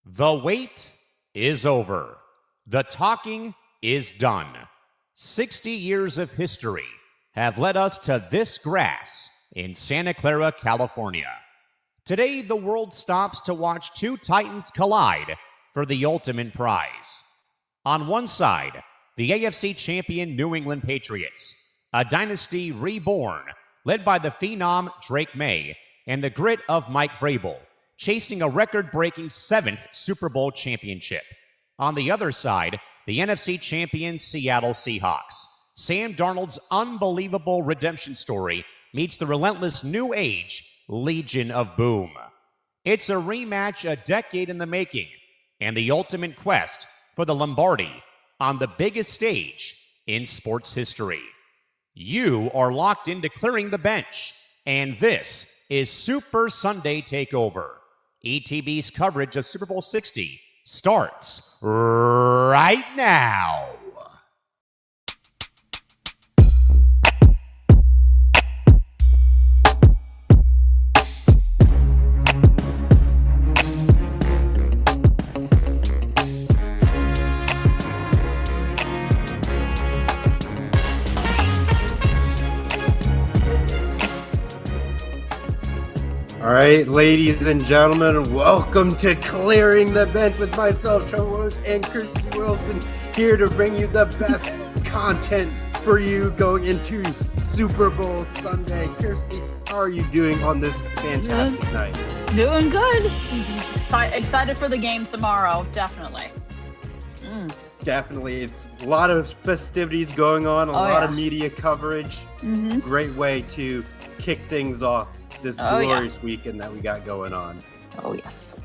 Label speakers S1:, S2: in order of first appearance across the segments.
S1: The wait is over. The talking is done. 60 years of history have led us to this grass in Santa Clara, California. Today, the world stops to watch two titans collide for the ultimate prize. On one side, the AFC champion New England Patriots, a dynasty reborn, led by the phenom Drake Maye and the grit of Mike Vrabel, chasing a record-breaking 7th Super Bowl championship. On the other side, the NFC champion Seattle Seahawks. Sam Darnold's unbelievable redemption story meets the relentless new age Legion of Boom. It's a rematch a decade in the making, and the ultimate quest for the Lombardi on the biggest stage in sports history. You are locked into Clearing the Bench, and this is Super Sunday Takeover. ETB's coverage of Super Bowl 60 starts right now.
S2: All right, ladies and gentlemen, welcome to Clearing the Bench with myself, Trevor, and Kristie Wilson, here to bring you the best content for you going into Super Bowl Sunday. Kristie, how are you doing on this fantastic night?
S3: Doing good. Excited for the game tomorrow, definitely.
S2: Definitely. It's a lot of festivities going on, a lot of media coverage. Great way to kick things off this glorious weekend that we got going on.
S3: Oh, yes.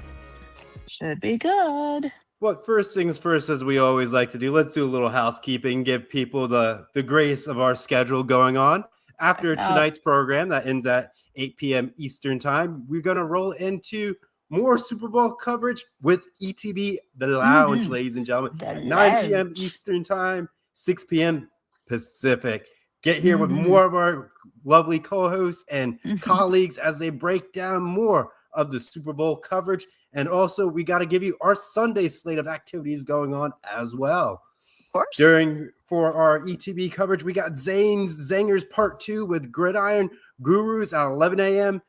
S3: Should be good.
S2: Well, first things first, as we always like to do, let's do a little housekeeping, give people the grace of our schedule going on. After tonight's program that ends at 8 p.m. Eastern Time, we're going to roll into more Super Bowl coverage with ETB The Lounge, ladies and gentlemen, at 9 p.m. Eastern Time, 6 p.m. Pacific. Get here with more of our lovely co-hosts and colleagues as they break down more of the Super Bowl coverage. And also, we got to give you our Sunday slate of activities going on as well.
S3: Of course.
S2: For our ETB coverage, we got Zangers Part 2 with Gridiron Gurus at 11 a.m.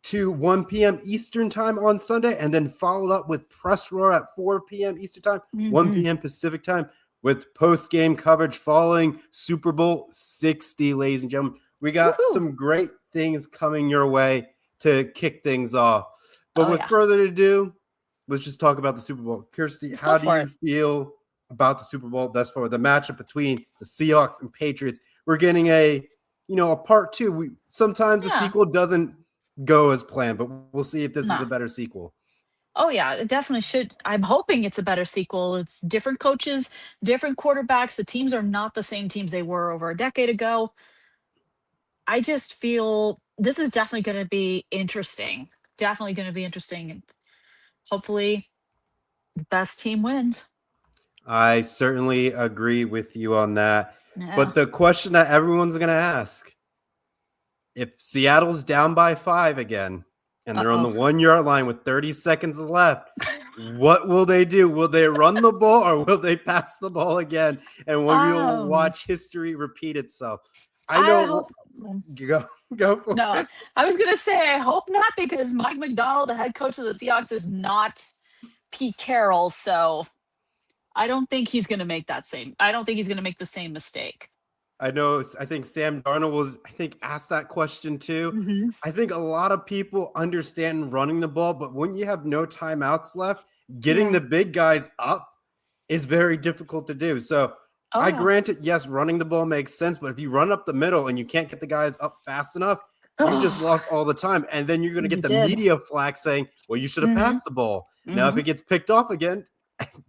S2: to 1 p.m. Eastern Time on Sunday, and then followed up with Press Roar at 4 p.m. Eastern Time, 1 p.m. Pacific Time, with post-game coverage following Super Bowl 60, ladies and gentlemen. We got some great things coming your way to kick things off. But with further ado, let's just talk about the Super Bowl. Kristie, how do you feel about the Super Bowl thus far? The matchup between the Seahawks and Patriots. We're getting a part two. Sometimes the sequel doesn't go as planned, but we'll see if this is a better sequel.
S3: Oh, yeah, it definitely should. I'm hoping it's a better sequel. It's different coaches, different quarterbacks. The teams are not the same teams they were over a decade ago. I just feel this is definitely going to be interesting. Definitely going to be interesting. And hopefully the best team wins.
S2: I certainly agree with you on that.
S3: Yeah.
S2: But the question that everyone's going to ask, if Seattle's down by 5 again, and they're on the 1 yard line with 30 seconds left, what will they do? Will they run the ball or will they pass the ball again? And we'll watch history repeat itself. I know. Go for it.
S3: I was going to say, I hope not, because Mike Macdonald, the head coach of the Seahawks, is not Pete Carroll. So I don't think he's going to make the same mistake.
S2: I think Sam Darnold was, asked that question too. I think a lot of people understand running the ball, but when you have no timeouts left, getting the big guys up is very difficult to do. So I granted, yes, running the ball makes sense, but if you run up the middle and you can't get the guys up fast enough, you just lost all the time. And then you're going to get the media flag saying, well, you should have passed the ball. Now, if it gets picked off again,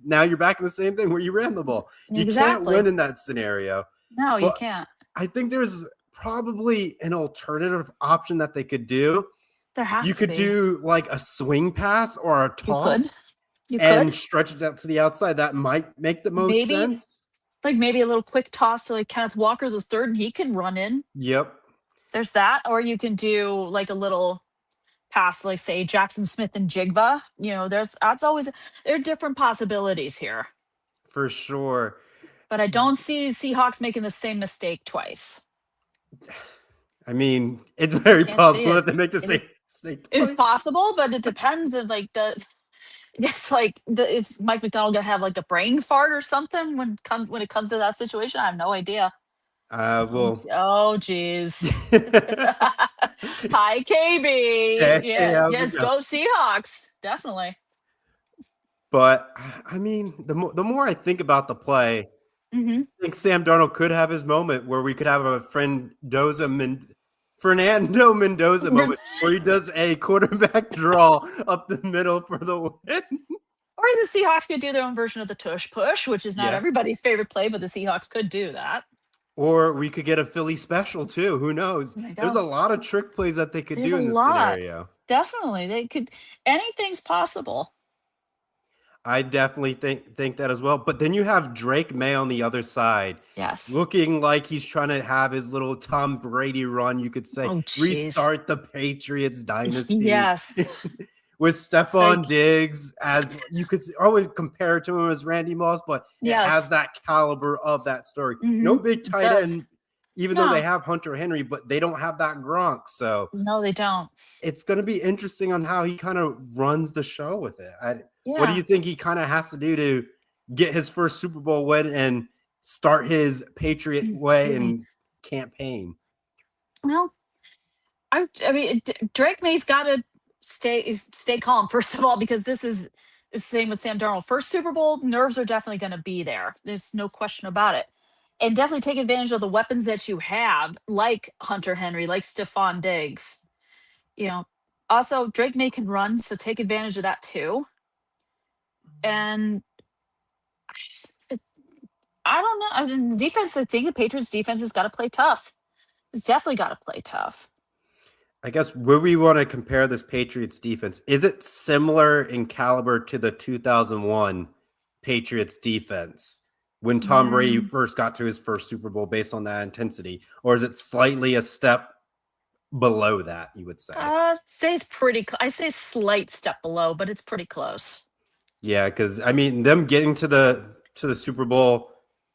S2: now you're back in the same thing where you ran the ball. You can't win in that scenario.
S3: No, you can't.
S2: I think there's probably an alternative option that they could do.
S3: There has to be.
S2: You could do like a swing pass or a toss
S3: You
S2: and
S3: could
S2: stretch it out to the outside. That might make the most sense.
S3: Like maybe a little quick toss to like Kenneth Walker III, and he can run in.
S2: Yep.
S3: There's that. Or you can do like a little past, like say Jackson Smith and Jigba. There are different possibilities here.
S2: For sure.
S3: But I don't see Seahawks making the same mistake twice.
S2: I mean, it's very possible that they make the same mistake
S3: It's
S2: twice.
S3: possible, but it depends on is Mike Macdonald gonna have like a brain fart or something when it comes to that situation? I have no idea.
S2: Well.
S3: Oh, geez. Hi, KB.
S2: Hey,
S3: Yeah, yes, go Seahawks. Definitely.
S2: But I mean, the more I think about the play, I think Sam Darnold could have his moment where we could have a Fernando Mendoza moment where he does a quarterback draw up the middle for the win.
S3: Or the Seahawks could do their own version of the tush push, which is not everybody's favorite play, but the Seahawks could do that.
S2: Or we could get a Philly special too. Who knows? There's a lot of trick plays that they could do in this scenario.
S3: Definitely. They could. Anything's possible.
S2: I definitely think that as well. But then you have Drake Maye on the other side.
S3: Yes.
S2: Looking like he's trying to have his little Tom Brady run, you could say. Restart the Patriots dynasty.
S3: Yes.
S2: With Stephon Diggs, as you could always compare to him as Randy Moss, but it has that caliber of that story. No big tight end, even though they have Hunter Henry, but they don't have that Gronk. So
S3: no, they don't.
S2: It's going to be interesting on how he kind of runs the show with it. What do you think he kind of has to do to get his first Super Bowl win and start his Patriot way and campaign?
S3: Well, I mean, Drake Maye's got to stay calm, first of all, because this is the same with Sam Darnold. First Super Bowl, nerves are definitely going to be there. There's no question about it. And definitely take advantage of the weapons that you have, like Hunter Henry, like Stephon Diggs. Also Drake Maye can run, so take advantage of that too. And I don't know. I mean, the defense, I think the Patriots defense has got to play tough. It's definitely got to play tough.
S2: I guess where we want to compare this Patriots defense, is it similar in caliber to the 2001 Patriots defense when Tom Brady first got to his first Super Bowl based on that intensity? Or is it slightly a step below that, you would say?
S3: Say it's I say slight step below, but it's pretty close.
S2: Yeah, because I mean, them getting to the Super Bowl,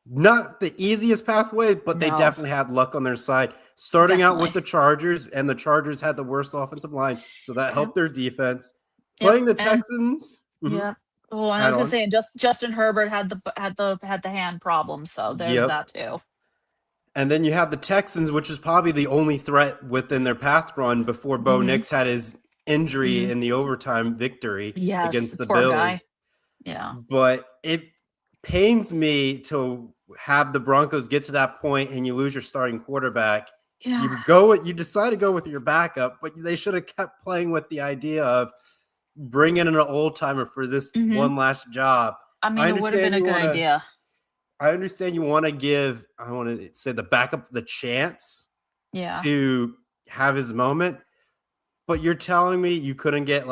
S2: not the easiest pathway, but they definitely had luck on their side. Starting out with the Chargers, and the Chargers had the worst offensive line, so that helped their defense. Playing the Texans.
S3: Yeah. Oh, I was gonna say, and Justin Herbert had the hand problem, so there's that too.
S2: And then you have the Texans, which is probably the only threat within their path run before Bo Nix had his injury in the overtime victory against the Bills.
S3: Guy. Yeah.
S2: But it pains me to have the Broncos get to that point and you lose your starting quarterback. Yeah. You decide to go with your backup, but they should have kept playing with the idea of bringing in an old timer for this one last job.
S3: I mean, it would have been a good idea.
S2: I understand you want to give, I want to say, the backup the chance to have his moment, but you're telling me you couldn't get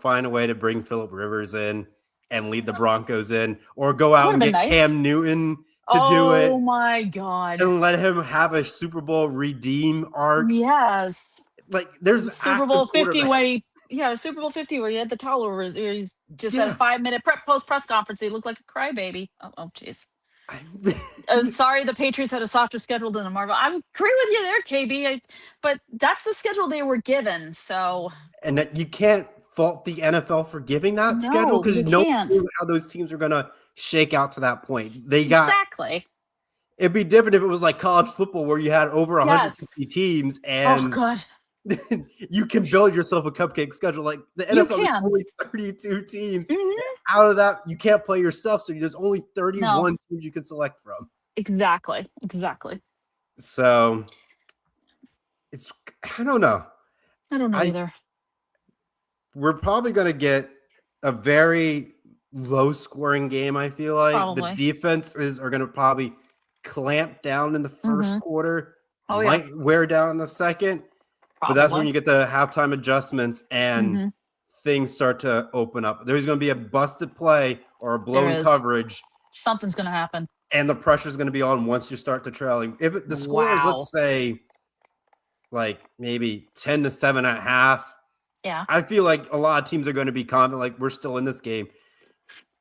S2: find a way to bring Phillip Rivers in and lead the Broncos in, or go out and get Cam Newton to do it.
S3: Oh my God.
S2: And let him have a Super Bowl redeem arc.
S3: Yes.
S2: There's
S3: Super Bowl 50 Super Bowl 50 where you had the towel over he just had a 5-minute post press conference. He looked like a crybaby. Oh jeez. I'm sorry the Patriots had a softer schedule than the Marvel. I agree with you there, KB. But that's the schedule they were given. So,
S2: and that you can't fault the NFL for giving that schedule, because you know how those teams are going to shake out to that point. They got
S3: exactly.
S2: It'd be different if it was like college football where you had over 150 teams and you can build yourself a cupcake schedule. Like the NFL has only 32 teams. Out of that, you can't play yourself, so there's only 31 teams you can select from.
S3: Exactly.
S2: So I don't know.
S3: I don't know either.
S2: We're probably going to get a very low-scoring game, I feel like. Probably. The defenses are going to probably clamp down in the first quarter. Might wear down in the second. Probably. But that's when you get the halftime adjustments and things start to open up. There's going to be a busted play or a blown coverage.
S3: Something's going to happen.
S2: And the pressure's going to be on once you start to trailing. If the score is, let's say, maybe 10-7 at half,
S3: Yeah.
S2: I feel like a lot of teams are going to be confident, like we're still in this game.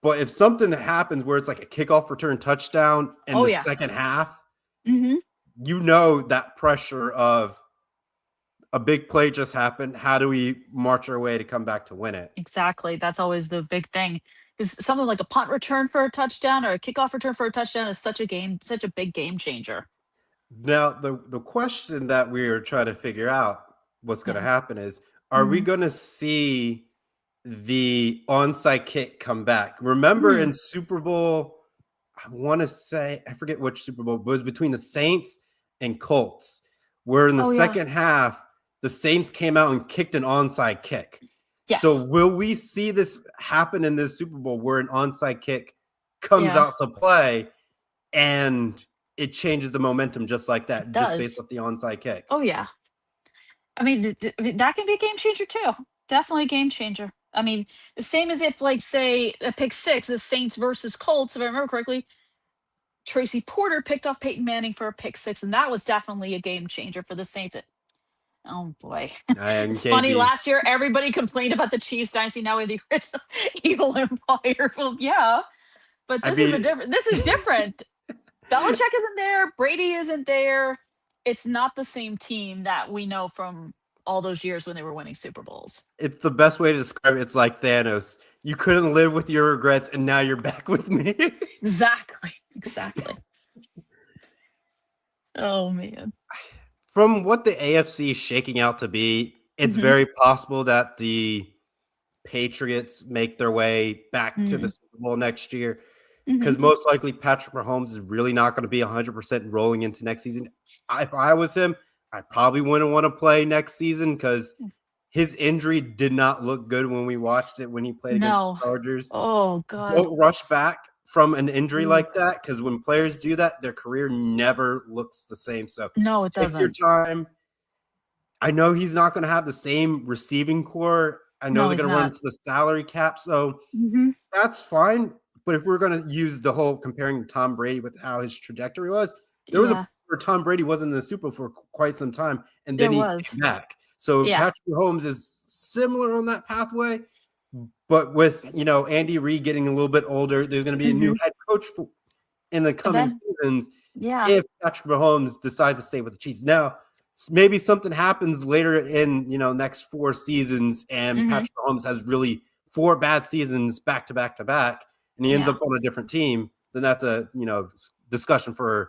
S2: But if something happens where it's like a kickoff return touchdown in
S3: Oh,
S2: the
S3: yeah.
S2: second half,
S3: Mm-hmm.
S2: you know that pressure of a big play just happened. How do we march our way to come back to win it?
S3: Exactly. That's always the big thing. Because something like a punt return for a touchdown or a kickoff return for a touchdown is such a big game changer.
S2: Now, the question that we are trying to figure out what's going to
S3: Yeah.
S2: happen is, are we
S3: Mhm.
S2: going to see the onside kick come back? Remember
S3: Hmm.
S2: in Super Bowl, I want to say, I forget which Super Bowl, but it was between the Saints and Colts, where in the
S3: Oh, yeah.
S2: second half, the Saints came out and kicked an onside kick. So
S3: Yes.
S2: will we see this happen in this Super Bowl where an onside kick comes
S3: Yeah.
S2: out to play and it changes the momentum just like
S3: It
S2: that, just based
S3: does.
S2: off the onside kick?
S3: Oh, yeah. I mean, I mean, that can be a game changer too. Definitely a game changer. I mean, the same as if, like, say, a pick six is Saints versus Colts, if I remember correctly. Tracy Porter picked off Peyton Manning for a pick six, and that was definitely a game changer for the Saints. Oh boy.
S2: And
S3: It's funny,
S2: KB,
S3: last year everybody complained about the Chiefs dynasty. Now we have the original evil empire. Well, yeah, but
S2: I
S3: this is a
S2: mean,
S3: different this is different. Belichick isn't there, Brady isn't there. It's not the same team that we know from all those years when they were winning Super Bowls.
S2: it's the best way to describe it. It's like Thanos. You couldn't live with your regrets, and now you're back with me.
S3: Exactly. Exactly. Oh man.
S2: From what the AFC is shaking out to be, it's
S3: Hmm.
S2: very possible that the Patriots make their way back to the
S3: Hmm.
S2: Super Bowl next year,
S3: Hmm.
S2: because most likely Patrick Mahomes is really not going to be 100% rolling into next season. If I was him, I probably wouldn't want to play next season because his injury did not look good when we watched it when he played against
S3: No.
S2: the Chargers.
S3: Oh God.
S2: Don't rush back from an injury
S3: Ooh.
S2: like that, because when players do that, their career never looks the same. So
S3: No, it
S2: take your
S3: doesn't.
S2: time. I know he's not going to have the same receiving core. I know
S3: No,
S2: they're
S3: he's
S2: going to run
S3: not.
S2: into the salary cap, so
S3: Hmm.
S2: that's fine. But if we're going to use the whole comparing Tom Brady with how his trajectory was, there was a point
S3: Yeah,
S2: where Tom Brady wasn't in the Super Bowl for quite some time, and then
S3: there
S2: he
S3: was.
S2: came back. So
S3: Yeah.
S2: Patrick Mahomes is similar on that pathway, but with Andy Reid getting a little bit older, there's going to be a new
S3: Hmm.
S2: head coach in the coming
S3: Event.
S2: seasons
S3: Yeah.
S2: if Patrick Mahomes decides to stay with the Chiefs. Now, maybe something happens later in next 4 seasons, and
S3: Hmm.
S2: Patrick Mahomes has really 4 bad seasons back to back to back, and he ends
S3: Yeah.
S2: up on a different team. Then that's a discussion for a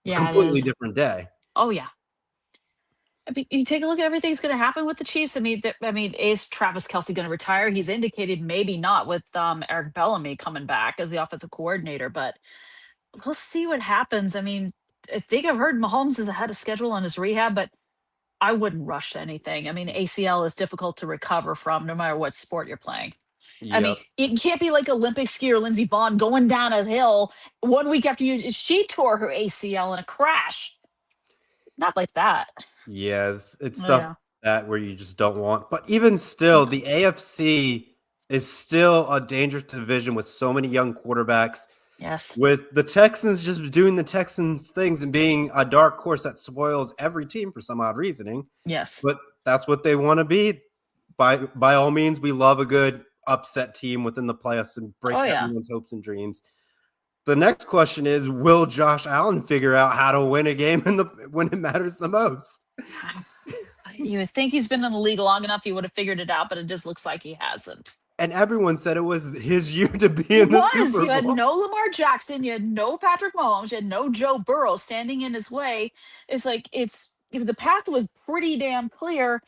S3: Yeah, it
S2: completely
S3: is.
S2: different day.
S3: Oh yeah. I mean, you take a look at everything's going to happen with the Chiefs. I mean, is Travis Kelsey going to retire? He's indicated maybe not with Eric Bellamy coming back as the offensive coordinator, but we'll see what happens. I mean, I think I've heard Mahomes has had a schedule on his rehab, but I wouldn't rush to anything. I mean, ACL is difficult to recover from no matter what sport you're playing. I mean,
S2: Yep.
S3: it can't be like Olympic skier Lindsey Vonn going down a hill 1 week after she tore her ACL in a crash. Not like that.
S2: Yes, it's
S3: Oh
S2: stuff like
S3: yeah.
S2: that where you just don't want. But even still,
S3: Yeah.
S2: the AFC is still a dangerous division with so many young quarterbacks.
S3: Yes.
S2: With the Texans just doing the Texans things and being a dark horse that spoils every team for some odd reasoning,
S3: Yes.
S2: but that's what they want to be. By all means, we love a good upset team within the playoffs and break
S3: Oh yeah.
S2: everyone's hopes and dreams. The next question is, will Josh Allen figure out how to win a game when it matters the most?
S3: You would think he's been in the league long enough he would have figured it out, but it just looks like he hasn't.
S2: And everyone said it was his year to be
S3: It
S2: in the
S3: was.
S2: Super
S3: You had
S2: Bowl.
S3: no Lamar Jackson, you had no Patrick Mahomes, you had no Joe Burrow standing in his way. It's like the path was pretty damn clear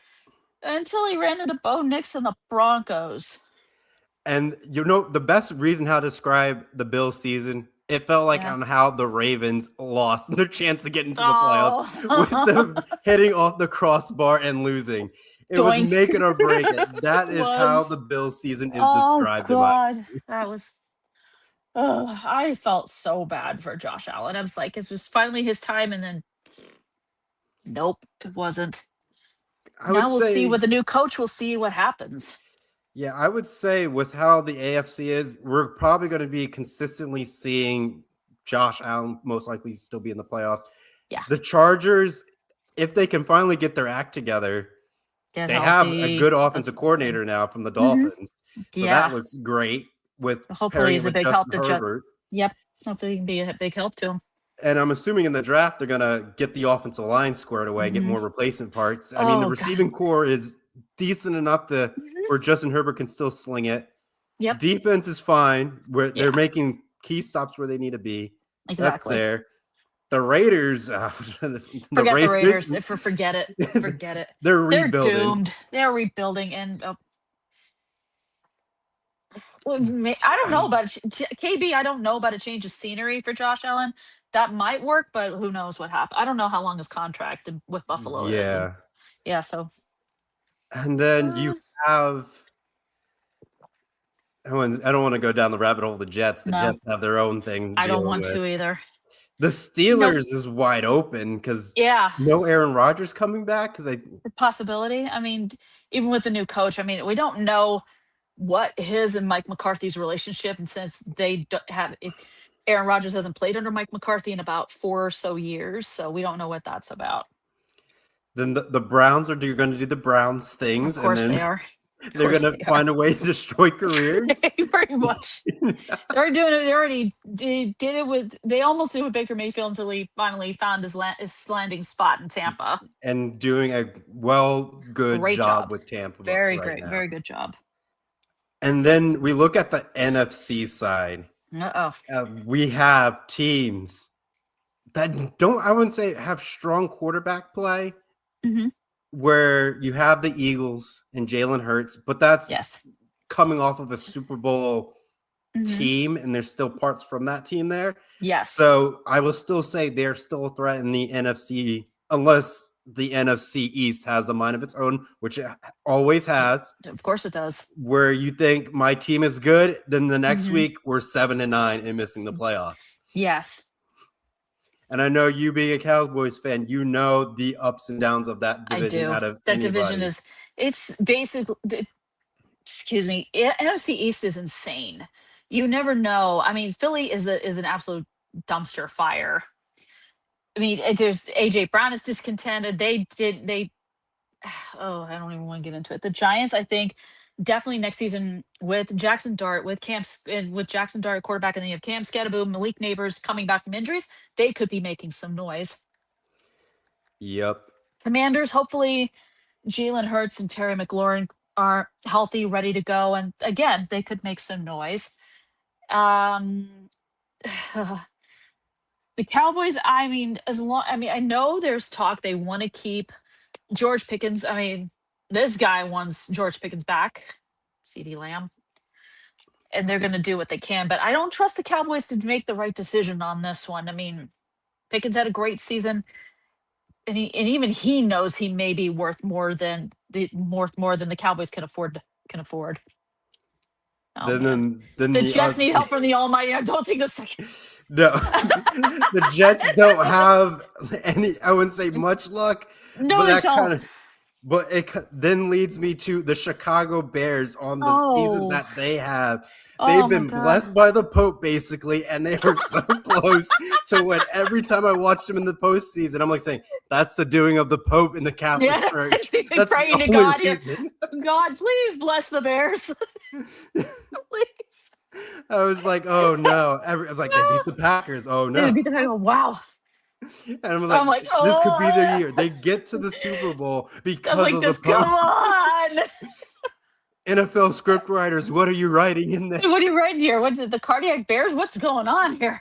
S3: until he ran into Bo Nix and the Broncos.
S2: And the best reason how to describe the Bills season, it felt like
S3: Yeah.
S2: on how the Ravens lost their chance to get into the playoffs with
S3: Oh,
S2: them hitting off the crossbar and losing. It was
S3: doink.
S2: make it or break it. That
S3: It
S2: is how the
S3: was.
S2: Bills season is
S3: Oh
S2: described in my.
S3: God. That was I felt so bad for Josh Allen. I was like, is this finally his time? And then nope, it wasn't.
S2: I would
S3: Now we'll see with
S2: say,
S3: the new coach, we'll see what happens.
S2: yeah, I would say with how the AFC is, we're probably going to be consistently seeing Josh Allen most likely still be in the playoffs.
S3: Yeah.
S2: The Chargers, if they can finally get their act together,
S3: Get
S2: They have a
S3: healthy.
S2: good offensive coordinator now from the Dolphins. So
S3: Yeah.
S2: that looks great with
S3: Hopefully
S2: pairing
S3: he's a
S2: with
S3: big help
S2: Justin
S3: to
S2: Herbert.
S3: Yep. Hopefully he can be a big help to him.
S2: And I'm assuming in the draft, they're going to get the offensive line squared away and get more replacement parts. I mean, the receiving core is decent enough where Justin Herbert can still sling it.
S3: Yep.
S2: Defense is fine. Where they're making key stops where they need to be.
S3: Exactly.
S2: That's there. The Raiders.
S3: Forget the Raiders. Forget it. Forget it.
S2: They're rebuilding.
S3: They're doomed. They're rebuilding. And I don't know about KB. I don't know about a change of scenery for Josh Allen. That might work, but who knows what happened. I don't know how long his contract with Buffalo is. And, so.
S2: And then you have. I don't want to go down the rabbit hole of the Jets. The Jets have their own thing.
S3: I don't want to either.
S2: The Steelers is wide open because no Aaron Rodgers coming back. The
S3: possibility. I mean, even with the new coach, I mean, we don't know what his and Mike McCarthy's relationship, and since they have Aaron Rodgers hasn't played under Mike McCarthy in about 4 or so years, so we don't know what that's about.
S2: Then the Browns are going to do the Browns things.
S3: Of course
S2: and then
S3: they are.
S2: They're going to find a way to destroy careers.
S3: Pretty much. They already did it with. They almost did with Baker Mayfield until he finally found his landing spot in Tampa.
S2: And doing a great job with Tampa.
S3: Very great, very good job.
S2: And then we look at the NFC side. We have teams that I wouldn't say have strong quarterback play. Where you have the Eagles and Jalen Hurts, but that's coming off of a Super Bowl team, and there's still parts from that team there.
S3: Yes.
S2: So I will still say they're still a threat in the NFC, unless the NFC East has a mind of its own, which it always has.
S3: Of course it does.
S2: Where you think my team is good, then the next week we're 7-9 and missing the playoffs.
S3: Yes.
S2: And I know you being a Cowboys fan, you know the ups and downs of that division.
S3: I do. That division it's basically, excuse me, NFC East is insane. You never know. I mean, Philly is an absolute dumpster fire. I mean, there's AJ Brown is discontented. I don't even want to get into it. The Giants, I think, definitely next season with Jackson Dart, with Jackson Dart quarterback, and then you have Cam Skadaboom, Malik Neighbors coming back from injuries, they could be making some noise.
S2: Yep.
S3: Commanders, hopefully Jalen Hurts and Terry McLaurin are healthy, ready to go, and again, they could make some noise. The Cowboys, I mean, I know there's talk they want to keep George Pickens. I mean, this guy wants George Pickens back, CeeDee Lamb, and they're going to do what they can. But I don't trust the Cowboys to make the right decision on this one. I mean, Pickens had a great season, and even he knows he may be worth more than the Cowboys can afford. Then the Jets need help from the Almighty. I don't think a second.
S2: No, the Jets don't have any. I wouldn't say much luck.
S3: No, they don't.
S2: But it then leads me to the Chicago Bears on the season that they have. They've been blessed by the Pope, basically, and they are so close to when every time I watch them in the postseason, I'm like saying, that's the doing of the Pope in the Catholic Church.
S3: That's praying to God. God, please bless the Bears. Please.
S2: I was like, oh, no. I was like, they beat the Packers. Oh, no.
S3: They beat the Packers. Wow.
S2: And I'm like, this could be their year. They get to the Super Bowl because of the Pope.
S3: Come on.
S2: NFL script writers, what are you writing in there?
S3: What are you writing here? What's it? The Cardiac Bears? What's going on here?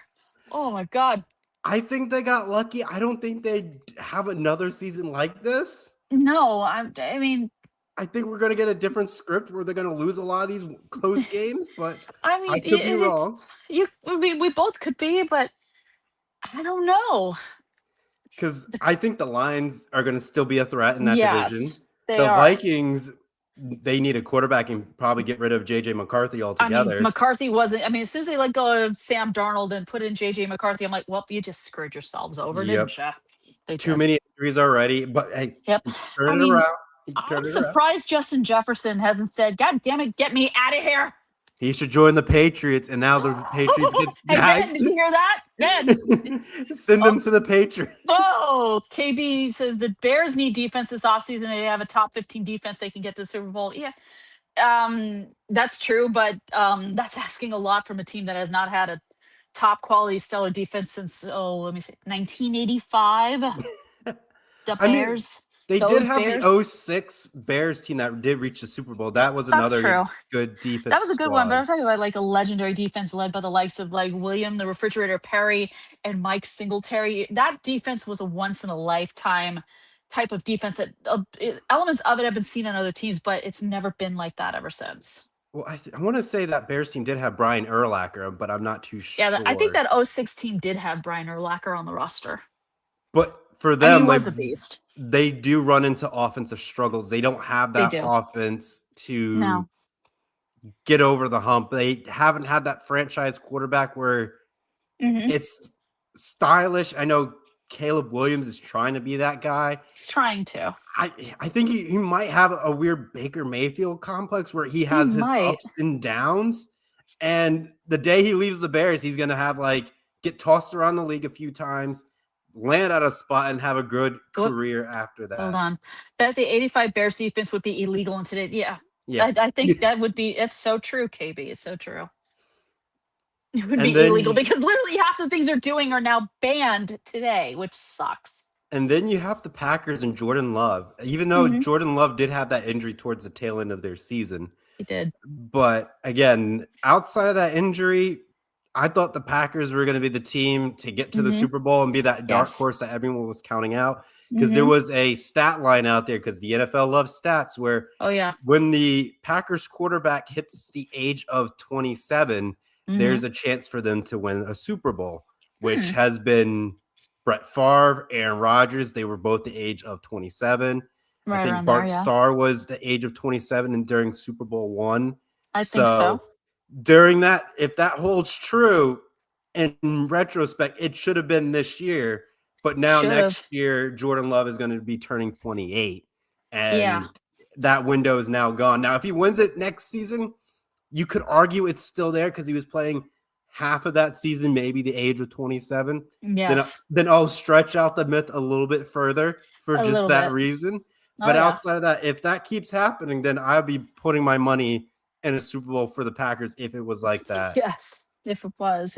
S3: Oh my God.
S2: I think they got lucky. I don't think they have another season like this.
S3: No, I mean,
S2: I think we're going to get a different script where they're going to lose a lot of these close games, but
S3: I mean,
S2: I could be wrong.
S3: We both could be, but I don't know.
S2: Because I think the Lions are going to still be a threat in that division.
S3: The
S2: Vikings, they need a quarterback and probably get rid of J.J. McCarthy altogether.
S3: I mean, McCarthy wasn't. I mean, as soon as they let go of Sam Darnold and put in J.J. McCarthy, I'm like, well, you just screwed yourselves over, didn't you?
S2: Too many injuries already, but hey, turn it around.
S3: I'm surprised Justin Jefferson hasn't said, God damn it, get me out of here.
S2: He should join the Patriots, and now the Patriots get
S3: Hey, Ben,
S2: snagged.
S3: did you hear that? Ben.
S2: Send him to the Patriots.
S3: Oh, KB says the Bears need defense this offseason. They have a top 15 defense. They can get to the Super Bowl. Yeah, that's true, but that's asking a lot from a team that has not had a top quality stellar defense since let me see, 1985. The
S2: I mean,
S3: Bears,
S2: they did
S3: those
S2: have
S3: Bears.
S2: the 06 Bears team that did reach the Super Bowl. That was
S3: That's
S2: another
S3: true.
S2: good defense.
S3: That was a good one, but I'm
S2: squad.
S3: talking about like a legendary defense led by the likes of like William the Refrigerator Perry and Mike Singletary. That defense was a once in a lifetime type of defense that elements of it have been seen on other teams, but it's never been like that ever since.
S2: Well, I want to say that Bears team did have Brian Urlacher, but I'm not too sure.
S3: Yeah, I think that 06 team did have Brian Urlacher on the roster.
S2: But for
S3: And
S2: them,
S3: he was a beast.
S2: they do run into offensive struggles. They don't have that offense to get over the hump. They haven't had that franchise quarterback where it's stylish. I know Caleb Williams is trying to be that guy.
S3: He's trying to.
S2: I think he might have a weird Baker Mayfield complex where he has his ups and downs. And the day he leaves the Bears, he's going to have get tossed around the league a few times, land at a spot, and have a good career after that.
S3: Hold on. Bet the 85 Bears defense would be illegal in today. Yeah. I think that would be, it's so true, KB. It's so true. It would be illegal because literally half the things they're doing are now banned today, which sucks.
S2: And then you have the Packers and Jordan Love. Even though Jordan Love did have that injury towards the tail end of their season.
S3: He did.
S2: But again, outside of that injury, I thought the Packers were going to be the team to get to the Super Bowl and be that dark horse that everyone was counting out. Because there was a stat line out there, because the NFL loves stats, where when the Packers quarterback hits the age of 27, there's a chance for them to win a Super Bowl, which has been Brett Favre, Aaron Rodgers. They were both the age of 27. I think Bart Starr was the age of 27 and during Super Bowl I.
S3: I think so.
S2: During that, if that holds true, in retrospect, it should have been this year. But now next year, Jordan Love is going to be turning 28. And that window is now gone. Now, if he wins it next season, you could argue it's still there because he was playing half of that season, maybe the age of 27.
S3: Yes.
S2: Then I'll stretch out the myth a little bit further for just that reason. But outside of that, if that keeps happening, then I'll be putting my money in a Super Bowl for the Packers if it was like that.
S3: Yes, if it was,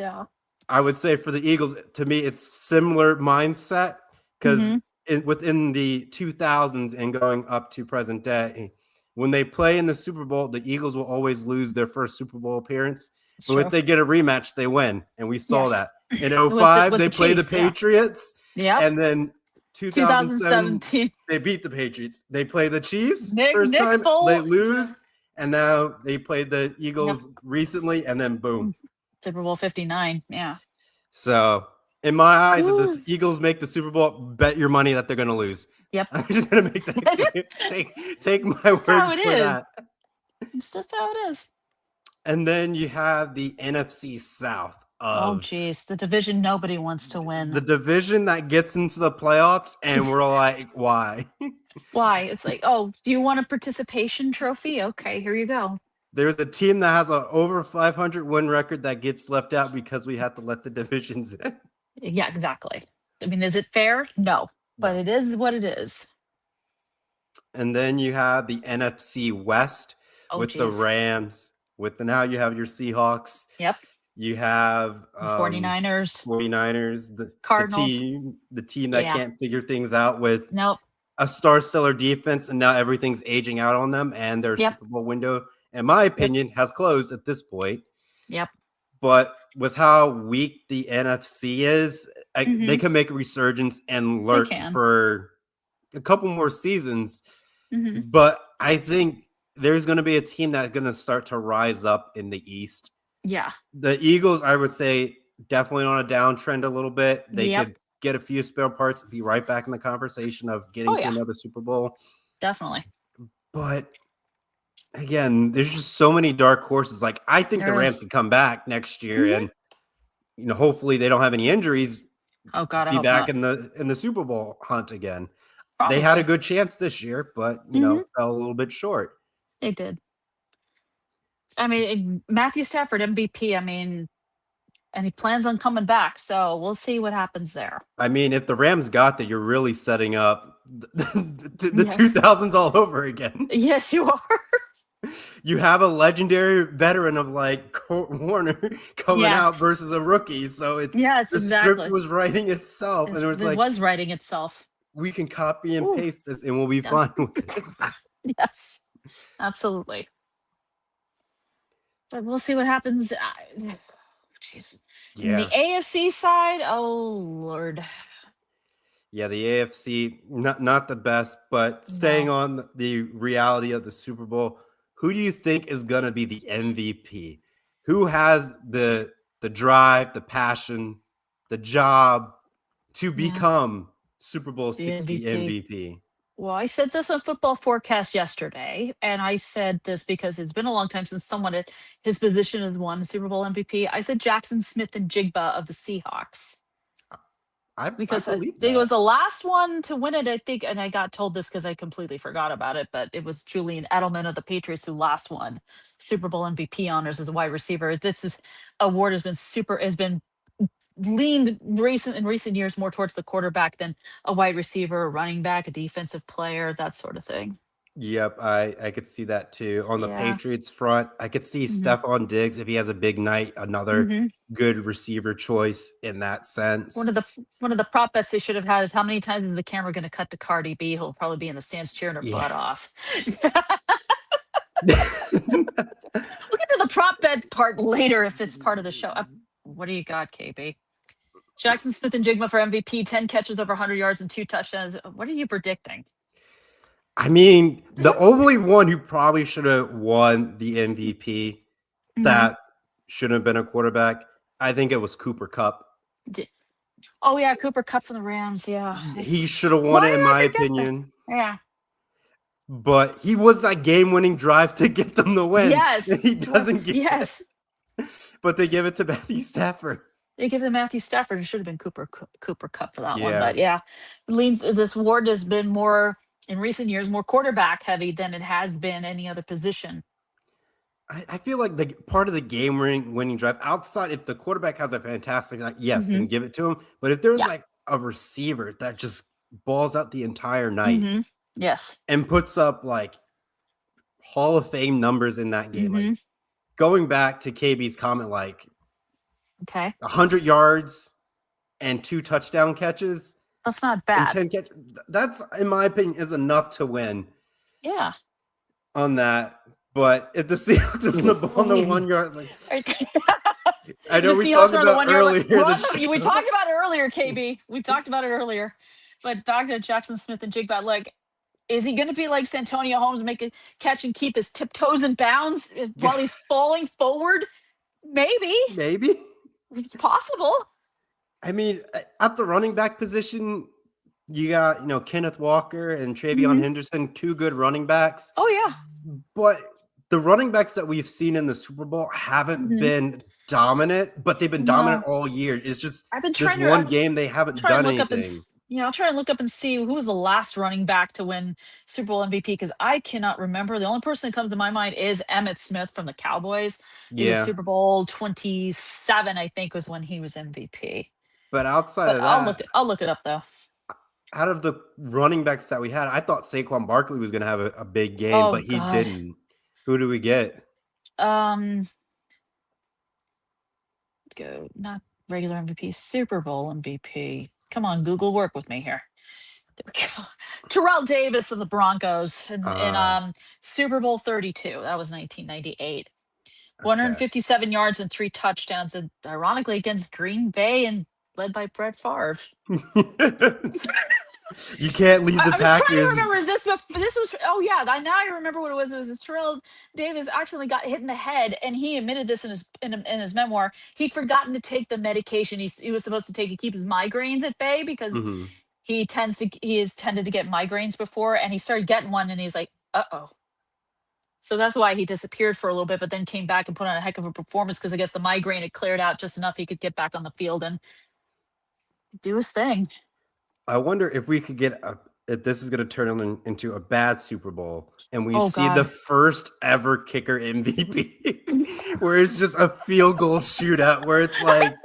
S2: I would say for the Eagles, to me, it's similar mindset because within the 2000s and going up to present day, when they play in the Super Bowl, the Eagles will always lose their first Super Bowl appearance. But if they get a rematch, they win. And we saw that. In 05, they played the Patriots. And then 2017, they beat the Patriots. They play the Chiefs first time, they lose. And now they played the Eagles recently, and then boom.
S3: Super Bowl 59,
S2: So, in my eyes, if the Eagles make the Super Bowl, bet your money that they're going to lose.
S3: Yep.
S2: I'm just going to make that. take my word for that.
S3: It's just how it is.
S2: And then you have the NFC South.
S3: Oh, geez. The division nobody wants to win.
S2: The division that gets into the playoffs, and we're like, why?
S3: Why? It's like, oh, do you want a participation trophy? Okay, here you go.
S2: There's a team that has an over 500 win record that gets left out because we have to let the divisions in.
S3: Yeah, exactly. I mean, is it fair? No, but it is what it is.
S2: And then you have the NFC West with the Rams. Now you have your Seahawks.
S3: Yep.
S2: You have
S3: 49ers,
S2: the
S3: Cardinals,
S2: the team that can't figure things out with
S3: a
S2: star-stellar defense, and now everything's aging out on them, and their Super Bowl window, in my opinion, has closed at this point.
S3: Yep.
S2: But with how weak the NFC is, they can make a resurgence and lurk for a couple more seasons. But I think there's going to be a team that's going to start to rise up in the East.
S3: Yeah.
S2: The Eagles, I would say, definitely on a downtrend a little bit. They could get a few spare parts, be right back in the conversation of getting to another Super Bowl.
S3: Definitely.
S2: But again, there's just so many dark horses. Like, I think the Rams can come back next year and hopefully they don't have any injuries.
S3: Oh God, I
S2: be
S3: hope
S2: back
S3: not.
S2: in the Super Bowl hunt again.
S3: Probably.
S2: They had a good chance this year, but fell a little bit short.
S3: They did. I mean, Matthew Stafford, MVP. I mean, and he plans on coming back. So we'll see what happens there.
S2: I mean, if the Rams got that, you're really setting up the
S3: Yes.
S2: 2000s all over again.
S3: Yes, you are.
S2: You have a legendary veteran of like Kurt Warner coming out
S3: Yes.
S2: versus a rookie, so it's
S3: Yes,
S2: the script
S3: exactly.
S2: was writing itself, and it was like
S3: writing itself.
S2: we can copy and
S3: Ooh.
S2: paste this, and we'll be
S3: Yeah.
S2: fine with it.
S3: Yes, absolutely. But we'll see what happens. Jeez.
S2: Yeah.
S3: The AFC side, oh Lord.
S2: Yeah, the AFC not the best, but staying
S3: No.
S2: on the reality of the Super Bowl, who do you think is going to be the MVP? Who has the drive, the passion, the job to
S3: Yeah.
S2: become Super Bowl
S3: The
S2: 60 MVP?
S3: Well, I said this on Football Forecast yesterday, and I said this because it's been a long time since someone at his position has won a Super Bowl MVP. I said Jackson Smith and Jigba of the Seahawks.
S2: I
S3: Because I
S2: believe
S3: think it was
S2: that.
S3: the last one to win it, I think, and I got told this because I completely forgot about it, but it was Julian Edelman of the Patriots who last won Super Bowl MVP honors as a wide receiver. This award has been leaned in recent years more towards the quarterback than a wide receiver, a running back, a defensive player, that sort of thing.
S2: Yep, I could see that too. On the
S3: Yeah.
S2: Patriots front, I could see
S3: Mhm.
S2: Stephon Diggs if he has a big night, another good receiver choice in that sense.
S3: One of the prop bets they should have had is how many times is the camera going to cut to Cardi B? Who'll probably be in the stands cheering her butt off. We'll get to the prop bet part later if it's part of the show. What do you got, KB? Jackson Smith and Jigma for MVP, 10 catches over 100 yards and 2 touchdowns. What are you predicting?
S2: I mean, the only one who probably should have won the MVP that should have been a quarterback, I think it was Cooper Kupp.
S3: Oh, yeah, Cooper Kupp from the Rams, yeah.
S2: He should have won it, in my opinion.
S3: Yeah.
S2: But he was that game-winning drive to get them the win.
S3: Yes.
S2: And he doesn't get
S3: Yes.
S2: it. But they give it to Matthew Stafford.
S3: They give it to Matthew Stafford. It should have been Cooper Kupp for that one.
S2: Yeah.
S3: But yeah, this award has been more, in recent years, more quarterback heavy than it has been any other position.
S2: I feel like the part of the game-winning drive, outside, if the quarterback has a fantastic night, yes, then give it to him. But if there's like a receiver that just balls out the entire night
S3: Yes.
S2: and puts up like Hall of Fame numbers in that game, like going back to KB's comment, like 100 yards and 2 touchdown catches.
S3: That's not bad.
S2: And 10 catches. That's, in my opinion, is enough to win.
S3: Yeah.
S2: On that. But if the Seahawks are the ball on the 1 yard, like I know we talked about earlier.
S3: We talked about it earlier, KB. We talked about it earlier. But back to Jackson Smith and Jigba, like, is he going to be like Santonio Holmes, make a catch and keep his tiptoes in bounds while he's falling forward? Maybe. It's possible.
S2: I mean, at the running back position, you got, Kenneth Walker and Travion Henderson, 2 good running backs.
S3: Oh, yeah.
S2: But the running backs that we've seen in the Super Bowl haven't been dominant, but they've been dominant all year. It's just this one game they haven't done anything.
S3: I'll try and look up and see who was the last running back to win Super Bowl MVP, because I cannot remember. The only person that comes to my mind is Emmitt Smith from the Cowboys. He was Super Bowl 27, I think, was when he was MVP.
S2: But outside of that,
S3: I'll look it up though.
S2: Out of the running backs that we had, I thought Saquon Barkley was going to have a big game, but he didn't. Who do we get?
S3: Go not regular MVP, Super Bowl MVP. Come on, Google, work with me here. There we go. Terrell Davis of the Broncos in Super Bowl 32. That was 1998. 157 yards and 3 touchdowns, and ironically against Green Bay and led by Brett Favre.
S2: You can't leave the Packers.
S3: I was trying to remember, this was, oh yeah, now I remember what it was. It was Terrell Davis accidentally got hit in the head, and he admitted this in his memoir. He'd forgotten to take the medication he was supposed to take to keep his migraines at bay, because he has tended to get migraines before, and he started getting one, and he was like, uh-oh. So that's why he disappeared for a little bit, but then came back and put on a heck of a performance, because I guess the migraine had cleared out just enough he could get back on the field and do his thing.
S2: I wonder if we could get that this is going to turn into a bad Super Bowl, and we
S3: Oh,
S2: see the
S3: God.
S2: first ever kicker MVP, where it's just a field goal shootout, where it's like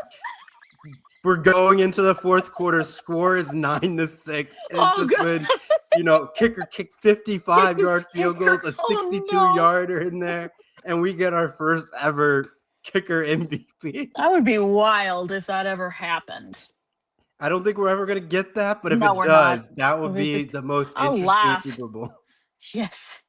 S2: we're going into the fourth quarter, score is 9-6, and it's
S3: Oh,
S2: just
S3: God.
S2: been, kicker kicked 55-yard field goals, a
S3: Oh,
S2: 62-yarder in there, and we get our first ever kicker MVP.
S3: That would be wild if that ever happened.
S2: I don't think we're ever going to get that, but if
S3: No,
S2: it
S3: we're not.
S2: does, that would
S3: We
S2: be
S3: just-
S2: the most
S3: I'll
S2: interesting
S3: laugh.
S2: Super Bowl.
S3: Yes.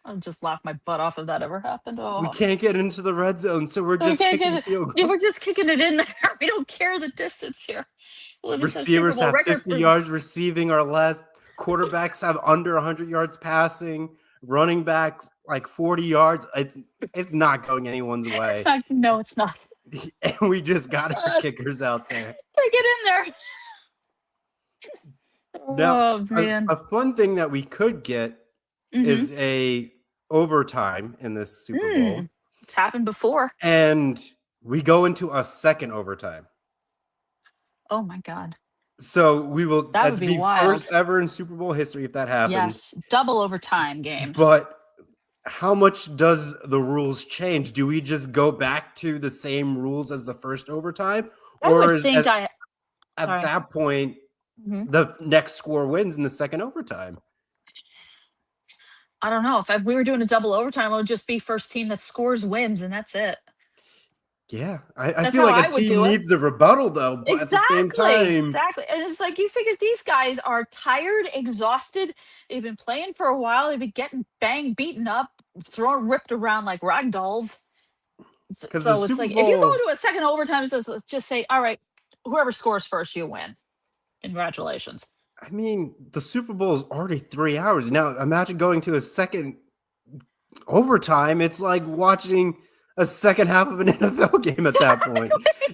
S3: I'll just laugh my butt off if that ever happened. Oh.
S2: We can't get into the red zone, so we're just kicking field
S3: Yeah,
S2: goals.
S3: we're just kicking it in there. We don't care the distance here. Well, if it's a Super
S2: Receivers
S3: Bowl
S2: have
S3: record
S2: 50
S3: for-
S2: yards receiving or less. Quarterbacks have under 100 yards passing. Running backs like 40 yards. It's not going anyone's way.
S3: It's not, no, it's not.
S2: And we just got our
S3: not.
S2: kickers out there.
S3: Get in there.
S2: Now,
S3: Oh, man.
S2: a fun thing that we could get is a overtime in this Super Bowl.
S3: It's happened before.
S2: And we go into a second overtime.
S3: Oh, my God.
S2: So we will.
S3: That
S2: That's
S3: would be wild.
S2: first ever in Super Bowl history if that happens.
S3: Yes, double overtime game.
S2: But how much does the rules change? Do we just go back to the same rules as the first overtime,
S3: I
S2: or
S3: would
S2: is
S3: think
S2: at
S3: sorry.
S2: that point
S3: Mhm.
S2: the next score wins in the second overtime?
S3: I don't know. If we were doing a double overtime, it would just be first team that scores wins, and that's it.
S2: Yeah, I
S3: That's
S2: feel
S3: how
S2: like
S3: I
S2: a
S3: would
S2: team
S3: do it.
S2: needs a rebuttal though. But at the same time,
S3: Exactly. And it's like you figure these guys are tired, exhausted. They've been playing for a while. They've been getting beaten up, ripped around like rag dolls. So
S2: the
S3: it's
S2: Super
S3: like if you go
S2: Bowl-
S3: to a second overtime, let's just say, all right, whoever scores first, you win. Congratulations.
S2: I mean, the Super Bowl is already 3 hours now. Imagine going to a second overtime. It's like watching a second half of an NFL game at that point.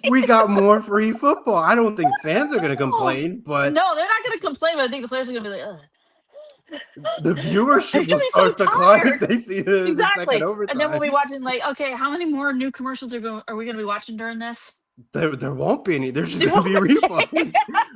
S2: We got more free football. I don't think fans are going to complain, but
S3: No, they're not going to complain. But I think the players are going to be like, ugh.
S2: the viewership will
S3: be so
S2: start to climb
S3: tired.
S2: if they see the
S3: Exactly.
S2: second overtime.
S3: And then we'll be watching like, okay, how many more new commercials are we going to be watching during this?
S2: There won't be any. There's just going to be replays.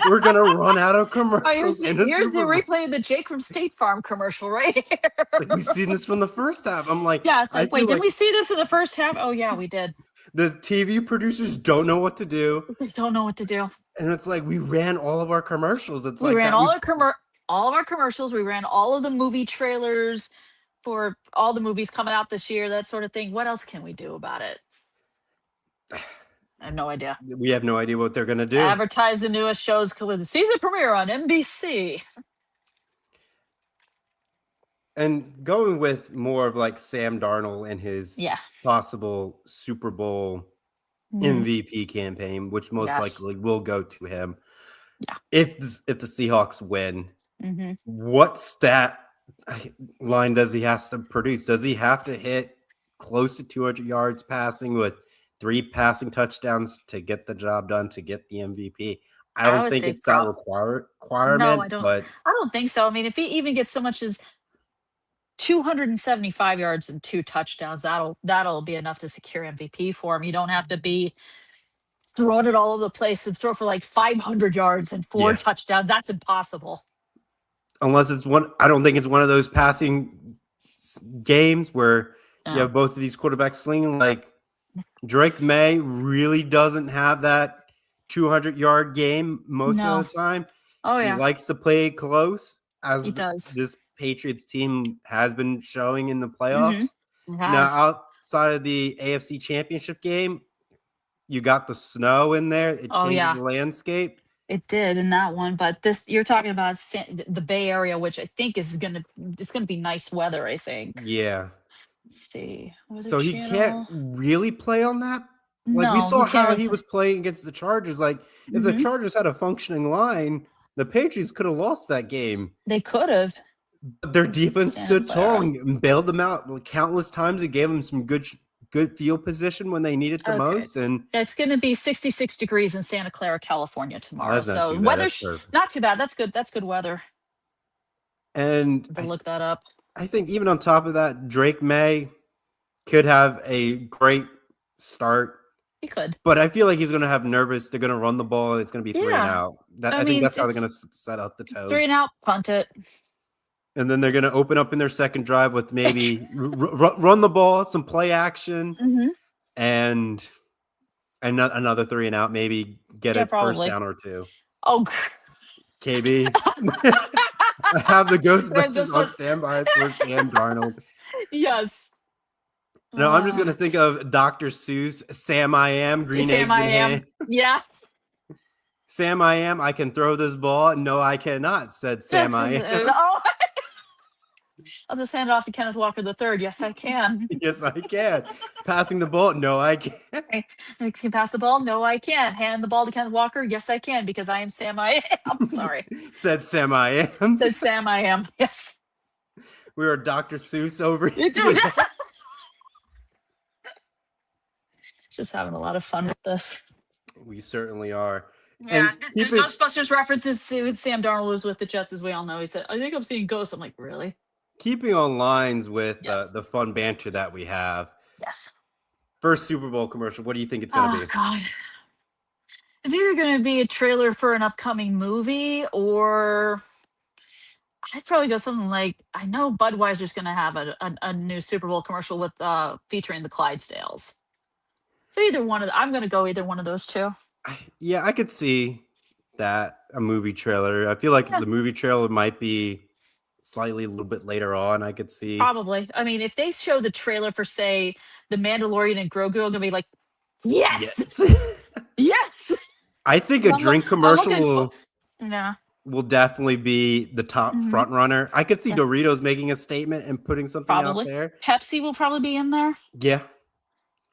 S2: We're going to run out of commercials.
S3: Here's the replay of the Jake from State Farm commercial right here.
S2: Like, we've seen this from the first half. I'm like,
S3: Yeah, it's like, wait, did
S2: like
S3: we see this in the first half? Oh, yeah, we did.
S2: the TV producers don't know what to do.
S3: We don't know what to do.
S2: And it's like we ran all of our commercials. It's
S3: We
S2: like
S3: ran
S2: that.
S3: all of our commercials. We ran all of the movie trailers for all the movies coming out this year, that sort of thing. What else can we do about it? I have no idea.
S2: We have no idea what they're going to do.
S3: Advertise the newest shows with the season premiere on NBC.
S2: And going with more of like Sam Darnold and his possible Super Bowl MVP campaign, which most likely will go to him.
S3: Yeah.
S2: If the Seahawks win, what stat line does he have to produce? Does he have to hit close to 200 yards passing with 3 passing touchdowns to get the job done, to get the MVP? I don't think it's that requirement.
S3: No, I don't.
S2: But
S3: I don't think so. I mean, if he even gets so much as 275 yards and 2 touchdowns, that'll be enough to secure MVP for him. You don't have to be throwing it all over the place and throw for like 500 yards and 4 touchdowns. That's impossible.
S2: Unless it's one, I don't think it's one of those passing games where you have both of these quarterbacks slinging. Like Drake Maye really doesn't have that 200-yard game most of the time.
S3: Oh, yeah.
S2: He likes to play close, as
S3: He does.
S2: this Patriots team has been showing in the playoffs.
S3: Now,
S2: outside of the AFC Championship game, you got the snow in there. It changed the landscape.
S3: It did in that one, but this you're talking about the Bay Area, which I think it's gonna be nice weather. I think.
S2: Yeah.
S3: Let's see.
S2: So he can't really play on that. Like we saw how he was playing against the Chargers. Like if the Chargers had a functioning line, the Patriots could have lost that game.
S3: They could have.
S2: But their defense stood tall and bailed them out countless times. It gave them some good field position when they needed the most. And
S3: it's going to be 66 degrees in Santa Clara, California tomorrow. So weather's not too bad. That's good. That's good weather.
S2: And
S3: look that up.
S2: I think even on top of that, Drake Maye could have a great start
S3: He could.
S2: But I feel like he's going to have nervous. They're going to run the ball, and it's going to be 3 and out. I think that's how they're going to set out the tone.
S3: 3 and out, punt it.
S2: And then they're going to open up in their second drive with maybe run the ball, some play action, and another 3 and out, maybe get a first down or 2.
S3: Oh,
S2: KB. I have the Ghostbusters on standby for Sam Darnold.
S3: Yes.
S2: No, I'm just going to think of Dr. Seuss, Sam I Am, Green Eggs in Hand.
S3: Yeah.
S2: Sam I Am, I can throw this ball. No, I cannot, said Sam I Am.
S3: Oh. I'll just hand it off to Kenneth Walker III. Yes, I can.
S2: Yes, I can. Passing the ball? No, I can't.
S3: I can pass the ball? No, I can't. Hand the ball to Kenneth Walker? Yes, I can, because I am Sam I Am. Sorry.
S2: Said Sam I Am.
S3: Said Sam I Am. Yes.
S2: We are Dr. Seuss over here.
S3: Just having a lot of fun with this.
S2: We certainly are.
S3: Yeah, the Ghostbusters references to Sam Darnold was with the Jets, as we all know. He said, I think I'm seeing ghosts. I'm like, really?
S2: Keeping on lines with the fun banter that we have.
S3: Yes.
S2: First Super Bowl commercial. What do you think it's going to be?
S3: Oh, God. It's either going to be a trailer for an upcoming movie, or I'd probably go something like, I know Budweiser's going to have a new Super Bowl commercial with featuring the Clydesdales. So either one of I'm going to go either one of those two.
S2: Yeah, I could see that, a movie trailer. I feel like the movie trailer might be slightly a little bit later on. I could see.
S3: Probably. I mean, if they show the trailer for, say, The Mandalorian and Grogu, I'm going to be like, yes! Yes!
S2: I think a drink commercial will definitely be the top front runner. I could see Doritos making a statement and putting something out there.
S3: Pepsi will probably be in there.
S2: Yeah.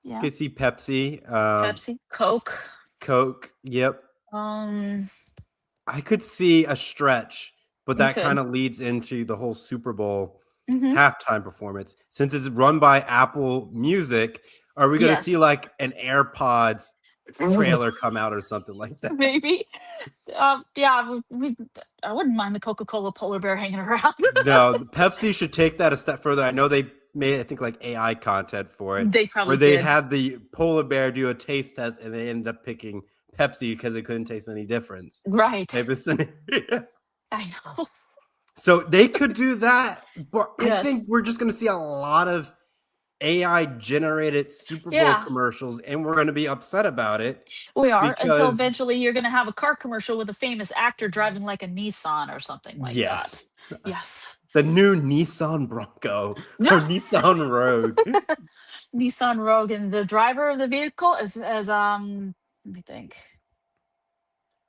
S3: Yeah.
S2: Could see Pepsi.
S3: Pepsi.
S2: Coke. Yep. I could see a stretch, but that kind of leads into the whole Super Bowl halftime performance. Since it's run by Apple Music, are we going to see like an AirPods trailer come out or something like that?
S3: Maybe. I wouldn't mind the Coca-Cola polar bear hanging around.
S2: No, Pepsi should take that a step further. I know they made, I think, like AI content for it.
S3: They probably
S2: did. Where they had the polar bear do a taste test and they ended up picking Pepsi because it couldn't taste any difference.
S3: Right.
S2: I know. So they could do that, but I think we're just going to see a lot of AI generated Super Bowl commercials, and we're going to be upset about it.
S3: We are, until eventually you're going to have a car commercial with a famous actor driving like a Nissan or something like that. Yes.
S2: The new Nissan Bronco or Nissan Rogue.
S3: Nissan Rogue, and the driver of the vehicle is let me think.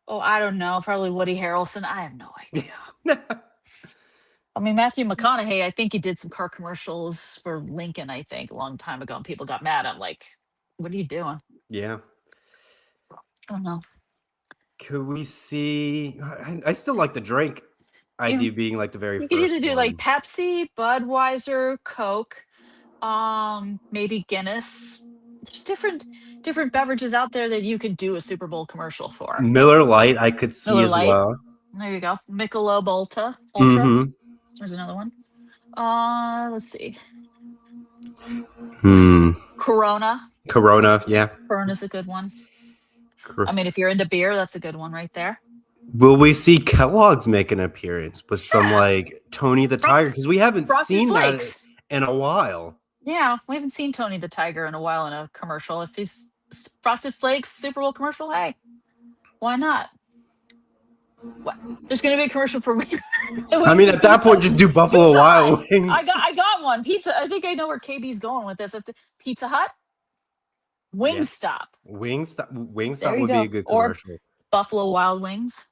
S3: Oh, I don't know. Probably Woody Harrelson. I have no idea. I mean, Matthew McConaughey, I think he did some car commercials for Lincoln, I think, a long time ago, and people got mad. I'm like, what are you doing?
S2: Yeah.
S3: I don't know.
S2: Could we see... I still like the drink idea being like the very first.
S3: You could either do like Pepsi, Budweiser, Coke, maybe Guinness. There's different beverages out there that you could do a Super Bowl commercial for.
S2: Miller Lite, I could see Miller Lite. Well.
S3: There you go. Michelob Ultra. There's another one. Let's see. Corona,
S2: yeah.
S3: Corona's a good one. I mean, if you're into beer, that's a good one right there.
S2: Will we see Kellogg's make an appearance with some like Tony the Tiger? Because we haven't seen that in a while.
S3: Yeah, we haven't seen Tony the Tiger in a while in a commercial. If he's Frosted Flakes Super Bowl commercial, hey, why not? What? There's going to be a commercial for.
S2: I mean, at that point, just do Buffalo Wild Wings.
S3: I got one. Pizza. I think I know where KB's going with this. Pizza Hut. Wingstop.
S2: Wingstop would be a good commercial.
S3: Or Buffalo Wild Wings.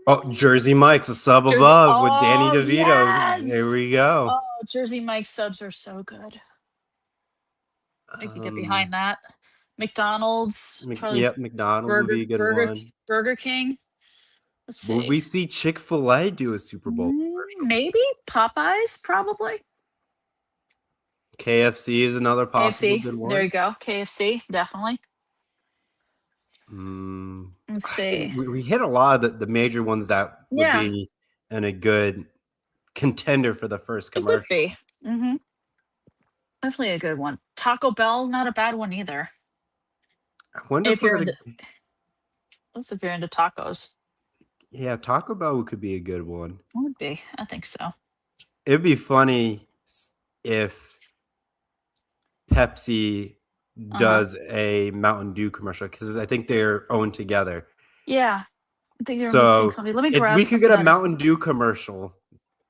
S2: Oh, Jersey Mike's, a sub above with Danny DeVito.
S3: Yes!
S2: There we go.
S3: Oh, Jersey Mike's subs are so good. I can get behind that. McDonald's.
S2: McDonald's would be a good one.
S3: Burger King. Let's see.
S2: Would we see Chick-fil-A do a Super Bowl commercial?
S3: Maybe. Popeyes, probably.
S2: KFC is another possible good one.
S3: There you go. KFC, definitely. Let's see.
S2: We hit a lot of the major ones that would be in a good contender for the first commercial.
S3: It would be. Definitely a good one. Taco Bell, not a bad one either.
S2: I wonder
S3: If
S2: if we're
S3: you're
S2: gonna.
S3: into, that's if you're into tacos.
S2: Yeah, Taco Bell could be a good one.
S3: Would be. I think so.
S2: It'd be funny if Pepsi does a Mountain Dew commercial because I think they're owned together.
S3: Yeah. I think they're in the same
S2: So
S3: company. Let me
S2: if
S3: grab
S2: we could get
S3: something
S2: a
S3: out of
S2: Mountain Dew commercial,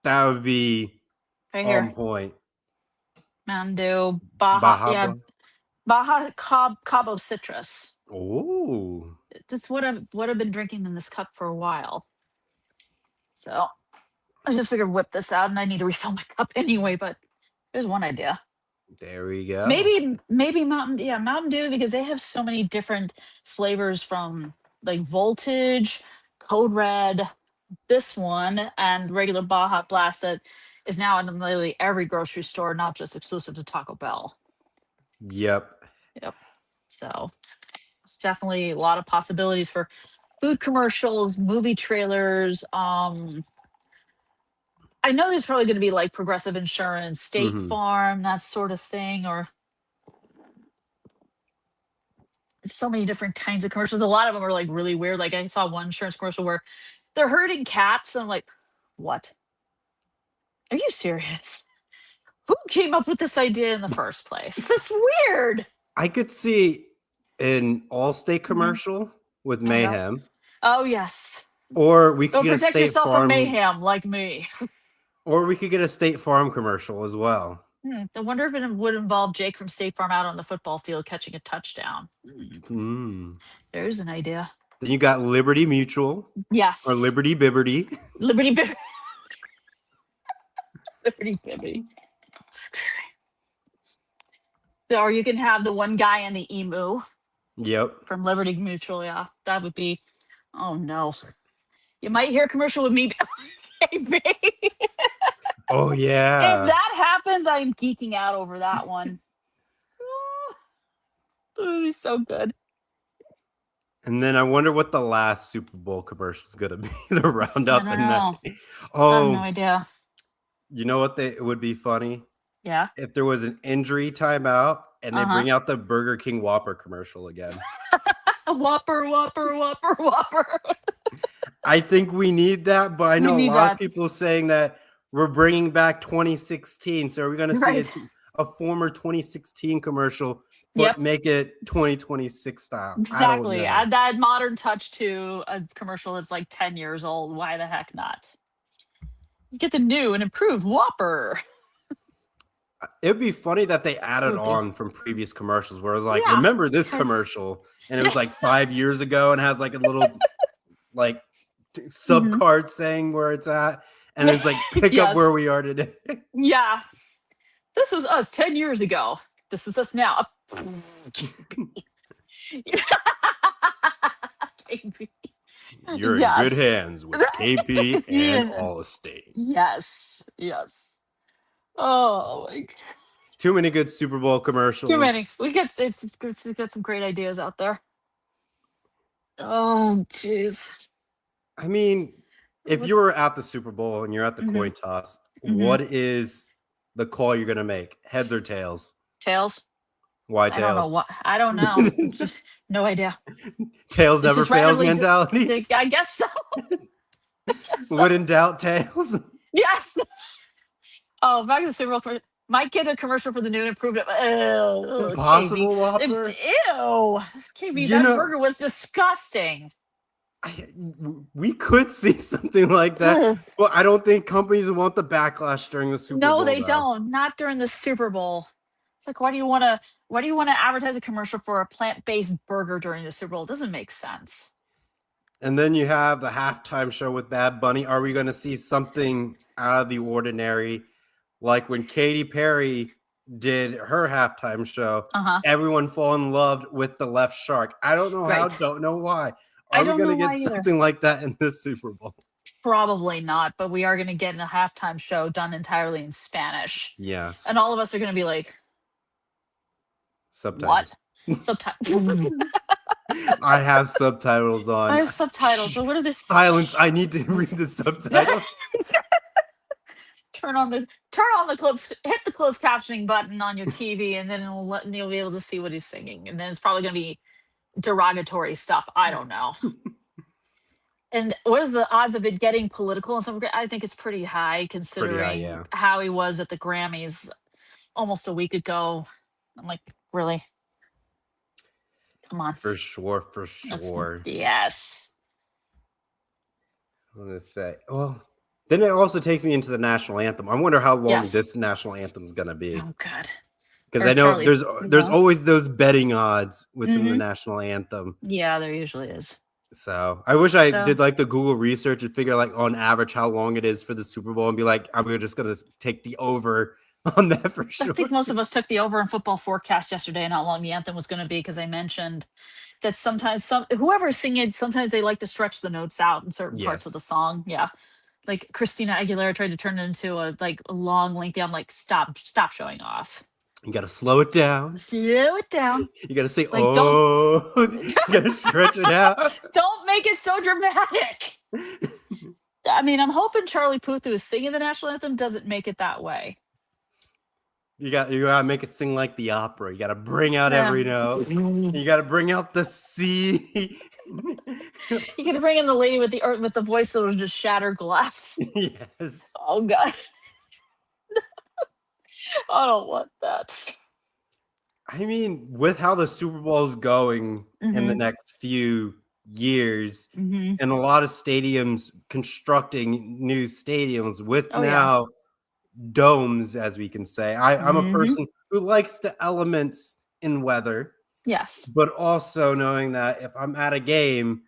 S2: that would be
S3: right
S2: on
S3: here.
S2: point.
S3: Mountain Dew, Baja,
S2: Baja
S3: yeah,
S2: Blast.
S3: Baja Cabo Citrus.
S2: Oh,
S3: This is what I've been drinking in this cup for a while. So I just figured whip this out, and I need to refill my cup anyway. But there's one idea.
S2: there we go.
S3: Maybe Mountain Dew, because they have so many different flavors, from like Voltage, Code Red, this one, and regular Baja Blast, that is now in literally every grocery store, not just exclusive to Taco Bell.
S2: Yep.
S3: Yep. So it's definitely a lot of possibilities for food commercials, movie trailers. I know there's probably going to be like Progressive Insurance, State Farm, that sort of thing, or so many different kinds of commercials. A lot of them are like really weird. Like I saw one insurance commercial where they're herding cats, and I'm like, what? Are you serious? Who came up with this idea in the first place? It's weird.
S2: I could see an Allstate commercial with
S3: Oh, no.
S2: Mayhem,
S3: Oh, yes.
S2: or we could
S3: Don't
S2: get a
S3: protect
S2: State
S3: yourself from
S2: Farm,
S3: mayhem like me.
S2: or we could get a State Farm commercial as well.
S3: I wonder if it would involve Jake from State Farm out on the football field catching a touchdown. There's an idea.
S2: Then you got Liberty Mutual,
S3: Yes.
S2: or Liberty Bibberty.
S3: Liberty Bibby. Liberty Bibby. Or you can have the one guy in the emu
S2: Yep.
S3: from Liberty Mutual. Yeah, that would be. Oh no, you might hear a commercial with me.
S2: Oh yeah.
S3: If that happens, I'm geeking out over that one. It would be so good.
S2: And then I wonder what the last Super Bowl commercial is going to be to round up
S3: I
S2: the
S3: don't know.
S2: night.
S3: I
S2: Oh,
S3: have no idea.
S2: you know what? It would be funny
S3: Yeah.
S2: if there was an injury timeout and they bring out the Burger King Whopper commercial again.
S3: Whopper, Whopper, Whopper, Whopper.
S2: I think we need that, but I know a lot of people saying that we're bringing back 2016. So are we going to see a former 2016 commercial, but make it 2026 style?
S3: Exactly. Add that modern touch to a commercial that's like 10 years old. Why the heck not? You get the new and improved Whopper.
S2: It'd be funny that they added on from previous commercials where it was like, remember this commercial? And it was like 5 years ago and has like a little like sub card saying where it's at. And it's like, pick up where we are today.
S3: Yeah. This was us 10 years ago. This is us now. KP.
S2: You're in good hands with KP and Allstate.
S3: Yes. Yes. Oh my God.
S2: Too many good Super Bowl commercials.
S3: Too many. We got some great ideas out there. Oh, jeez.
S2: I mean, if you were at the Super Bowl and you're at the coin toss, what is the call you're gonna make? Heads or tails?
S3: Tails.
S2: Why tails?
S3: I don't know. Just no idea.
S2: Tails never fails mentality.
S3: I guess so.
S2: Would in doubt, tails.
S3: Yes. Oh, back to the Super Bowl. Might get a commercial for the new and improved.
S2: Impossible Whopper.
S3: Ew. KB, that burger was disgusting.
S2: We could see something like that. Well, I don't think companies want the backlash during the Super Bowl.
S3: No, they don't. Not during the Super Bowl. It's like, why do you want to advertise a commercial for a plant-based burger during the Super Bowl? It doesn't make sense.
S2: And then you have the halftime show with Bad Bunny. Are we going to see something out of the ordinary? Like when Katy Perry did her halftime show, everyone fall in love with the left shark. I don't know how, don't know why. Are we going to get something like that in this Super Bowl?
S3: Probably not, but we are going to get a halftime show done entirely in Spanish.
S2: Yes.
S3: And all of us are going to be like,
S2: subtitles.
S3: What? Subtitles.
S2: I have subtitles on.
S3: I have subtitles. But what are the
S2: silence? I need to read the subtitles.
S3: Turn on the hit the closed captioning button on your TV, and then you'll be able to see what he's singing. And then it's probably going to be derogatory stuff. I don't know. And what is the odds of it getting political and stuff? I think it's pretty high considering
S2: yeah.
S3: how he was at the Grammys almost a week ago. I'm like, really? Come on.
S2: For sure.
S3: Yes.
S2: I was going to say, well, then it also takes me into the national anthem. I wonder how long this national anthem is going to be.
S3: Oh, God.
S2: Because I know there's always those betting odds within the national anthem.
S3: Yeah, there usually is.
S2: So I wish I did like the Google research and figure like on average how long it is for the Super Bowl and be like, I'm just going to take the over on that for sure.
S3: I think most of us took the over in Football Forecast yesterday and how long the anthem was going to be, because I mentioned that sometimes whoever's singing, sometimes they like to stretch the notes out in certain parts of the song. Yeah. Like Christina Aguilera tried to turn it into a long lengthy. I'm like, stop showing off.
S2: You got to slow it down.
S3: Slow it down.
S2: You got to say, like, oh, you got to stretch it out.
S3: Don't make it so dramatic. I mean, I'm hoping Charlie Puth, who is singing the national anthem, doesn't make it that way.
S2: You got to make it sing like the opera. You got to bring out every note. You got to bring out the C.
S3: You got to bring in the lady with the voice that was just shattered glass.
S2: Yes.
S3: Oh, God. I don't want that.
S2: I mean, with how the Super Bowl is going in the next few years, and a lot of stadiums constructing new stadiums with domes, as we can say. I'm a person who likes the elements in weather.
S3: Yes.
S2: But also knowing that if I'm at a game,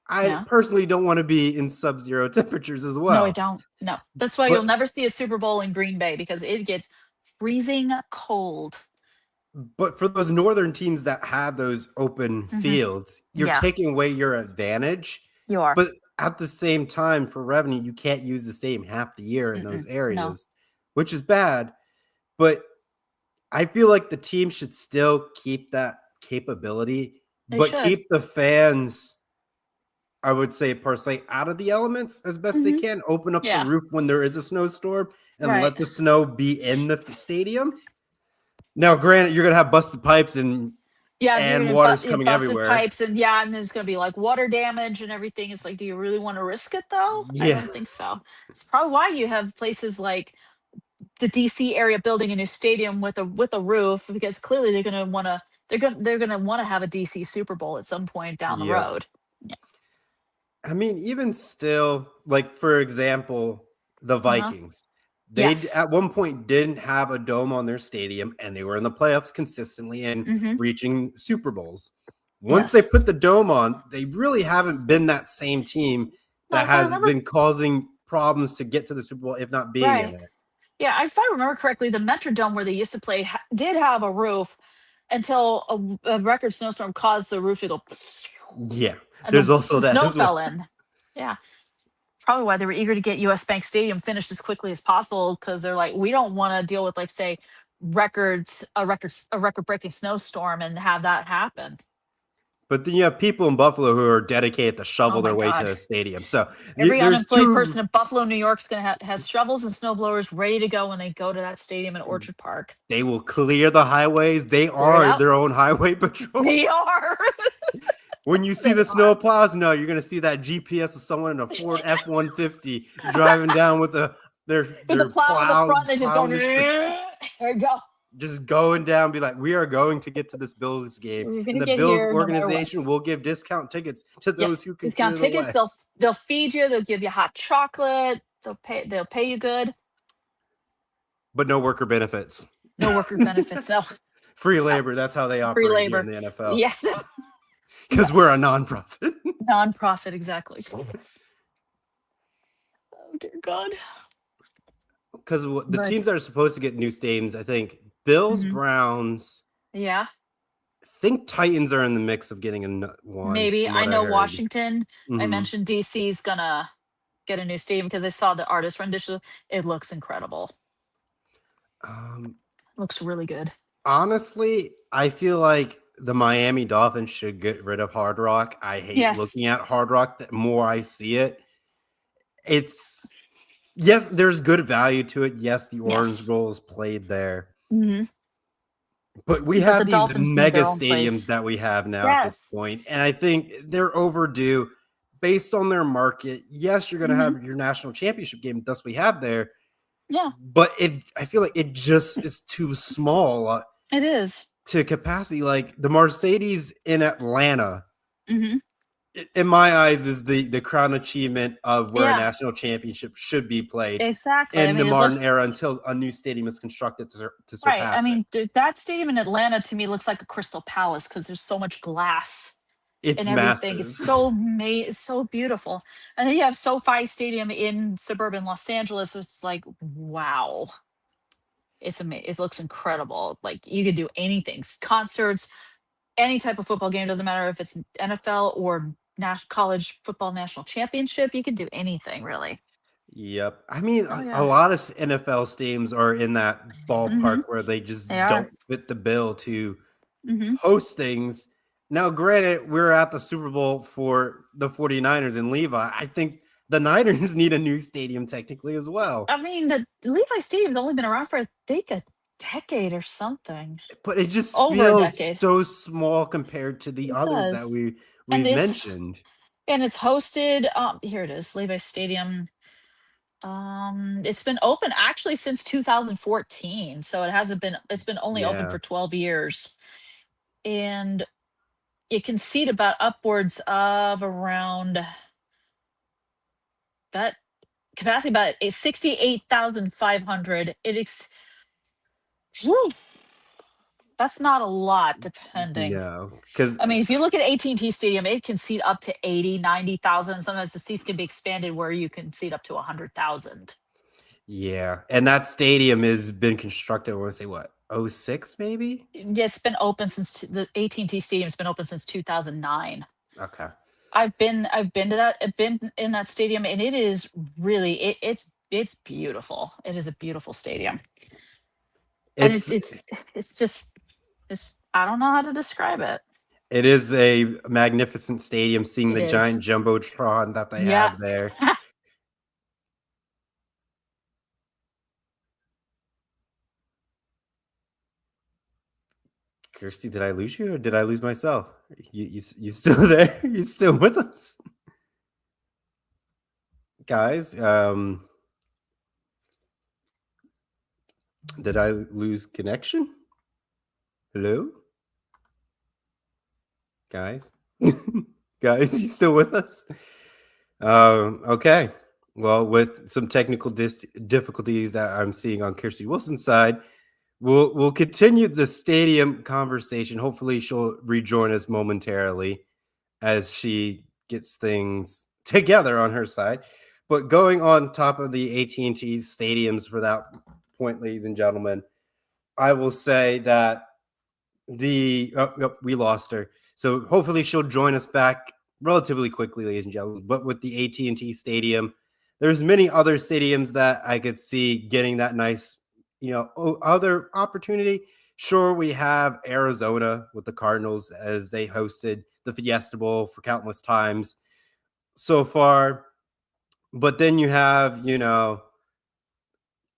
S2: I personally don't want to be in sub-zero temperatures as well.
S3: No, I don't. No. That's why you'll never see a Super Bowl in Green Bay, because it gets freezing cold.
S2: But for those northern teams that have those open fields, you're taking away your advantage.
S3: You are.
S2: But at the same time, for revenue, you can't use the stadium half the year in those areas, which is bad. But I feel like the team should still keep that capability, keep the fans, I would say personally, out of the elements as best they can. Open up the roof when there is a snowstorm and let the snow be in the stadium. Now, granted, you're gonna have busted pipes and water's coming everywhere.
S3: Pipes and there's gonna be like water damage and everything. It's like, do you really want to risk it though? I don't think so. It's probably why you have places like the DC area building a new stadium with a roof, because clearly they're gonna want to have a DC Super Bowl at some point down the road. Yeah.
S2: I mean, even still, like for example, the Vikings. They at one point didn't have a dome on their stadium, and they were in the playoffs consistently and reaching Super Bowls. Once they put the dome on, they really haven't been that same team that has been causing problems to get to the Super Bowl, if not being in it.
S3: Yeah, if I remember correctly, the Metrodome where they used to play did have a roof until a record snowstorm caused the roof to go.
S2: Yeah, there's also that.
S3: Snow fell in. Yeah. Probably why they were eager to get US Bank Stadium finished as quickly as possible, because they're like, we don't want to deal with, like, say, a record-breaking snowstorm and have that happen.
S2: But then you have people in Buffalo who are dedicated to shovel their way to the stadium. So
S3: every unemployed person in Buffalo, New York's gonna has shovels and snowblowers ready to go when they go to that stadium in Orchard Park.
S2: They will clear the highways. They are their own highway patrol.
S3: They are.
S2: When you see the snow plows, no, you're going to see that GPS of someone in a Ford F-150 driving down with their
S3: plow in the front. They just go, there you go.
S2: Just going down, be like, we are going to get to this Bills game. And the Bills organization will give discount tickets to those who can
S3: discount tickets. They'll feed you. They'll give you hot chocolate. They'll pay you good.
S2: But no worker benefits.
S3: No worker benefits. No.
S2: Free labor. That's how they operate
S3: Free labor
S2: in the NFL.
S3: Yes.
S2: Because we're a nonprofit.
S3: Nonprofit, exactly. Oh, dear God.
S2: Because the teams that are supposed to get new stadiums, I think Bills, Browns.
S3: Yeah.
S2: I think Titans are in the mix of getting one.
S3: Maybe. I know Washington. I mentioned DC's going to get a new stadium because I saw the artist rendition. It looks incredible. Looks really good.
S2: Honestly, I feel like the Miami Dolphins should get rid of Hard Rock. I hate looking at Hard Rock. The more I see it, there's good value to it. Yes, the orange roll is played there. But we
S3: But the
S2: have these
S3: Dolphins need
S2: mega
S3: their own
S2: stadiums
S3: place.
S2: that we have now at this
S3: Yes.
S2: point, and I think they're overdue based on their market. Yes, you're going to
S3: Mhm.
S2: have your national championship game, thus we have there,
S3: Yeah,
S2: but I feel like it just is too small
S3: it is.
S2: to capacity. Like the Mercedes in Atlanta,
S3: Mhm.
S2: in my eyes, is the crown achievement of where a
S3: Yeah,
S2: national championship should be played
S3: exactly. I
S2: in the
S3: mean, it
S2: modern
S3: looks
S2: era until a new stadium is constructed to
S3: right. I
S2: surpass it.
S3: mean, that stadium in Atlanta to me looks like a Crystal Palace because there's so much glass
S2: It's
S3: and everything. It's
S2: massive.
S3: so it's so beautiful. And then you have SoFi Stadium in suburban Los Angeles. It's like, wow. It's amazing. It looks incredible. Like you could do anything, concerts, any type of football game. Doesn't matter if it's NFL or college football national championship. You can do anything really.
S2: Yep. I mean,
S3: Oh
S2: a
S3: yeah.
S2: lot of NFL stadiums are in that
S3: Mm-hmm.
S2: ballpark where they
S3: They
S2: just
S3: are.
S2: don't fit the bill to
S3: Mm-hmm.
S2: host things. Now, granted, we're at the Super Bowl for the 49ers and Levi. I think the Niners need a new stadium technically as well.
S3: I mean, the Levi Stadium's only been around for I think a decade or something.
S2: But it just
S3: Over a
S2: feels
S3: decade.
S2: so small compared to the
S3: It
S2: others that
S3: does. And
S2: we've mentioned.
S3: it's hosted here it is, Levi Stadium. It's been open actually since 2014. So it hasn't been it's been only open
S2: Yeah.
S3: for 12 years. And it can seat about upwards of around that capacity about 68,500. Whew, that's not a lot depending.
S2: No, because
S3: I mean, if you look at AT&T Stadium, it can seat up to 80, 90,000. Sometimes the seats can be expanded where you can seat up to 100,000.
S2: yeah, and that stadium has been constructed. I want to say what, '06 maybe?
S3: Yeah, it's been open since the AT&T Stadium's been open since 2009.
S2: Okay.
S3: I've been to that I've been in that stadium and it is really it's beautiful. It is a beautiful stadium. And
S2: It's
S3: it's just it's I don't know how to describe it.
S2: It is a magnificent stadium, seeing
S3: It
S2: the giant
S3: is.
S2: jumbotron that they
S3: Yeah.
S2: have there. Kirsty, did I lose you or did I lose myself? You still there? You still with us? Guys, did I lose connection? Hello? Guys? Guys, you still with us? Okay. Well, with some technical difficulties that I'm seeing on Kirsty Wilson's side, we'll continue the stadium conversation. Hopefully, she'll rejoin us momentarily as she gets things together on her side. But going on top of the AT&T stadiums for that point, ladies and gentlemen, I will say that we lost her. So hopefully she'll join us back relatively quickly, ladies and gentlemen. But with the AT&T Stadium, there's many other stadiums that I could see getting that nice, other opportunity. Sure, we have Arizona with the Cardinals as they hosted the Fiesta Bowl for countless times so far. But then you have,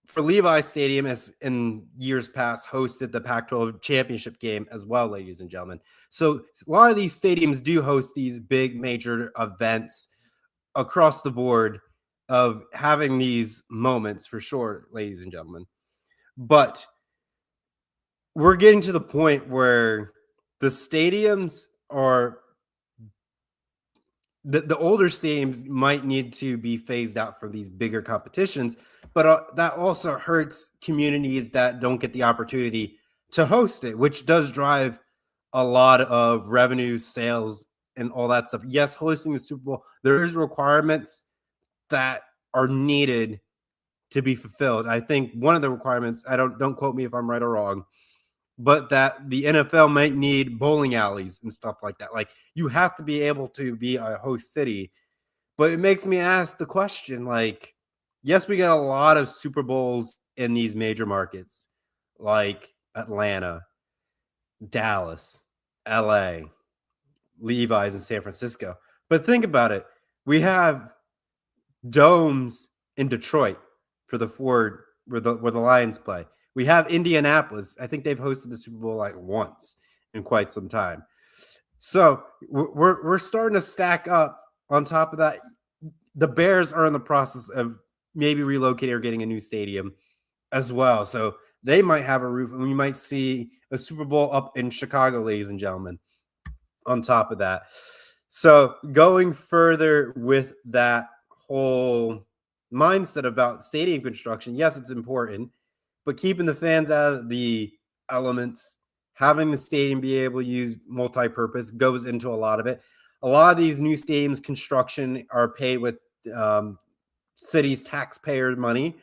S2: for Levi Stadium has in years past hosted the Pac-12 championship game as well, ladies and gentlemen. So a lot of these stadiums do host these big major events across the board of having these moments for sure, ladies and gentlemen. But we're getting to the point where the stadiums are the older stadiums might need to be phased out for these bigger competitions, but that also hurts communities that don't get the opportunity to host it, which does drive a lot of revenue, sales, and all that stuff. Yes, hosting the Super Bowl, there is requirements that are needed to be fulfilled. I think one of the requirements, don't quote me if I'm right or wrong, but that the NFL might need bowling alleys and stuff like that. Like you have to be able to be a host city. But it makes me ask the question, like, yes, we got a lot of Super Bowls in these major markets like Atlanta, Dallas, LA, Levi's in San Francisco. But think about it. We have domes in Detroit for the Ford where the Lions play. We have Indianapolis. I think they've hosted the Super Bowl like once in quite some time. So we're starting to stack up. On top of that, the Bears are in the process of maybe relocating or getting a new stadium as well. So they might have a roof, and we might see a Super Bowl up in Chicago, ladies and gentlemen, on top of that. So going further with that whole mindset about stadium construction, yes, it's important, but keeping the fans out of the elements, having the stadium be able to use multi-purpose goes into a lot of it. A lot of these new stadiums construction are paid with city's taxpayer money,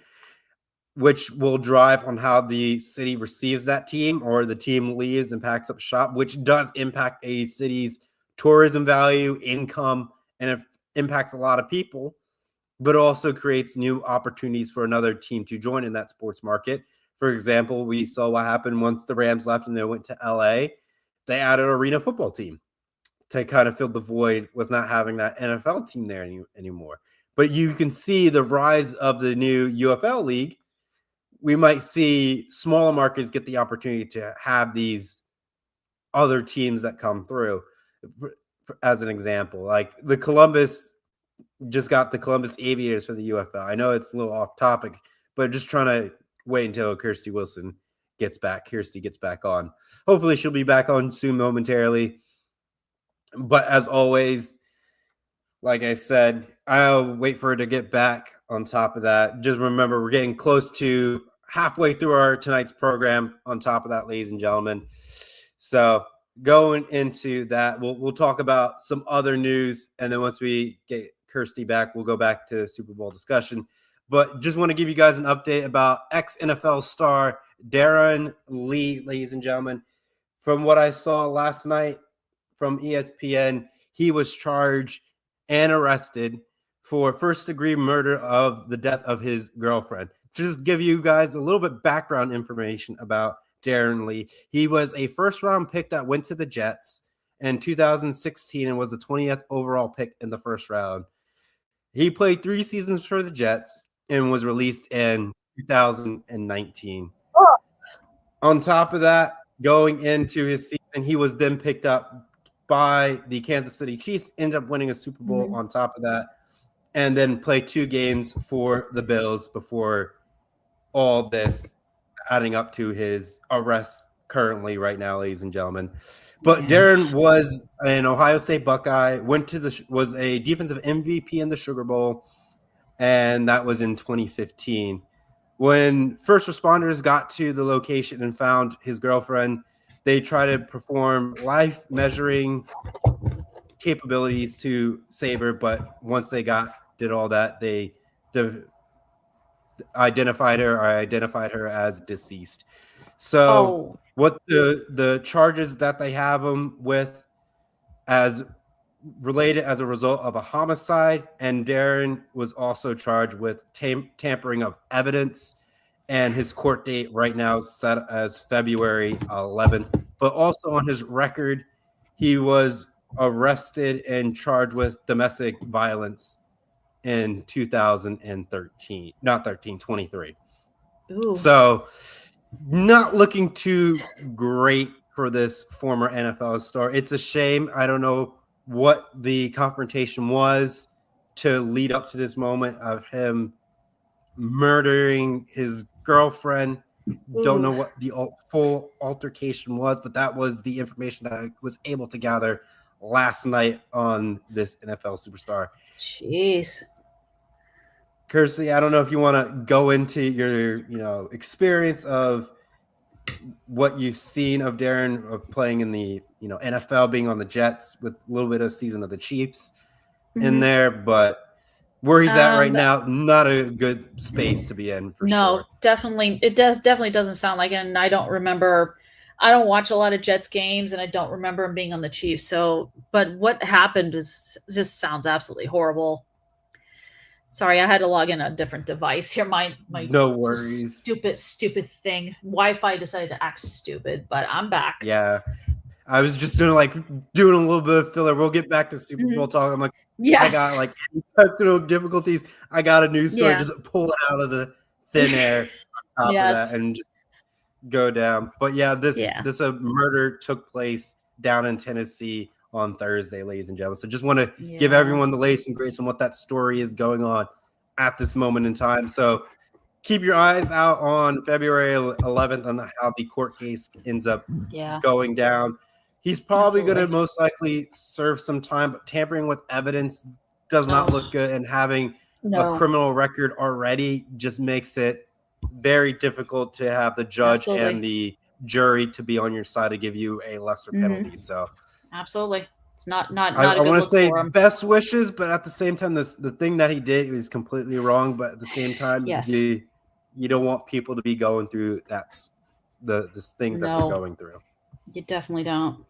S2: which will drive on how the city receives that team, or the team leaves and packs up shop, which does impact a city's tourism value, income, and it impacts a lot of people, but also creates new opportunities for another team to join in that sports market. For example, we saw what happened once the Rams left and they went to LA. They added an arena football team to kind of fill the void with not having that NFL team there anymore. But you can see the rise of the new UFL league. We might see smaller markets get the opportunity to have these other teams that come through. As an example, like the Columbus just got the Columbus Aviators for the UFL. I know it's a little off topic, but just trying to wait until Kristie Wilson gets back. Kristie gets back on. Hopefully she'll be back on soon momentarily. But as always, like I said, I'll wait for her to get back. On top of that, just remember we're getting close to halfway through our tonight's program. On top of that, ladies and gentlemen. So going into that, we'll talk about some other news, and then once we get Kristie back, we'll go back to Super Bowl discussion. But just want to give you guys an update about ex-NFL star Darren Lee, ladies and gentlemen. From what I saw last night from ESPN, he was charged and arrested for first-degree murder of the death of his girlfriend. Just give you guys a little bit background information about Darren Lee. He was a first-round pick that went to the Jets in 2016 and was the 20th overall pick in the first round. He played 3 seasons for the Jets and was released in 2019.
S4: Oh.
S2: On top of that, going into his season, he was then picked up by the Kansas City Chiefs, ended up winning a Super Bowl on top of that, and then played 2 games for the Bills before all this adding up to his arrest currently right now, ladies and gentlemen. But Darren was an Ohio State Buckeye, was a defensive MVP in the Sugar Bowl, and that was in 2015. When first responders got to the location and found his girlfriend, they tried to perform life measuring capabilities to save her, but once they did all that, they identified her as deceased. So what the charges that they have him with as related as a result of a homicide, and Darren was also charged with tampering of evidence, and his court date right now is set as February 11th. But also on his record, he was arrested and charged with domestic violence in 2023.
S4: Ooh.
S2: So not looking too great for this former NFL star. It's a shame. I don't know what the confrontation was to lead up to this moment of him murdering his girlfriend. Don't know what the full altercation was, but that was the information that I was able to gather last night on this NFL superstar.
S4: Jeez.
S2: Kristie, I don't know if you want to go into your, experience of what you've seen of Darren of playing in the, NFL, being on the Jets with a little bit of season of the Chiefs in there, but where he's at right now, not a good space to be in for sure.
S4: No, definitely. It definitely doesn't sound like it. And I don't watch a lot of Jets games, and I don't remember him being on the Chiefs. So, but what happened just sounds absolutely horrible. Sorry, I had to log in a different device here. My
S2: no worries.
S4: Stupid thing. Wi-Fi decided to act stupid, but I'm back.
S2: Yeah. I was just doing a little bit of filler. We'll get back to Super Bowl talk. I'm like,
S4: yes.
S2: I got technical difficulties. I got a news story. Just pull it out of the thin air.
S4: Yes.
S2: And just go down. But yeah, this
S4: Yeah.
S2: murder took place down in Tennessee on Thursday, ladies and gentlemen. So just want to give
S4: Yeah.
S2: everyone the latest and greatest on what that story is going on at this moment in time. So keep your eyes out on February 11th on how the court case ends up going down. He's probably going to most likely serve some time, but tampering with evidence does not look good, and having a criminal record already just makes it very difficult to have the judge and the jury to be on your side to give you a lesser penalty. So
S4: absolutely, it's not a good
S2: I want to
S4: look
S2: say
S4: for him.
S2: best wishes, but at the same time, the thing that he did was completely wrong. But at the same time, you don't want people to be going through the things that they're going through.
S4: You definitely don't.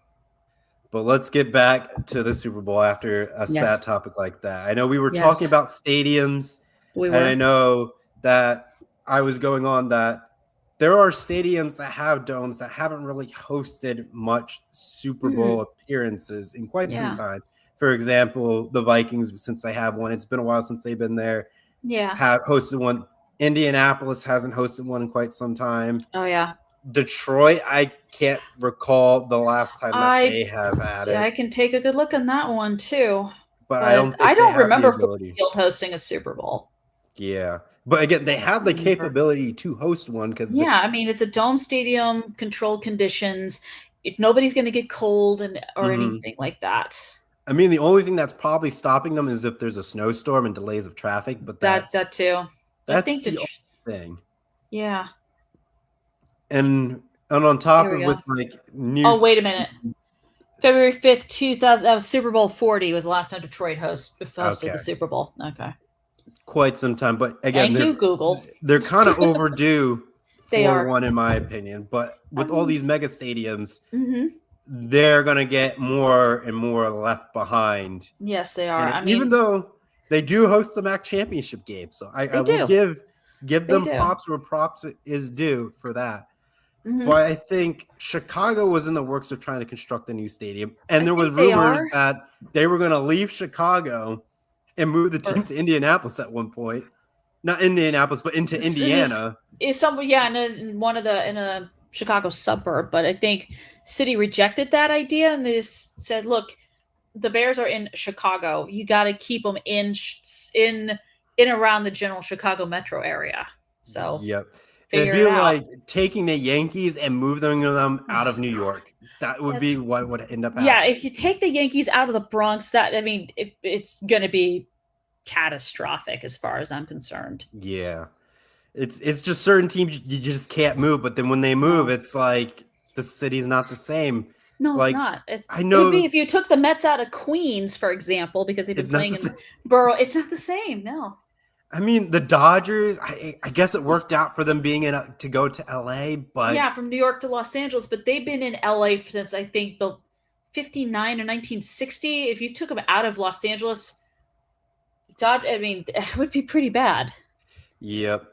S2: But let's get back to the Super Bowl after a sad topic like that. I know we were talking about stadiums, and I know that I was going on that there are stadiums that have domes that haven't really hosted much Super Bowl appearances in quite some time. For example, the Vikings, since they have one, it's been a while since they've been there. Have hosted one. Indianapolis hasn't hosted one in quite some time.
S4: Oh yeah.
S2: Detroit, I can't recall the last time that they have had it.
S4: I can take a good look on that one too.
S2: But I don't
S4: remember Field hosting a Super Bowl.
S2: Yeah. But again, they have the capability to host one because
S4: I mean, it's a dome stadium, controlled conditions. Nobody's going to get cold or anything like that.
S2: I mean, the only thing that's probably stopping them is if there's a snowstorm and delays of traffic. But that
S4: too.
S2: That's the only thing.
S4: Yeah.
S2: And on top of with like news.
S4: Oh, wait a minute. February 5th, 2000. That was Super Bowl 40 was the last time Detroit hosted the Super Bowl. Okay.
S2: Quite some time. But again,
S4: thank you, Google.
S2: They're kind of overdue for one, in my opinion. But with all these mega stadiums, they're going to get more and more left behind.
S4: Yes, they are.
S2: Even though they do host the MAC championship game. So I will give them props where props is due for that. But I think Chicago was in the works of trying to construct a new stadium. And there was rumors that they were going to leave Chicago and move the team to Indianapolis at one point. Not Indianapolis, but into Indiana.
S4: In a Chicago suburb. But I think city rejected that idea and they said, look, the Bears are in Chicago. You got to keep them in around the general Chicago metro area. So
S2: it'd be like taking the Yankees and moving them out of New York. That would be what would end up happening.
S4: Yeah, if you take the Yankees out of the Bronx, it's going to be catastrophic as far as I'm concerned.
S2: Yeah. It's just certain teams you just can't move, but then when they move, it's like the city's not the same.
S4: No,
S2: like,
S4: it's not.
S2: I know.
S4: It would be if you took the Mets out of Queens, for example, because they've been playing in Borough. It's not the same. No.
S2: I mean, the Dodgers, I guess it worked out for them being to go to LA, but
S4: from New York to Los Angeles, but they've been in LA since I think the 59 or 1960. If you took them out of Los Angeles, it would be pretty bad.
S2: Yep.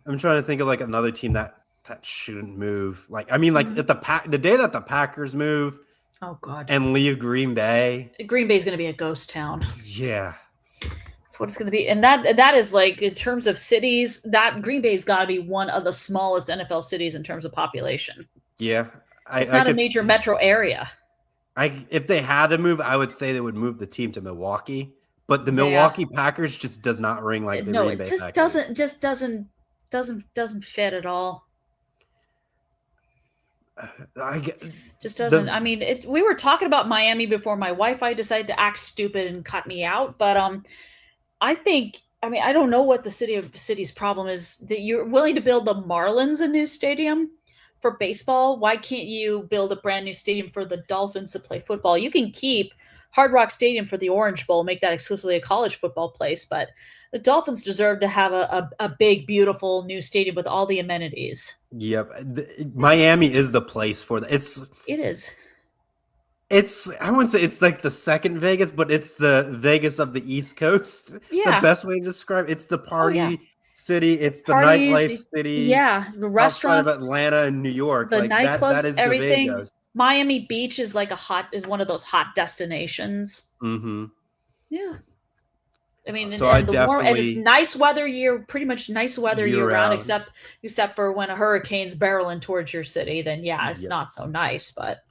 S2: I'm trying to think of like another team that shouldn't move. Like, I mean, like at the day that the Packers move,
S4: oh God,
S2: and leave Green Bay.
S4: Green Bay is going to be a ghost town.
S2: Yeah.
S4: That's what it's going to be. And that is like, in terms of cities, that Green Bay's got to be one of the smallest NFL cities in terms of population.
S2: Yeah.
S4: It's not a major metro area.
S2: If they had to move, I would say they would move the team to Milwaukee, but the Milwaukee Packers just does not ring like the Green Bay Packers.
S4: Doesn't fit at all. Just doesn't. We were talking about Miami before my Wi-Fi decided to act stupid and cut me out, but I don't know what the city's problem is that you're willing to build the Marlins a new stadium for baseball. Why can't you build a brand new stadium for the Dolphins to play football? You can keep Hard Rock Stadium for the Orange Bowl, make that exclusively a college football place, but the Dolphins deserve to have a big, beautiful new stadium with all the amenities.
S2: Yep. Miami is the place for that.
S4: It is.
S2: I wouldn't say it's like the second Vegas, but it's the Vegas of the East Coast.
S4: Yeah.
S2: The best way to describe it's the party city. It's the nightlife city.
S4: Yeah. The restaurants.
S2: Outside of Atlanta and New York.
S4: The nightclubs,
S2: that is
S4: everything.
S2: The Vegas.
S4: Miami Beach is like one of those hot destinations.
S2: Mm-hmm.
S4: Yeah. I mean,
S2: So
S4: and the warm, and it's nice weather year, pretty much nice weather year round, except for when a hurricane's barreling towards your city. Then it's not so nice. But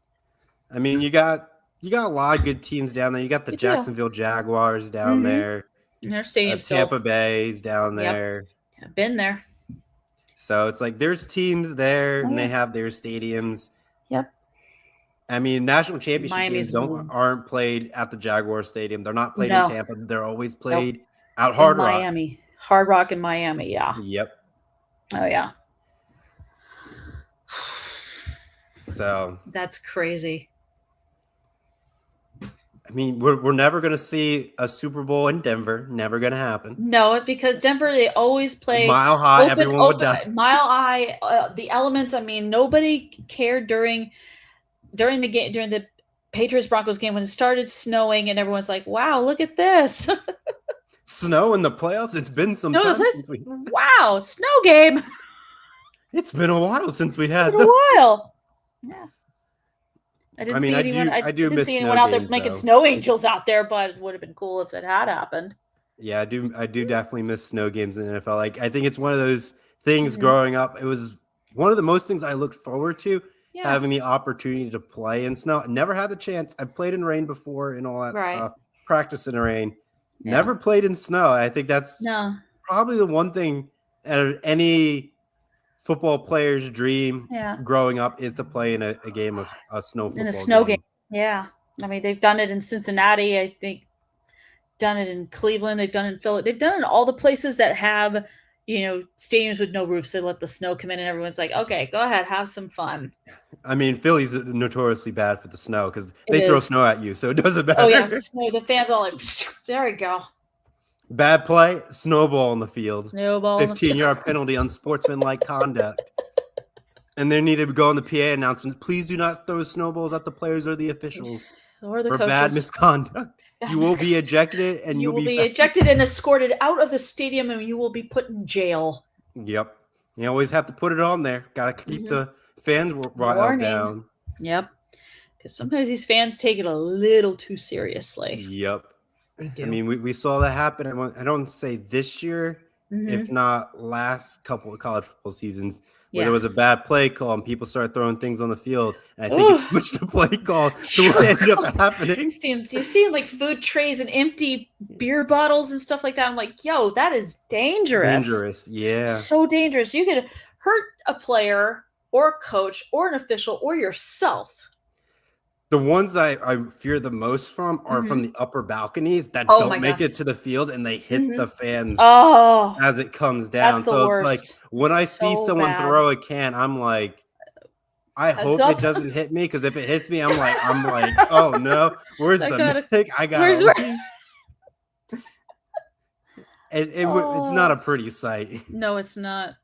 S2: I mean, you got a lot of good teams down there. You got the Jacksonville Jaguars down there.
S4: And their stadium
S2: Tampa Bay's down there.
S4: I've been there.
S2: So it's like there's teams there, and they have their stadiums.
S4: Yep.
S2: I mean, national championship games aren't played at the Jaguar Stadium. They're not played in Tampa. They're always played out Hard Rock.
S4: Miami. Hard Rock in Miami, yeah.
S2: Yep.
S4: Oh, yeah.
S2: So
S4: that's crazy.
S2: I mean, we're never going to see a Super Bowl in Denver. Never going to happen.
S4: No, because Denver, they always play
S2: Mile High. Everyone would die.
S4: Mile High. The elements. I mean, nobody cared during the game, during the Patriots Broncos game when it started snowing, and everyone's like, "Wow, look at this."
S2: Snow in the playoffs. It's been some time since we.
S4: Wow, snow game.
S2: It's been a while since we had.
S4: A while. Yeah. I didn't see anyone out there making snow angels out there, but it would have been cool if it had happened.
S2: Yeah, I do definitely miss snow games in the NFL. Like, I think it's one of those things growing up. It was one of the most things I looked forward to, having the opportunity to play in snow. I never had the chance. I've played in rain before and all that stuff. Practice in the rain. Yeah. Never played in snow. I think that's probably the one thing any football player's dream growing up is to play in a game of a snow football.
S4: In a snow game. Yeah. I mean, they've done it in Cincinnati. I think done it in Cleveland. They've done it in Philly. They've done it in all the places that have, stadiums with no roofs. They let the snow come in and everyone's like, okay, go ahead, have some fun.
S2: I mean, Philly's notoriously bad for the snow because they throw snow at you, so it doesn't matter.
S4: Oh, yeah. The fans all like, there we go.
S2: Bad play, snowball on the field.
S4: Snowball
S2: 15-yard penalty, unsportsmanlike conduct. And they needed to go on the PA announcement. Please do not throw snowballs at the players or the officials
S4: or the
S2: for
S4: coaches.
S2: Bad misconduct. You will be ejected, and
S4: you will be ejected and escorted out of the stadium, and you will be put in jail.
S2: Yep. You always have to put it on there. Got to keep the fans riled down.
S4: Yep. Because sometimes these fans take it a little too seriously.
S2: Yep. I mean, we saw that happen. I don't say this year, if not last couple of college football seasons, where there was a bad play call and people started throwing things on the field. And I think it switched the play call to what ended up happening.
S4: You've seen like food trays and empty beer bottles and stuff like that. I'm like, yo, that is dangerous.
S2: Dangerous, yeah.
S4: So dangerous. You could hurt a player or a coach or an official or yourself.
S2: The ones I fear the most from are from the upper balconies that don't make it to the field and they hit the fans as it comes down. So it's like when I see someone throw a can, I'm like, I hope it doesn't hit me, because if it hits me, I'm like, oh no, where's the mistake? I got it. It's not a pretty sight.
S4: No, it's not.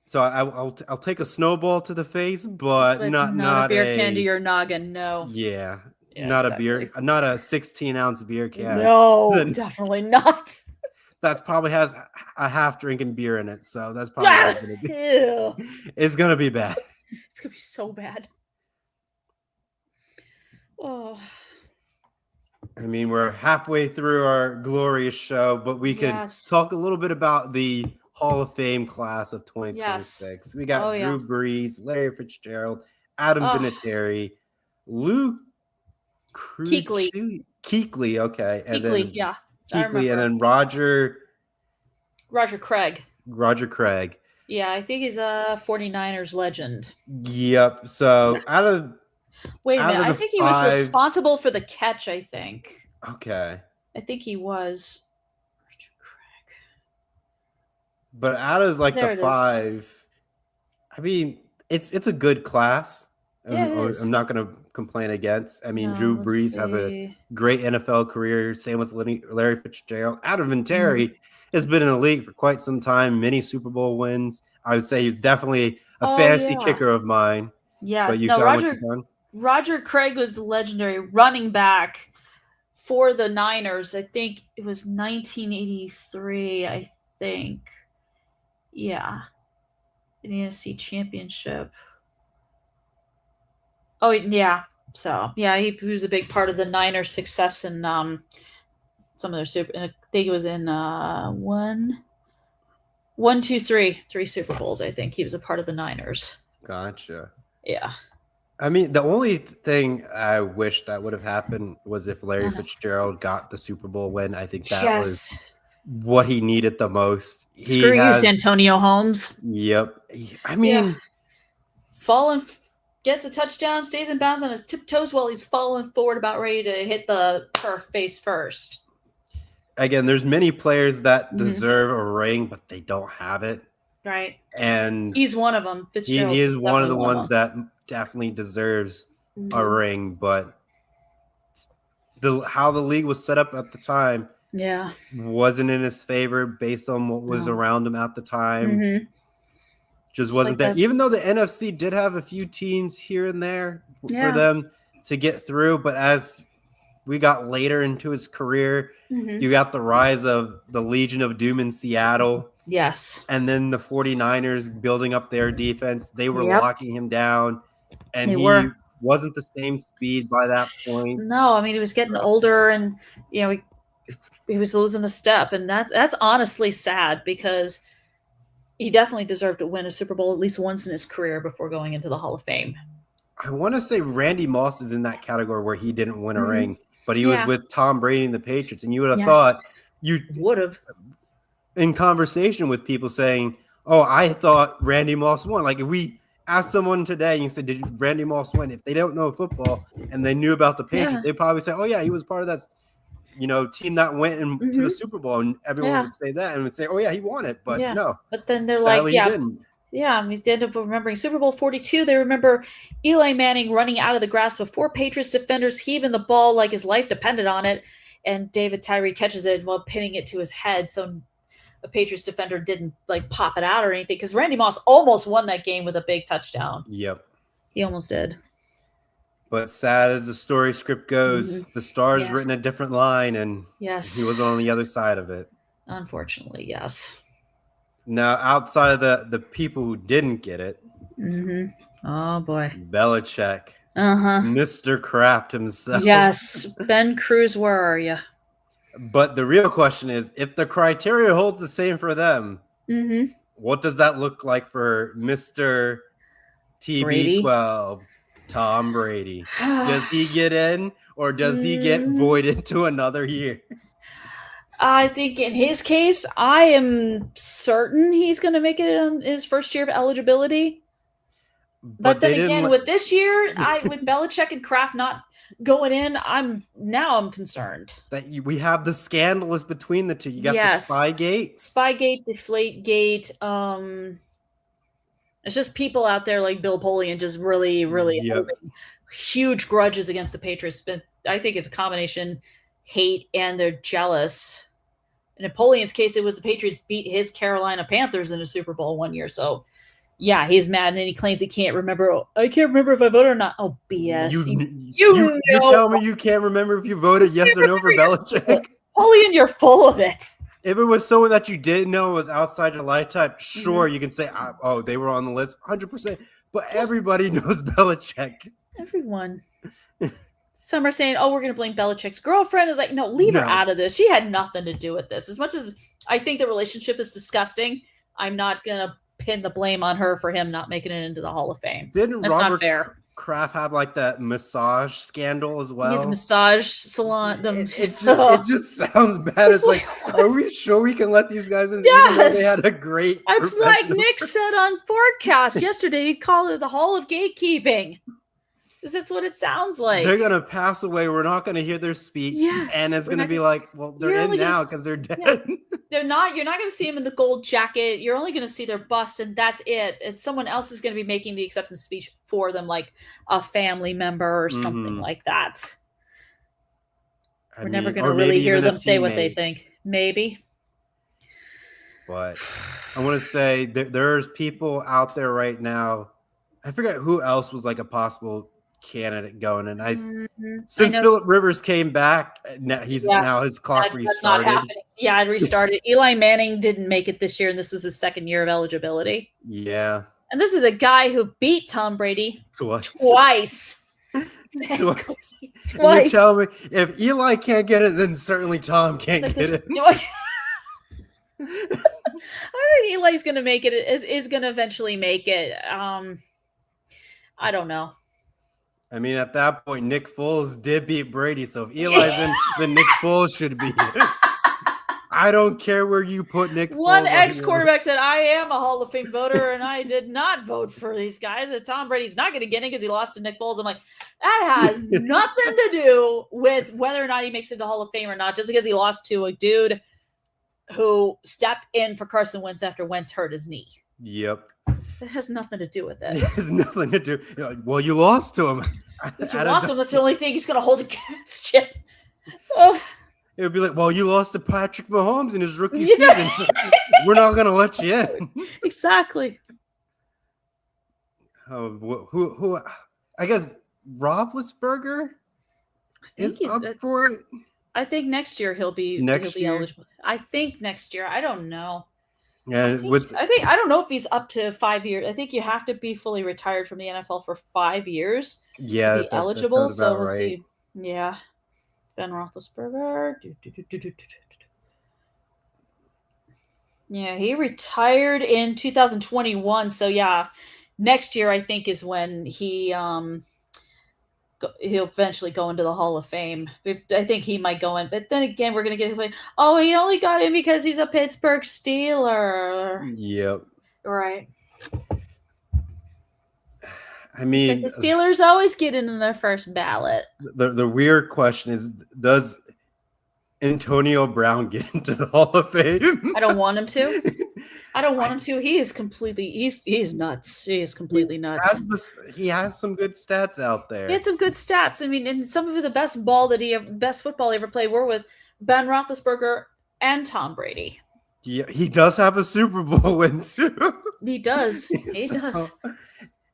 S2: So I'll take a snowball to the face, but not
S4: a beer can to your noggin. No.
S2: Yeah, not exactly. Not a 16-ounce beer can.
S4: No, definitely not.
S2: That probably has a half drinking beer in it, so that's probably what it's gonna be. It's gonna be bad.
S4: It's gonna be so bad. Oh.
S2: I mean, we're halfway through our glorious show, but we could talk a little bit about the Hall of Fame class of 2026. We got Drew Brees, Larry Fitzgerald, Adam Vinatieri, Luke Kuechly, okay. And Kuechly, and then Roger
S4: Craig.
S2: Roger Craig.
S4: Yeah, I think he's a 49ers legend.
S2: Yep. So
S4: Wait a minute. I think he was responsible for the catch, I think.
S2: Okay.
S4: I think he was.
S2: But out of like the five, I mean, it's a good class. I'm not going to complain against. I mean, Drew Brees has a great NFL career. Same with Larry Fitzgerald. Adam Vinatieri has been in the league for quite some time. Many Super Bowl wins. I would say he's definitely a fantasy kicker of mine.
S4: Yes. Roger Craig was legendary running back for the Niners. I think it was 1983, I think. Yeah. The NFC Championship. Oh, yeah. So, yeah, he was a big part of the Niners' success in some of their I think it was in three Super Bowls. I think he was a part of the Niners.
S2: Gotcha.
S4: Yeah.
S2: I mean, the only thing I wish that would have happened was if Larry Fitzgerald got the Super Bowl win. I think that was what he needed the most.
S4: Screw you, Santonio Holmes.
S2: Yep. I mean,
S4: gets a touchdown, stays in bounds on his tiptoes while he's falling forward, about ready to hit the face first.
S2: Again, there's many players that deserve a ring, but they don't have it.
S4: Right.
S2: And
S4: he's one of them.
S2: He is one of the ones that definitely deserves a ring, but how the league was set up at the time wasn't in his favor based on what was around him at the time. Just wasn't there. Even though the NFC did have a few teams here and there for them to get through, but as we got later into his career, you got the rise of the Legion of Doom in Seattle.
S4: Yes.
S2: And then the 49ers building up their defense. They were locking him down, and he wasn't the same speed by that point.
S4: No, I mean, he was getting older, and he was losing a step, and that's honestly sad, because he definitely deserved to win a Super Bowl at least once in his career before going into the Hall of Fame.
S2: I want to say Randy Moss is in that category where he didn't win a ring, but he was with Tom Brady and the Patriots, and you would have thought you
S4: would have.
S2: In conversation with people saying, "Oh, I thought Randy Moss won." Like if we asked someone today and said, "Did Randy Moss win?" If they don't know football and they knew about the Patriots, they'd probably say, "Oh yeah, he was part of that, team that went into the Super Bowl," and everyone would say that and would say, "Oh yeah, he won it." But no.
S4: But then they're like, they end up remembering Super Bowl 42. They remember Eli Manning running out of the grass before Patriots defenders, heaving the ball like his life depended on it, and David Tyree catches it while pinning it to his head. So a Patriots defender didn't pop it out or anything, because Randy Moss almost won that game with a big touchdown.
S2: Yep.
S4: He almost did.
S2: But sad as the story script goes, the stars written a different line, and he was on the other side of it.
S4: Unfortunately, yes.
S2: Now, outside of the people who didn't get it,
S4: oh boy,
S2: Belichick, Mr. Kraft himself.
S4: Yes, Ben Cruz, where are you?
S2: But the real question is, if the criteria holds the same for them, what does that look like for Mr. TB12, Tom Brady? Does he get in, or does he get voided to another year?
S4: I think in his case, I am certain he's going to make it in his first year of eligibility. But then again, with this year, with Belichick and Kraft not going in, I'm concerned
S2: that we have the scandalous between the two. You got the Spygate,
S4: Deflategate. It's just people out there like Bill Polian just really holding huge grudges against the Patriots. But I think it's a combination hate, and they're jealous. And in Polian's case, it was the Patriots beat his Carolina Panthers in a Super Bowl one year. So yeah, he's mad, and he claims he can't remember. I can't remember if I voted or not. Oh, BS.
S2: You tell me you can't remember if you voted yes or no for Belichick.
S4: Polian, you're full of it.
S2: If it was someone that you didn't know was outside your lifetime, sure, you can say, oh, they were on the list, 100%. But everybody knows Belichick.
S4: Everyone. Some are saying, oh, we're going to blame Belichick's girlfriend. And no, leave her out of this. She had nothing to do with this. As much as I think the relationship is disgusting, I'm not going to pin the blame on her for him not making it into the Hall of Fame. That's not fair.
S2: Kraft had that massage scandal as well.
S4: Yeah, the massage salon.
S2: It just sounds bad. It's like, are we sure we can let these guys in?
S4: Yes.
S2: They had a great.
S4: It's like Nick said on Forecast yesterday. He called it the Hall of Gatekeeping. Because that's what it sounds like.
S2: They're gonna pass away. We're not gonna hear their speech, and it's gonna be like, well, they're in now because they're dead.
S4: Yeah. They're not. You're not gonna see them in the gold jacket. You're only gonna see their bust, and that's it. And someone else is gonna be making the acceptance speech for them, like a family member or something like that. We're never gonna really hear them say what they think. Maybe.
S2: But I want to say there's people out there right now. I forget who else was like a possible candidate going, and since Phillip Rivers came back, now his clock restarted. That's not happening.
S4: Yeah, it restarted. Eli Manning didn't make it this year, and this was his second year of eligibility.
S2: Yeah,
S4: and this is a guy who beat Tom Brady twice.
S2: Twice. And you're
S4: Twice.
S2: telling me if Eli can't get it, then certainly Tom can't
S4: Like
S2: get it.
S4: I think Eli's gonna make it. Is gonna eventually make it. I don't know.
S2: I mean, at that point, Nick Foles did beat Brady, so if Eli's in, then Nick Foles should be. I don't care where you put Nick Foles.
S4: One ex-quarterback said, I am a Hall of Fame voter, and I did not vote for these guys. Tom Brady's not going to get it because he lost to Nick Foles. I'm like, that has nothing to do with whether or not he makes it to Hall of Fame or not, just because he lost to a dude who stepped in for Carson Wentz after Wentz hurt his knee.
S2: Yep.
S4: It has nothing to do with it.
S2: It has nothing to do. Well, you lost to him.
S4: If you lost him, that's the only thing he's going to hold against you. Oh.
S2: It would be like, well, you lost to Patrick Mahomes in his rookie season. We're not going to let you in.
S4: Exactly.
S2: Who? I guess Roethlisberger is up for it.
S4: I think next year he'll be eligible. I think next year. I don't know.
S2: Yeah,
S4: I don't know if he's up to 5 years. I think you have to be fully retired from the NFL for 5 years.
S2: Yeah,
S4: to be eligible. So we'll
S2: right.
S4: see. Yeah. Ben Roethlisberger. Yeah, he retired in 2021. So yeah, next year I think is when he'll eventually go into the Hall of Fame. I think he might go in, but then again, we're gonna get like, oh, he only got in because he's a Pittsburgh Steeler.
S2: Yep.
S4: Right.
S2: I mean,
S4: the Steelers always get in their first ballot.
S2: The weird question is, does Antonio Brown get into the Hall of Fame?
S4: I don't want him to. I don't want him to. He is completely. He's nuts. He is completely nuts.
S2: He has some good stats out there.
S4: He had some good stats. I mean, and some of the best football he ever played were with Ben Roethlisberger and Tom Brady.
S2: Yeah, he does have a Super Bowl win too.
S4: He does. He does.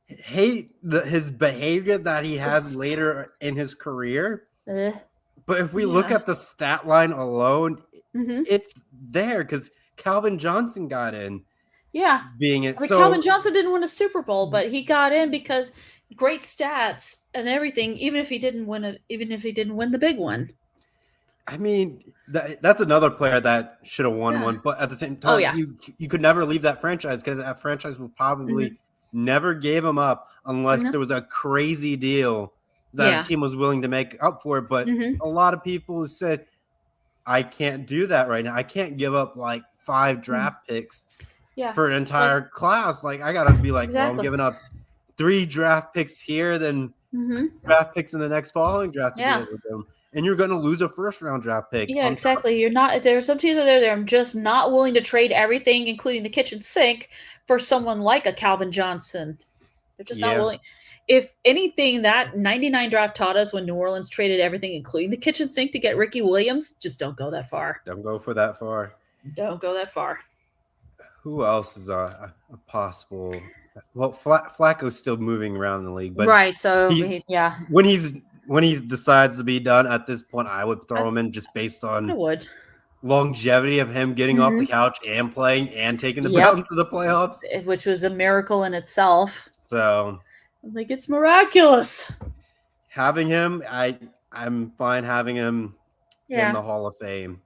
S2: Hate his behavior that he has later in his career. But if we look at the stat line alone, it's there because Calvin Johnson got in.
S4: Yeah.
S2: Being it.
S4: So Calvin Johnson didn't win a Super Bowl, but he got in because great stats and everything, even if he didn't win the big one.
S2: I mean, that's another player that should have won one, but at the same time, you could never leave that franchise because that franchise would probably never gave him up unless there was a crazy deal that a team was willing to make up for it. But a lot of people said, I can't do that right now. I can't give up like 5 draft picks for an entire class. Like, I got to be like, well, I'm giving up 3 draft picks here, then draft picks in the next following draft to be able to do them. And you're going to lose a first-round draft pick.
S4: Yeah, exactly. You're not. There are some teams out there that are just not willing to trade everything, including the kitchen sink, for someone like a Calvin Johnson. They're just not willing. If anything, that 99 draft taught us when New Orleans traded everything, including the kitchen sink, to get Ricky Williams, just don't go that far.
S2: Don't go for that far.
S4: Don't go that far.
S2: Who else is a possible? Well, Flacco's still moving around the league, but
S4: right. So
S2: when he decides to be done at this point, I would throw him in just based on longevity of him getting off the couch and playing and taking the Browns to the playoffs,
S4: which was a miracle in itself.
S2: So
S4: I think it's miraculous.
S2: Having him, I'm fine having him in the Hall of Fame.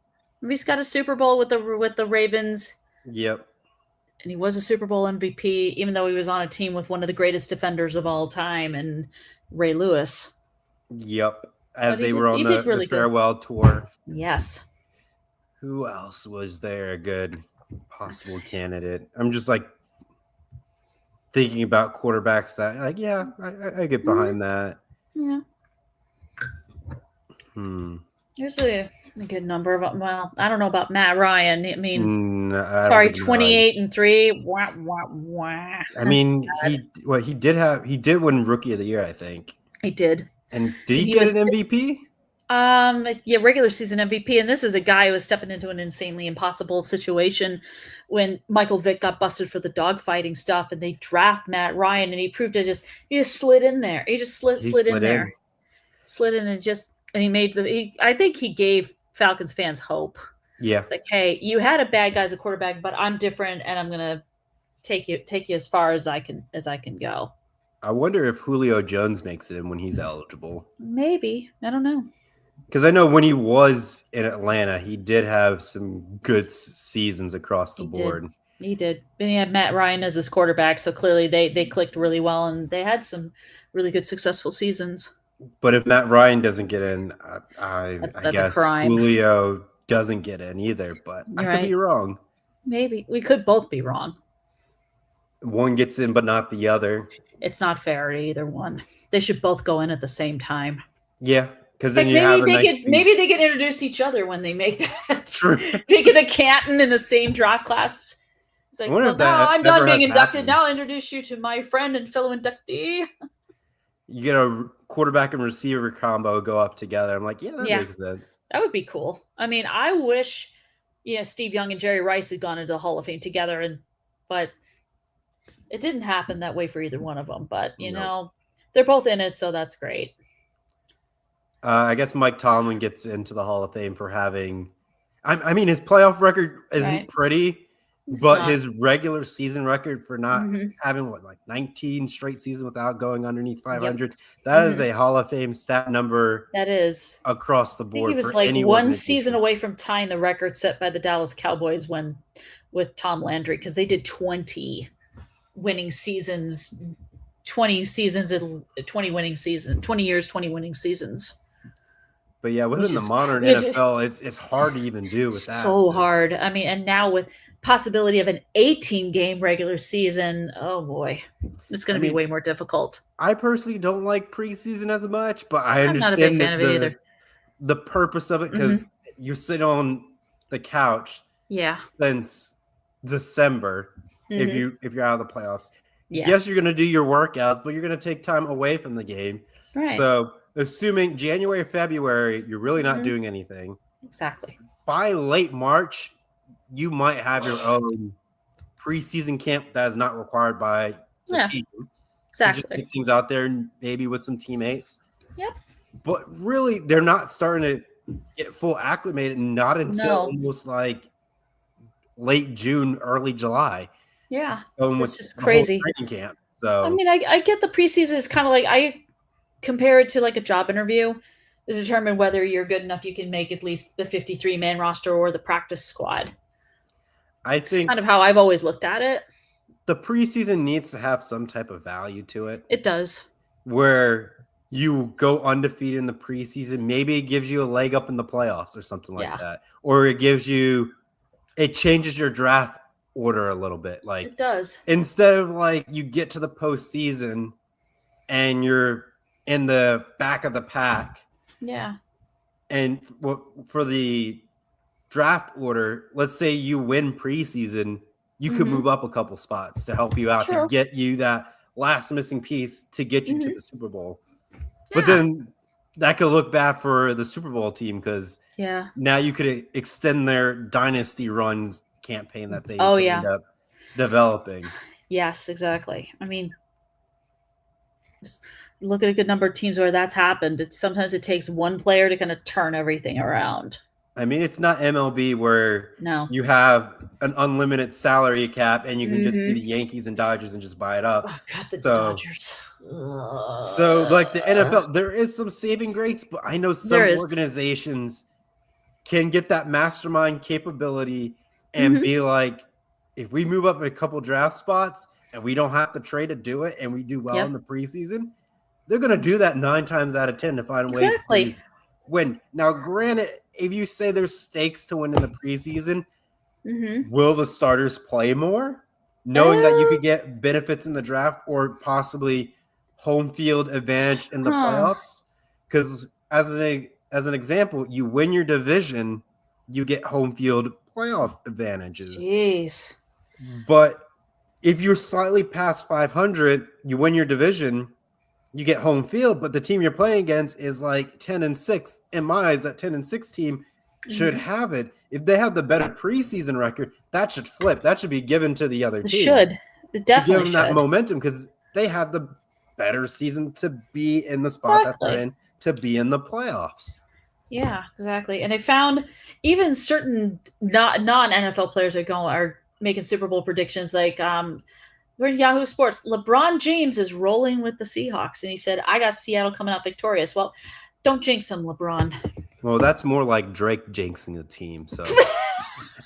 S4: He's got a Super Bowl with the Ravens.
S2: Yep.
S4: And he was a Super Bowl MVP, even though he was on a team with one of the greatest defenders of all time, and Ray Lewis.
S2: Yep. As they were on the farewell tour.
S4: Yes.
S2: Who else was there a good possible candidate? I'm just like thinking about quarterbacks that I get behind that.
S4: Yeah. There's a good number of I don't know about Matt Ryan. I mean, 28-3. Wah, wah, wah.
S2: I mean, he did win Rookie of the Year, I think.
S4: He did.
S2: And did he get an MVP?
S4: Regular season MVP. And this is a guy who was stepping into an insanely impossible situation when Michael Vick got busted for the dogfighting stuff, and they draft Matt Ryan, and he proved he just slid in there. He just slid in there. Slid in and he made I think he gave Falcons fans hope.
S2: Yeah.
S4: It's like, hey, you had a bad guy as a quarterback, but I'm different, and I'm gonna take you as far as I can go.
S2: I wonder if Julio Jones makes it in when he's eligible.
S4: Maybe. I don't know.
S2: Because I know when he was in Atlanta, he did have some good seasons across the board.
S4: He did. And he had Matt Ryan as his quarterback, so clearly they clicked really well, and they had some really good successful seasons.
S2: But if Matt Ryan doesn't get in, I
S4: That's
S2: guess
S4: a crime.
S2: Julio doesn't get in either. But I could be wrong.
S4: Maybe. We could both be wrong.
S2: One gets in, but not the other.
S4: It's not fair to either one. They should both go in at the same time.
S2: Yeah, because then you have a nice
S4: maybe they can introduce each other when they make that.
S2: True.
S4: They get the Canton in the same draft class. It's like, well, now I'm done being inducted. Now I'll introduce you to my friend and fellow inductee.
S2: You get a quarterback and receiver combo go up together. I'm like, yeah, that makes sense.
S4: That would be cool. I mean, I wish, Steve Young and Jerry Rice had gone into the Hall of Fame together, but it didn't happen that way for either one of them. But they're both in it, so that's great.
S2: I guess Mike Tomlin gets into the Hall of Fame for having. I mean, his playoff record isn't pretty. But his regular season record for not having 19 straight seasons without going underneath 500, that is a Hall of Fame stat number.
S4: That is
S2: across the board.
S4: I think he was like one season away from tying the record set by the Dallas Cowboys with Tom Landry, because they did 20 winning seasons, 20 seasons, 20 winning season, 20 years, 20 winning seasons.
S2: But yeah, within the modern NFL, it's hard to even do with that.
S4: So hard. I mean, and now with possibility of an 18 game regular season, oh boy, it's going to be way more difficult.
S2: I personally don't like preseason as much, but I understand
S4: not a big fan of it either.
S2: The purpose of it, because you sit on the couch since December if you're out of the playoffs. Yes, you're going to do your workouts, but you're going to take time away from the game.
S4: Right.
S2: So assuming January, February, you're really not doing anything.
S4: Exactly.
S2: By late March, you might have your own preseason camp that is not required by the team.
S4: Exactly.
S2: So just get things out there, maybe with some teammates.
S4: Yep.
S2: But really, they're not starting to get full acclimated, not until almost like late June, early July.
S4: Yeah.
S2: It's
S4: just crazy.
S2: Training camp. So
S4: I mean, I get the preseason is kind of like, I compare it to like a job interview to determine whether you're good enough you can make at least the 53-man roster or the practice squad.
S2: I think
S4: kind of how I've always looked at it.
S2: The preseason needs to have some type of value to it.
S4: It does.
S2: Where you go undefeated in the preseason, maybe it gives you a leg up in the playoffs or something like that. Or it changes your draft order a little bit. Like
S4: it does.
S2: Instead of like you get to the postseason and you're in the back of the pack.
S4: Yeah.
S2: And for the draft order, let's say you win preseason, you could move up a couple spots to help you out to get you that last missing piece to get you to the Super Bowl. Yeah. But then that could look bad for the Super Bowl team because now you could extend their dynasty runs campaign that they end up developing.
S4: Yes, exactly. I mean, just look at a good number of teams where that's happened. Sometimes it takes one player to kind of turn everything around.
S2: I mean, it's not MLB where you have an unlimited salary cap and you can just be the Yankees and Dodgers and just buy it up.
S4: Oh, God, the Dodgers.
S2: So, like the NFL, there is some saving grace, but I know some organizations can get that mastermind capability and be like, if we move up a couple draft spots and we don't have to trade to do it and we do well in the preseason, they're going to do that 9 times out of 10 to find ways to win. Now, granted, if you say there's stakes to win in the preseason, will the starters play more, knowing that you could get benefits in the draft or possibly home field advantage in the playoffs? Because as an example, you win your division, you get home field playoff advantages.
S4: Jeez.
S2: But if you're slightly past 500, you win your division, you get home field, but the team you're playing against is like 10-6. In my eyes, that 10-6 team should have it. If they have the better preseason record, that should flip. That should be given to the other team.
S4: It definitely
S2: give them that momentum because they have the better season to be in the spot that they're in, to be in the playoffs.
S4: Yeah, exactly. And I found even certain non-NFL players are making Super Bowl predictions. Like We're in Yahoo Sports. LeBron James is rolling with the Seahawks, and he said, "I got Seattle coming out victorious." Well, don't jinx him, LeBron.
S2: Well, that's more like Drake jinxing the team. So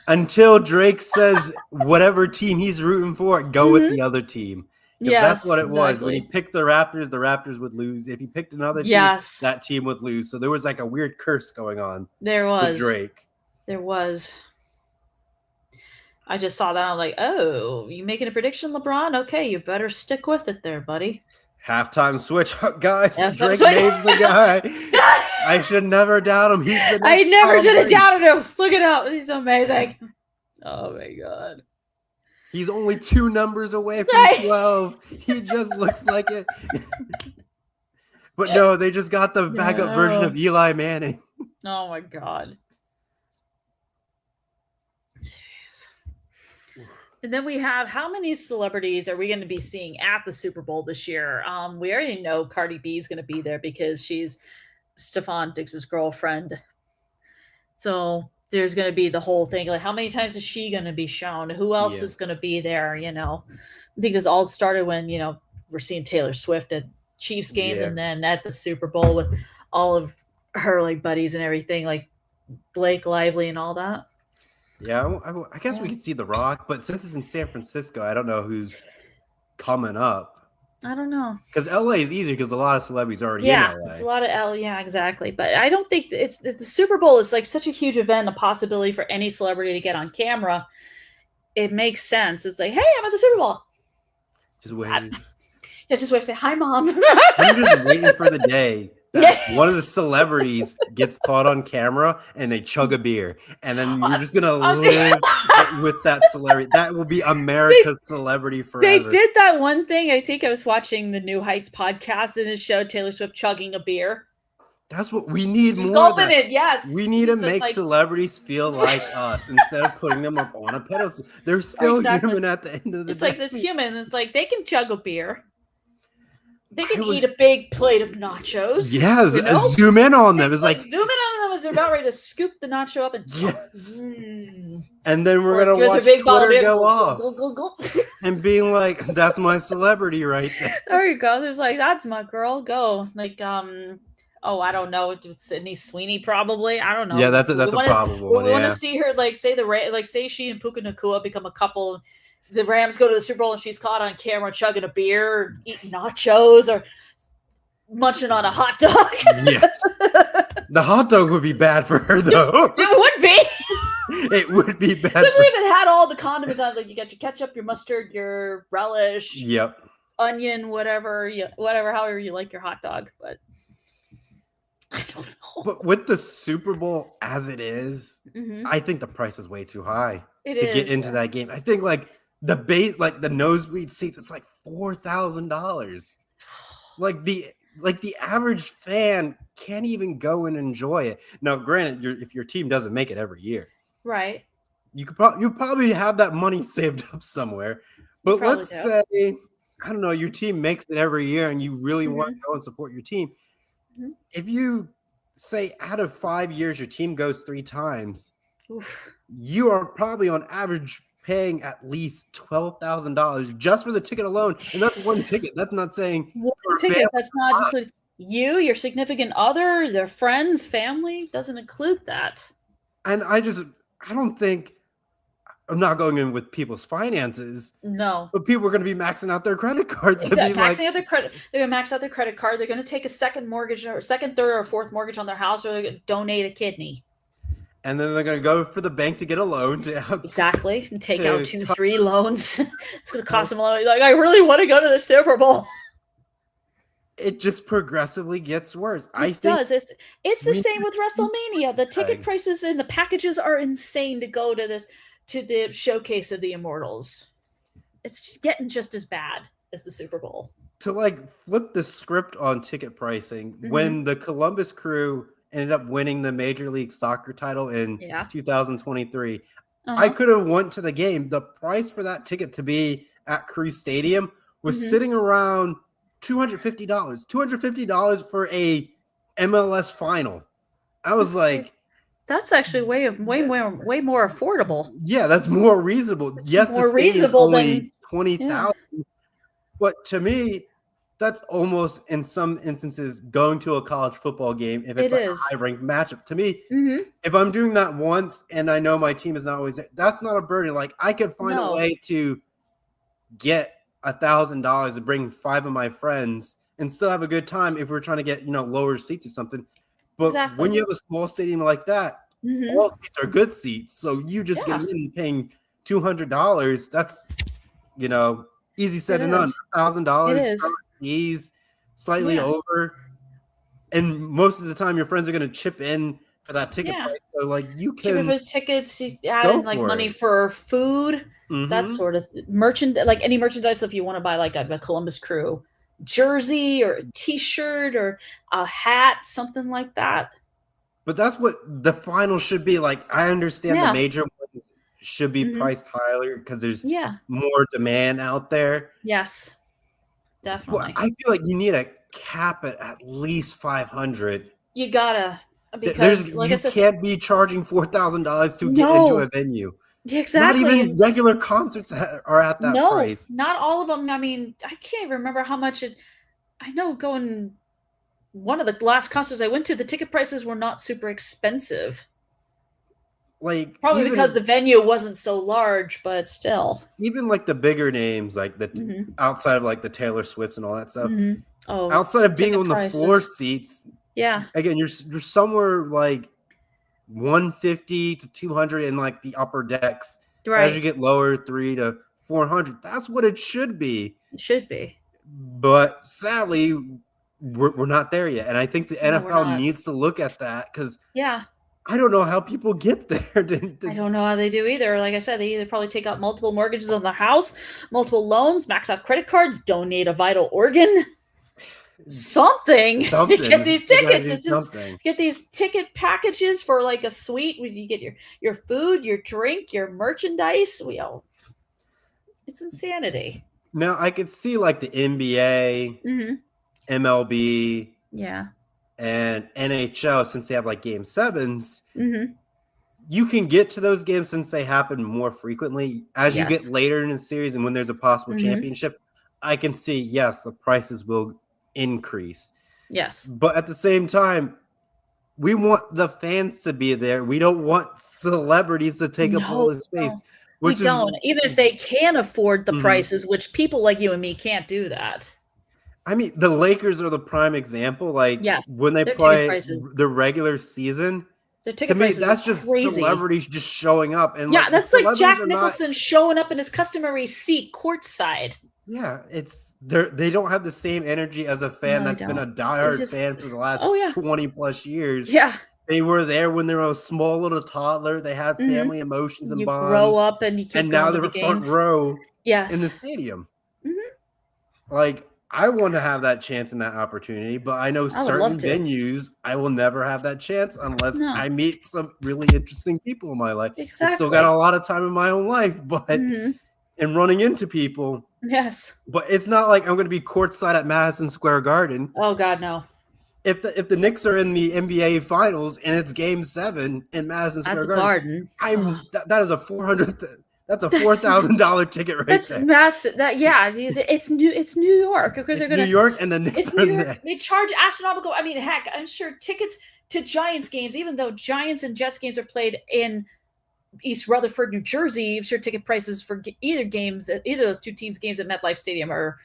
S2: until Drake says whatever team he's rooting for, go with the other team. Yes, that's what it was. When he picked the Raptors would lose. If he picked another team, that team would lose. So there was like a weird curse going on.
S4: There was.
S2: With Drake.
S4: There was. I just saw that. I'm like, oh, you making a prediction, LeBron? Okay, you better stick with it there, buddy.
S2: Halftime switch, guys. Drake Maye's the guy. I should never doubt him.
S4: I never should have doubted him. Look it up. He's amazing. Oh, my God.
S2: He's only 2 numbers away from 12. He just looks like it. But no, they just got the backup version of Eli Manning.
S4: Oh, my God. Jeez. And then we have, how many celebrities are we going to be seeing at the Super Bowl this year? We already know Cardi B is going to be there because she's Stephon Diggs' girlfriend. So there's going to be the whole thing. Like, how many times is she going to be shown? Who else is going to be there? You know, I think this all started when, you know, we're seeing Taylor Swift at Chiefs games and then at the Super Bowl with all of her like buddies and everything, like Blake Lively and all that.
S2: Yeah, I guess we could see The Rock, but since it's in San Francisco, I don't know who's coming up.
S4: I don't know.
S2: Because LA is easier because a lot of celebrities are already in LA.
S4: It's a lot of exactly. But I don't think it's the Super Bowl is like such a huge event, a possibility for any celebrity to get on camera. It makes sense. It's like, hey, I'm at the Super Bowl.
S2: Just wait.
S4: Just wait to say, hi, Mom.
S2: I'm just waiting for the day that one of the celebrities gets caught on camera and they chug a beer. And then you're just going to live with that celebrity. That will be America's celebrity forever.
S4: They did that one thing. I think I was watching the New Heights podcast and it showed Taylor Swift chugging a beer.
S2: That's what we need.
S4: She's gulping it, yes.
S2: We need to make celebrities feel like us instead of putting them up on a pedestal. They're still human at the end of the day.
S4: It's like this human. It's like they can chug a beer. They can eat a big plate of nachos.
S2: Yeah, zoom in on them. It's like
S4: zoom in on them as they're about ready to scoop the nacho up and
S2: and then we're gonna watch Twitter go off and being like, "That's my celebrity right there."
S4: There you go. There's like, "That's my girl." Go like, I don't know. It's Sydney Sweeney probably. I don't know.
S2: Yeah, that's a probable one.
S4: We want to see her say she and Puka Nacua become a couple. The Rams go to the Super Bowl and she's caught on camera chugging a beer, or eating nachos, or munching on a hot dog.
S2: Yes. The hot dog would be bad for her, though.
S4: It would be.
S2: It would be bad.
S4: Especially if it had all the condiments on it. Like you got your ketchup, your mustard, your relish, onion, whatever, however you like your hot dog. But I don't know.
S2: But with the Super Bowl as it is, I think the price is way too high to get into that game. I think like the nosebleed seats, it's like $4,000. Like the average fan can't even go and enjoy it. Now, granted, if your team doesn't make it every year,
S4: right?
S2: You probably have that money saved up somewhere. But let's say, I don't know, your team makes it every year, and you really want to go and support your team. If you say out of 5 years your team goes 3 times, you are probably on average paying at least $12,000 just for the ticket alone, and that's one ticket. That's not saying
S4: one ticket. That's not including you, your significant other, their friends, family. Doesn't include that.
S2: And I don't think. I'm not going in with people's finances.
S4: No.
S2: But people are going to be maxing out their credit cards.
S4: Exactly. Maxing out their credit. They're going to max out their credit card. They're going to take a second mortgage or second, third, or fourth mortgage on their house, or they're going to donate a kidney.
S2: And then they're going to go for the bank to get a loan.
S4: Exactly. And take out 2-3 loans. It's going to cost them a lot. Like, I really want to go to the Super Bowl.
S2: It just progressively gets worse.
S4: It does. It's the same with WrestleMania. The ticket prices and the packages are insane to go to the showcase of the Immortals. It's just getting just as bad as the Super Bowl.
S2: To like flip the script on ticket pricing, when the Columbus Crew ended up winning the Major League Soccer title in 2023, I could have went to the game. The price for that ticket to be at Crew Stadium was sitting around $250. $250 for a MLS final. I was like,
S4: that's actually way more affordable.
S2: Yeah, that's more reasonable. Yes,
S4: more reasonable than
S2: $20,000. But to me, that's almost in some instances going to a college football game if it's
S4: It
S2: like
S4: is.
S2: a high ranked matchup. To me,
S4: Mm-hmm.
S2: if I'm doing that once and I know my team is not always there, that's not a burden. Like I could find a way to get $1,000 to bring 5 of my friends and still have a good time if we're trying to get, lower seats or something. But when you have a small stadium like that, all seats are good seats. So you just getting in and paying $200, that's, easy said and done. $1,000 fees, slightly over. And most of the time your friends are going to chip in for that ticket price. So like you can
S4: for tickets, you add in like money for food, that sort of like any merchandise. If you want to buy like a Columbus Crew jersey or a t-shirt or a hat, something like that.
S2: But that's what the final should be. Like I understand the major ones should be priced higher because there's more demand out there.
S4: Yes, definitely.
S2: But I feel like you need a cap at least 500.
S4: You gotta, because like I said,
S2: you can't be charging $4,000 to get into a venue.
S4: Exactly.
S2: Not even regular concerts are at that price.
S4: Not all of them. I mean, I can't even remember how much I know going one of the last concerts I went to, the ticket prices were not super expensive.
S2: Like
S4: probably because the venue wasn't so large, but still.
S2: Even like the bigger names, like the outside of like the Taylor Swifts and all that stuff.
S4: Oh,
S2: outside of being on the floor seats.
S4: Yeah.
S2: Again, you're somewhere like 150 to 200 in like the upper decks.
S4: Right.
S2: As you get lower, 300 to 400. That's what it should be.
S4: It should be.
S2: But sadly, we're not there yet. And I think the NFL needs to look at that because I don't know how people get there.
S4: I don't know how they do either. Like I said, they either probably take out multiple mortgages on their house, multiple loans, max out credit cards, donate a vital organ. Something. Get these tickets. Get these ticket packages for like a suite where you get your food, your drink, your merchandise. It's insanity.
S2: Now I could see like the NBA, MLB, and NHL, since they have like game 7s. You can get to those games since they happen more frequently as you get later in the series, and when there's a possible championship. I can see the prices will increase.
S4: Yes.
S2: But at the same time, we want the fans to be there. We don't want celebrities to take up all the space.
S4: We don't. Even if they can afford the prices, which people like you and me can't do that.
S2: I mean, the Lakers are the prime example. Like when they play the regular season,
S4: to me,
S2: that's just
S4: crazy.
S2: Celebrities just showing up. And
S4: that's like Jack Nicholson showing up in his customary seat courtside.
S2: Yeah, they don't have the same energy as a fan that's been a diehard fan for the last 20 plus years.
S4: Yeah.
S2: They were there when they were a small little toddler. They had family emotions and bonds.
S4: You grow up and you keep
S2: and now they're front row in the stadium. Like, I want to have that chance and that opportunity, but I know certain venues, I will never have that chance unless I meet some really interesting people in my life.
S4: Exactly.
S2: I still got a lot of time in my own life, but and running into people.
S4: Yes.
S2: But it's not like I'm going to be courtside at Madison Square Garden.
S4: Oh God, no.
S2: If the Knicks are in the NBA Finals and it's Game 7 in Madison Square Garden, that is a $4,000 ticket right
S4: That's
S2: there.
S4: That's massive. It's New York. Because
S2: it's New York and the Knicks are there.
S4: They charge astronomical. I mean, heck, I'm sure tickets to Giants games, even though Giants and Jets games are played in East Rutherford, New Jersey, I'm sure ticket prices for either of those two teams' games at MetLife Stadium are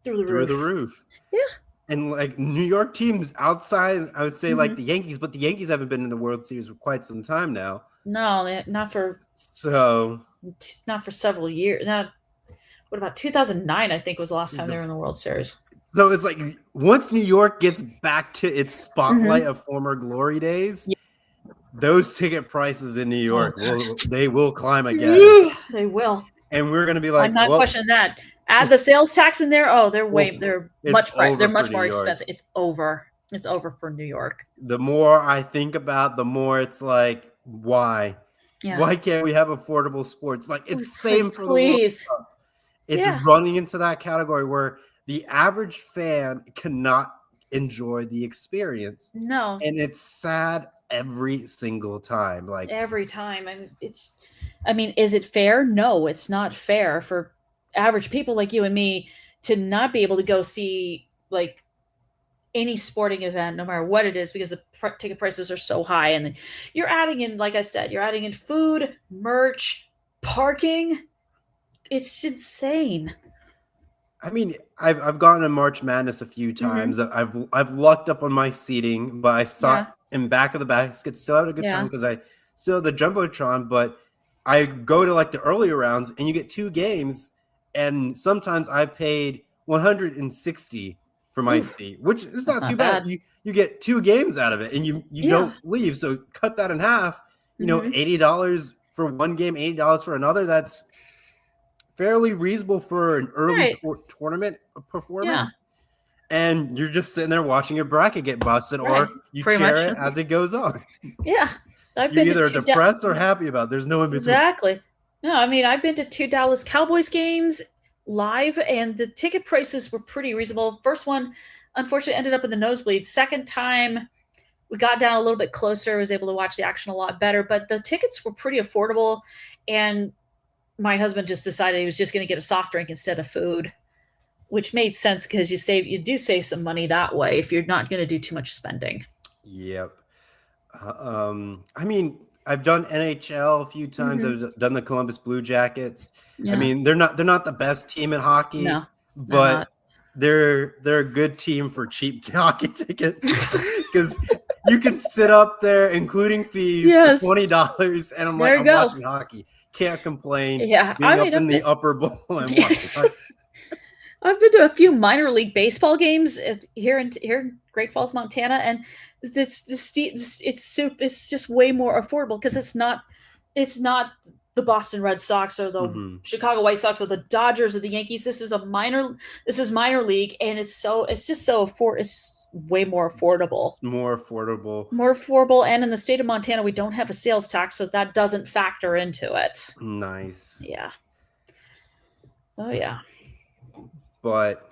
S4: through the roof. Yeah.
S2: And like New York teams outside, I would say like the Yankees, but the Yankees haven't been in the World Series for quite some time now.
S4: No, not for several years. What about 2009? I think was the last time they were in the World Series.
S2: So it's like once New York gets back to its spotlight of former glory days, those ticket prices in New York will climb again.
S4: They will,
S2: and we're going to be like,
S4: I'm not questioning that. Add the sales tax in there. Oh, they're much more expensive. It's over. It's over for New York.
S2: The more I think about, the more it's like, why? Yeah. Why can't we have affordable sports? Like it's same for the World Cup. It's running into that category where the average fan cannot enjoy the experience.
S4: No,
S2: and it's sad every single time. Like
S4: every time, and is it fair? No, it's not fair for average people like you and me to not be able to go see like any sporting event, no matter what it is, because the ticket prices are so high. And you're adding in, like I said, you're adding in food, merch, parking. It's insane.
S2: I mean, I've gone to March Madness a few times. I've lucked up on my seating, but I saw in back of the basket. Still had a good time because I still have the jumbotron. But I go to like the earlier rounds, and you get 2 games, and sometimes I paid $160 for my seat, which is not too bad. You get 2 games out of it, and you don't leave. So cut that in half. You know, $80 for one game, $80 for another. That's fairly reasonable for an early tournament performance. And you're just sitting there watching your bracket get busted, or you cheer it as it goes on.
S4: Yeah.
S2: You're either depressed or happy about it. There's no in between.
S4: Exactly. No, I mean, I've been to 2 Dallas Cowboys games live, and the ticket prices were pretty reasonable. First one, unfortunately, ended up in the nosebleed. Second time, we got down a little bit closer. I was able to watch the action a lot better, but the tickets were pretty affordable. And my husband just decided he was just going to get a soft drink instead of food, which made sense because you do save some money that way if you're not going to do too much spending.
S2: Yep. I mean, I've done NHL a few times. I've done the Columbus Blue Jackets. I mean, they're not the best team in hockey, but they're a good team for cheap hockey tickets because you can sit up there, including fees, for $20, and I'm watching hockey. Can't complain.
S4: Yeah,
S2: being up in the upper bowl and watching.
S4: I've been to a few minor league baseball games here in Great Falls, Montana, and it's just way more affordable because it's not the Boston Red Sox or the Chicago White Sox or the Dodgers or the Yankees. This is minor league, and it's way more affordable.
S2: More
S4: affordable, and in the state of Montana, we don't have a sales tax, so that doesn't factor into it.
S2: Nice.
S4: Yeah. Oh yeah.
S2: But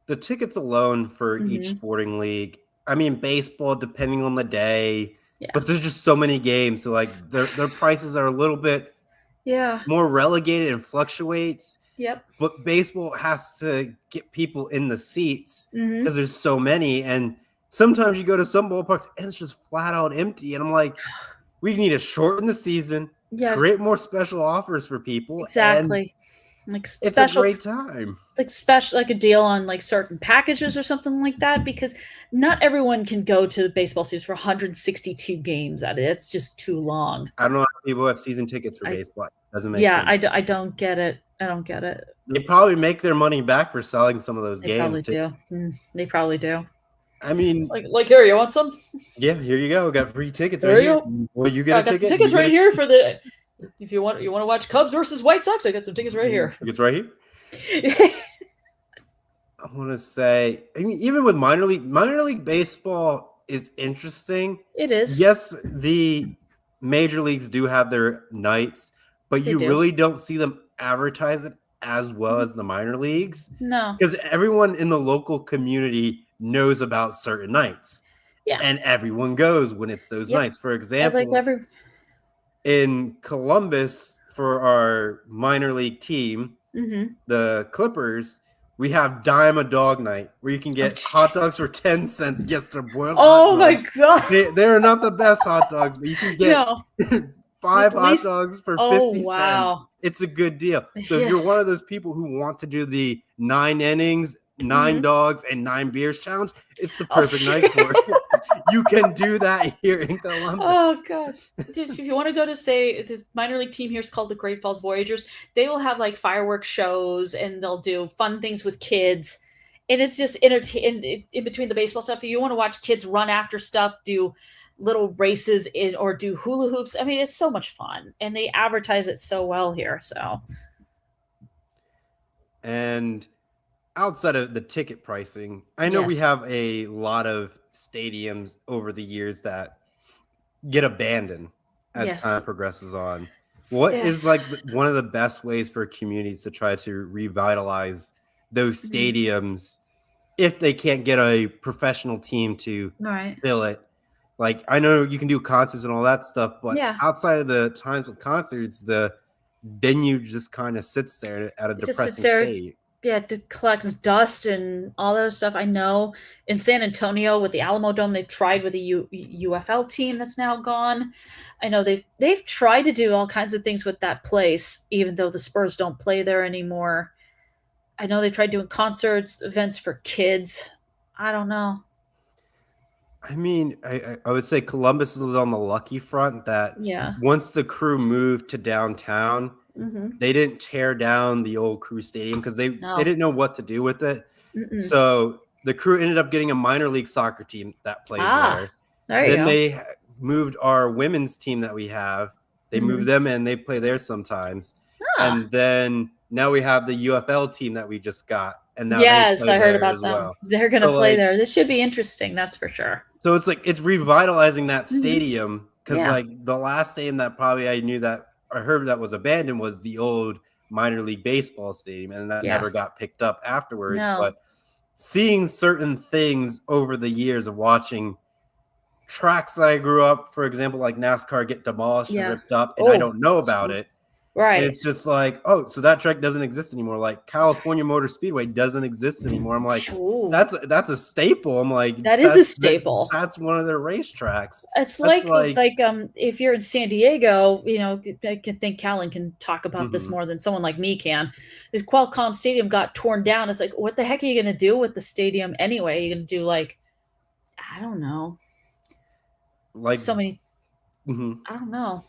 S2: the tickets alone for each sporting league. I mean, baseball, depending on the day. Yeah. But there's just so many games, so like their prices are a little bit more relegated and fluctuates.
S4: Yep.
S2: But baseball has to get people in the seats because there's so many, and sometimes you go to some ballparks and it's just flat out empty. And I'm like, we need to shorten the season, create more special offers for people.
S4: Exactly.
S2: It's a great time.
S4: Like a deal on like certain packages or something like that, because not everyone can go to the baseball series for 162 games at it. It's just too long.
S2: I don't know how people have season tickets for baseball. It doesn't make sense.
S4: I don't get it. I don't get it.
S2: They probably make their money back for selling some of those games.
S4: They probably do.
S2: I mean,
S4: like here, you want some?
S2: Yeah, here you go. Got free tickets
S4: there
S2: right
S4: you
S2: here.
S4: Go.
S2: Well, you get a ticket.
S4: I got some tickets right here for the. If you want to watch Cubs versus White Sox, I got some tickets right here.
S2: Tickets right here. I want to say, I mean, even with minor league baseball is interesting.
S4: It is.
S2: Yes, the major leagues do have their nights, but you really don't see them advertise it as well as the minor leagues.
S4: No,
S2: because everyone in the local community knows about certain nights.
S4: Yeah,
S2: and everyone goes when it's those nights. For example, in Columbus, for our minor league team, the Clippers, we have Dime a Dog Night where you can get hot dogs for 10 cents. Yes, they're boiled.
S4: Oh my God.
S2: They're not the best hot dogs, but you can get 5 hot dogs for 50 cents. It's a good deal. So if you're one of those people who want to do the 9 innings, 9 dogs, and 9 beers challenge, it's the perfect night for it. You can do that here in Columbus.
S4: Oh God! Dude, if you want to go to the minor league team here is called the Great Falls Voyagers. They will have like fireworks shows and they'll do fun things with kids, and it's just in between the baseball stuff. If you want to watch kids run after stuff, do little races or do hula hoops. I mean, it's so much fun, and they advertise it so well here. So,
S2: and outside of the ticket pricing, I know we have a lot of stadiums over the years that get abandoned as time progresses on. What is like one of the best ways for communities to try to revitalize those stadiums if they can't get a professional team to fill it? Like, I know you can do concerts and all that stuff, but outside of the times with concerts, the venue just kind of sits there at a
S4: It just sits
S2: depressing
S4: there.
S2: state.
S4: Yeah, it collects dust and all that stuff. I know in San Antonio with the Alamo Dome, they've tried with the UFL team that's now gone. I know they've tried to do all kinds of things with that place, even though the Spurs don't play there anymore. I know they tried doing concerts, events for kids. I don't know.
S2: I mean, I would say Columbus is on the lucky front that once the Crew moved to downtown, they didn't tear down the old Crew Stadium because they didn't know what to do with it. So the Crew ended up getting a minor league soccer team that plays there. Then they moved our women's team that we have. They moved them in. They play there sometimes. And then now we have the UFL team that we just got. And now
S4: I heard about them.
S2: Well.
S4: They're going to play there. This should be interesting. That's for sure.
S2: So it's like it's revitalizing that stadium because like the last stadium that probably I heard that was abandoned was the old minor league baseball stadium, and that never got picked up afterwards. But seeing certain things over the years of watching tracks that I grew up, for example, like NASCAR get demolished and ripped up, and I don't know about it.
S4: Right.
S2: It's just like, oh, so that track doesn't exist anymore. Like California Motor Speedway doesn't exist anymore. I'm like, that's a staple. I'm like,
S4: that is a staple.
S2: That's one of their racetracks.
S4: It's like if you're in San Diego, you know, I can think Callan can talk about this more than someone like me can. This Qualcomm Stadium got torn down. It's like, what the heck are you going to do with the stadium anyway? You're going to do like, I don't know, like so many. I don't know.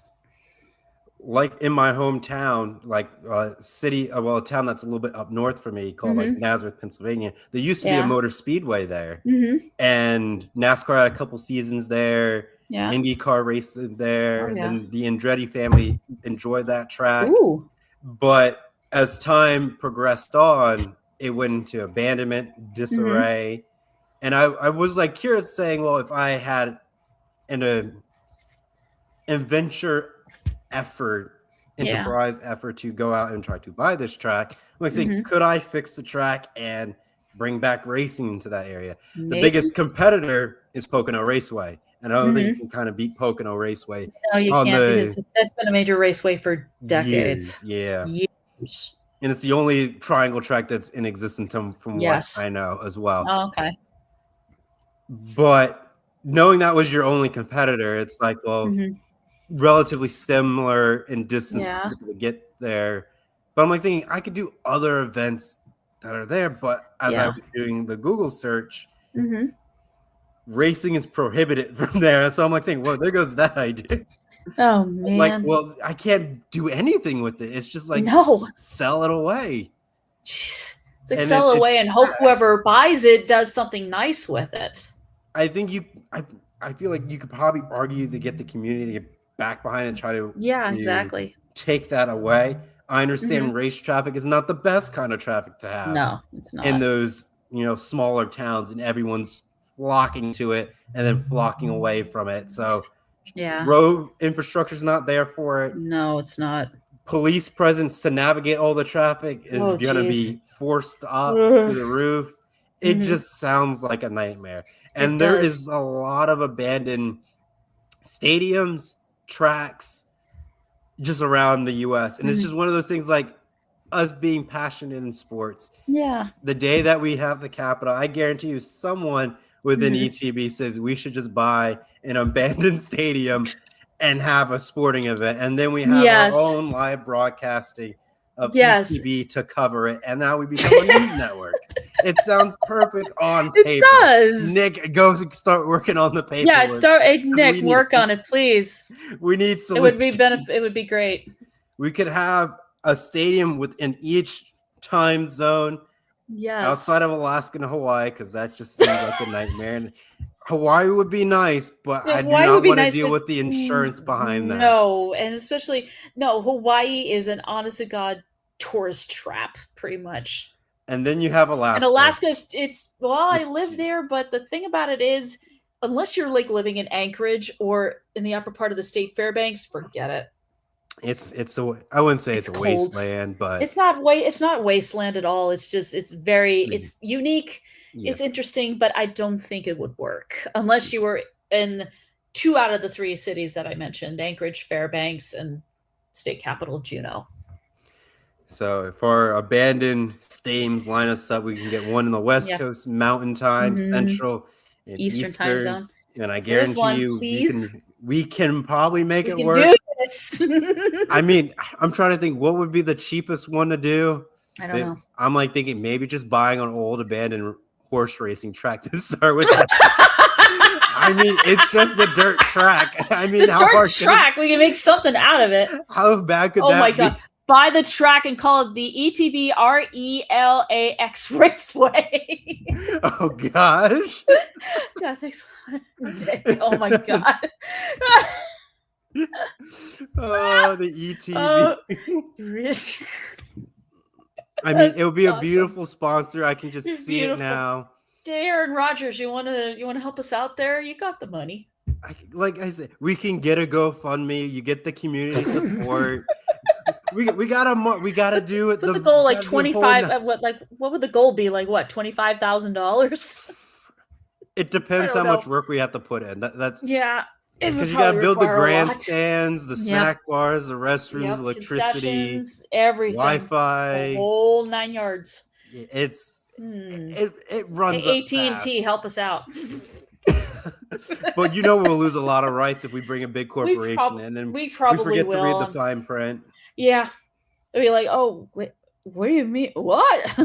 S2: Like in my hometown, like a town that's a little bit up north for me called like Nazareth, Pennsylvania. There used to be a motor speedway there, and NASCAR had a couple seasons there. IndyCar raced there, and then the Andretti family enjoyed that track. But as time progressed on, it went into abandonment, disarray, and I was like curious, saying, well, if I had an enterprise effort to go out and try to buy this track, I'm like saying, could I fix the track and bring back racing into that area? The biggest competitor is Pocono Raceway, and I don't think you can kind of beat Pocono Raceway.
S4: No, you can't, because that's been a major raceway for decades.
S2: Years. And it's the only triangle track that's in existence from what I know as well.
S4: Oh, okay.
S2: But knowing that was your only competitor, it's like, well, relatively similar in distance to get there. But I'm like thinking I could do other events that are there. But as I was doing the Google search, racing is prohibited from there. So I'm like saying, well, there goes that idea.
S4: Oh man.
S2: Like, well, I can't do anything with it. It's just like sell it away.
S4: It's like sell it away and hope whoever buys it does something nice with it.
S2: I think I feel like you could probably argue to get the community to get back behind and try to take that away. I understand race traffic is not the best kind of traffic to have.
S4: No, it's not.
S2: In those, smaller towns, and everyone's flocking to it and then flocking away from it. So road infrastructure is not there for it.
S4: No, it's not.
S2: Police presence to navigate all the traffic is going to be forced up to the roof. It just sounds like a nightmare. And there is a lot of abandoned stadiums, tracks, just around the U.S. And it's just one of those things, like us being passionate in sports.
S4: Yeah.
S2: The day that we have the Capitol, I guarantee you someone within ETB says we should just buy an abandoned stadium and have a sporting event. And then we have our own live broadcasting of ETB to cover it, and now we become a news network. It sounds perfect on paper.
S4: It does.
S2: Nick, go start working on the paper.
S4: Yeah, Nick, work on it, please.
S2: We need solutions.
S4: It would be great.
S2: We could have a stadium within each time zone.
S4: Yes.
S2: Outside of Alaska and Hawaii, because that just seems like a nightmare. And Hawaii would be nice, but I do not want to deal with the insurance behind that.
S4: No, and especially Hawaii is an honest to God tourist trap, pretty much.
S2: And then you have Alaska.
S4: And Alaska, I live there, but the thing about it is, unless you're like living in Anchorage or in the upper part of the state Fairbanks, forget it.
S2: I wouldn't say it's a wasteland, but
S4: it's not wasteland at all. It's just it's unique. Yes. It's interesting, but I don't think it would work unless you were in 2 out of the 3 cities that I mentioned: Anchorage, Fairbanks, and state capital Juneau.
S2: So for our abandoned stadiums, line us up. We can get one in the West Coast, Mountain Time, Central, and
S4: Eastern time zone.
S2: And I
S4: There's
S2: guarantee
S4: one,
S2: you,
S4: please.
S2: we can probably make
S4: We
S2: it
S4: can
S2: work.
S4: do this.
S2: I mean, I'm trying to think what would be the cheapest one to do.
S4: I don't know.
S2: I'm like thinking maybe just buying an old abandoned horse racing track to start with. I mean, it's just the dirt track. I mean,
S4: the dirt track. We can make something out of it.
S2: How bad could that be?
S4: Oh my god! Buy the track and call it the ETB RELAX Raceway.
S2: Oh gosh!
S4: Yeah, thanks. Oh my god!
S2: Oh, the ETB. I mean, it would be a beautiful sponsor. I can just see it now.
S4: Aaron Rodgers, you want to help us out there? You got the money.
S2: Like I said, we can get a GoFundMe. You get the community support. we gotta do it.
S4: Put the goal like 25. What would the goal be? Like what? $25,000.
S2: It depends how much work we have to put in. That's because you gotta build the grandstands, the snack bars, the restrooms, electricity,
S4: everything,
S2: Wi-Fi,
S4: the whole 9 yards.
S2: It runs.
S4: AT&T, help us out.
S2: But we'll lose a lot of rights if we bring a big corporation in, and we forget to read the fine print.
S4: Yeah, they'll be like, "Oh, wait, what do you mean? What?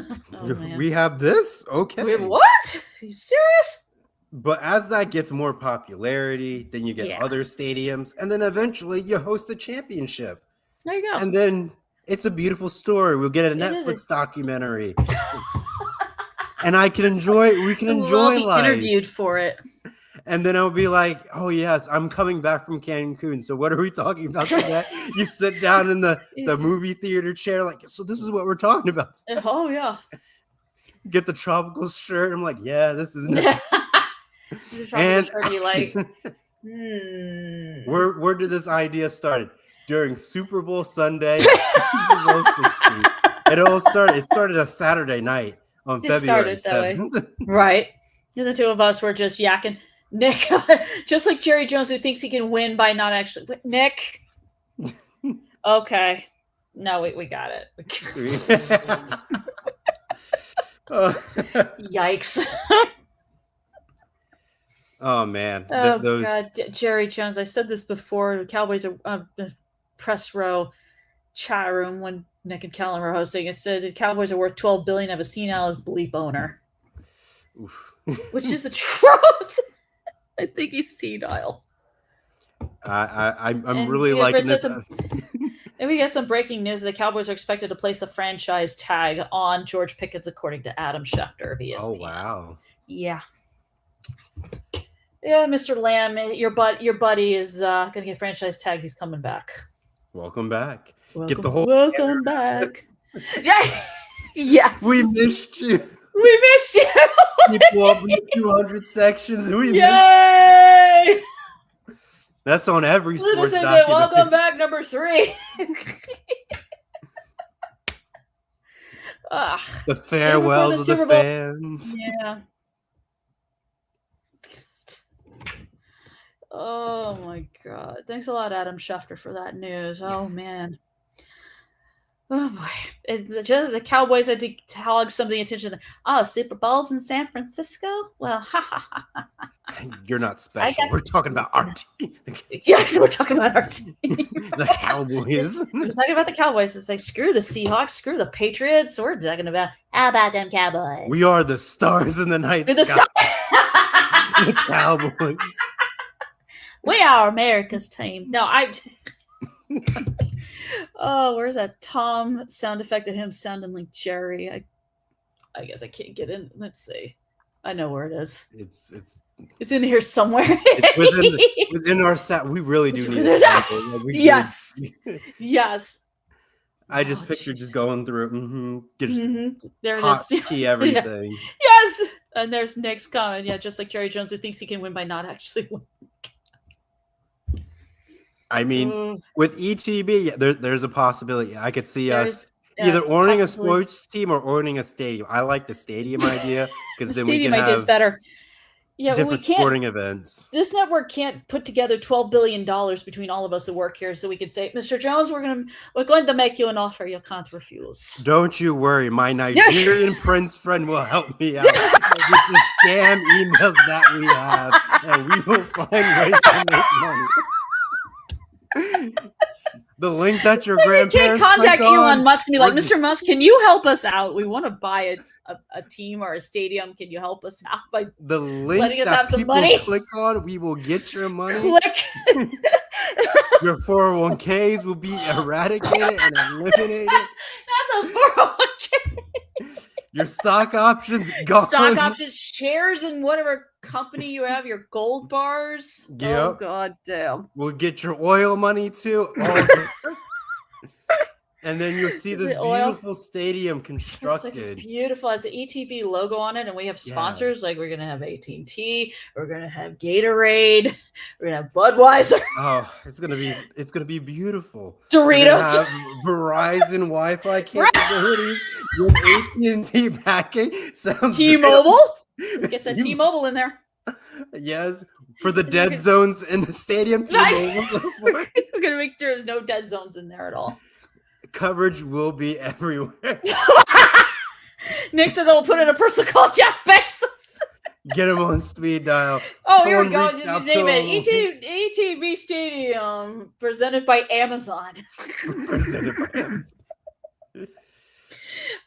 S2: We have this? Okay,
S4: wait, what? Are you serious?"
S2: But as that gets more popularity, then you get other stadiums, and then eventually you host a championship.
S4: There you go.
S2: And then it's a beautiful story. We'll get a Netflix documentary. And we can enjoy life.
S4: Interviewed for it.
S2: And then I'll be like, oh, yes, I'm coming back from Cancun. So what are we talking about today? You sit down in the movie theater chair like, so this is what we're talking about.
S4: Oh, yeah.
S2: Get the tropical shirt. I'm like, yeah, this is nice. And
S4: be like,
S2: Where did this idea start? During Super Bowl Sunday. Super Bowl 16. It started a Saturday night. On February 7th.
S4: Right. And the two of us were just yakking. Nick, just like Jerry Jones, who thinks he can win by not actually. Nick. Okay. No, we got it. Yikes.
S2: Oh, man.
S4: God. Jerry Jones. I said this before. The Cowboys are press row chat room when Nick and Kellen were hosting. It said the Cowboys are worth $12 billion of a senile as bleep owner. Which is the truth. I think he's senile.
S2: I'm really liking this.
S4: And we get some breaking news. The Cowboys are expected to place the franchise tag on George Pickens, according to Adam Schefter of ESPN.
S2: Oh, wow.
S4: Yeah. Yeah, Mr. Lamb, your buddy is going to get franchise tagged. He's coming back.
S2: Welcome back.
S4: Welcome back. Yeah. Yes.
S2: We missed you.
S4: We missed you.
S2: People up in the 200 sections. We missed
S4: you.
S2: That's on every sports document.
S4: Welcome back, number 3.
S2: The farewell to the fans.
S4: Yeah. Oh my God. Thanks a lot, Adam Schefter, for that news. Oh man. Oh boy. It's just the Cowboys had to hog some of the attention. Super Bowl's in San Francisco? Well,
S2: You're not special. We're talking about our team.
S4: Yes, we're talking about our team.
S2: The Cowboys.
S4: We're talking about the Cowboys. It's like, screw the Seahawks, screw the Patriots. We're talking about, how about them Cowboys?
S2: We are the stars in the night sky. The Cowboys.
S4: We are America's team. No, oh, where's that Tom sound effect of him sounding like Jerry? I guess I can't get in. Let's see. I know where it is. It's in here somewhere.
S2: It's within our set. We really do need it.
S4: Yes. Yes.
S2: I just pictured just going through.
S4: There it
S2: is.
S4: Key
S2: everything.
S4: Yeah. Yes. And there's Nick's comment. Yeah, just like Jerry Jones, who thinks he can win by not actually winning.
S2: I mean, with ETB, there's a possibility. I could see us either owning a sports team or owning a stadium. I like the stadium idea because then we can
S4: stadium idea is better. Yeah,
S2: different sporting events.
S4: This network can't put together $12 billion between all of us that work here, so we could say, Mr. Jones, we're going to make you an offer you can't refuse.
S2: Don't you worry, my Nigerian prince friend will help me out with the scam emails that we have, and we will find ways to make money. The link that your grandparents
S4: can't contact
S2: click on,
S4: Elon Musk and be like, Mr. Musk, can you help us out? We want to buy a team or a stadium. Can you help us out by
S2: the link
S4: letting us
S2: that
S4: have some
S2: people
S4: money?
S2: click on? We will get your money.
S4: Click.
S2: Your 401ks will be eradicated and eliminated.
S4: Not the 401k.
S2: Your stock options gone.
S4: Stock options, shares in whatever company you have, your gold bars.
S2: Yep.
S4: Oh, god damn.
S2: We'll get your oil money too. And then you'll see this beautiful stadium constructed.
S4: It's beautiful. It has the ETB logo on it, and we have sponsors. Like we're gonna have AT&T, we're gonna have Gatorade, we're gonna have Budweiser.
S2: Oh, it's gonna be beautiful.
S4: Doritos,
S2: have Verizon Wi-Fi capabilities with AT&T backing. Sounds
S4: T-Mobile. Get that T-Mobile in there.
S2: Yes, for the dead zones in the stadium. T-Mobile.
S4: We're gonna make sure there's no dead zones in there at all.
S2: Coverage will be everywhere.
S4: Nick says I'll put in a personal call Jeff Bezos.
S2: Get him on speed dial.
S4: Oh, here we go. Name it. ETB Stadium, presented by Amazon.
S2: Presented by Amazon.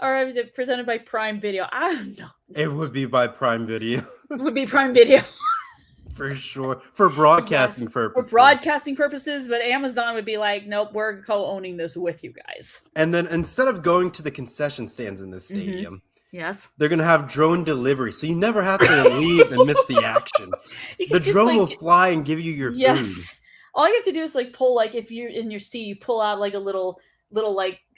S4: Or is it presented by Prime Video? I don't know.
S2: It would be by Prime Video.
S4: It would be Prime Video.
S2: For sure. For broadcasting purposes.
S4: For broadcasting purposes, but Amazon would be like, nope, we're co-owning this with you guys.
S2: And then instead of going to the concession stands in this stadium,
S4: yes,
S2: they're going to have drone delivery. So you never have to leave and miss the action. The drone will fly and give you your food.
S4: All you have to do is pull, if you're in your seat, you pull out a little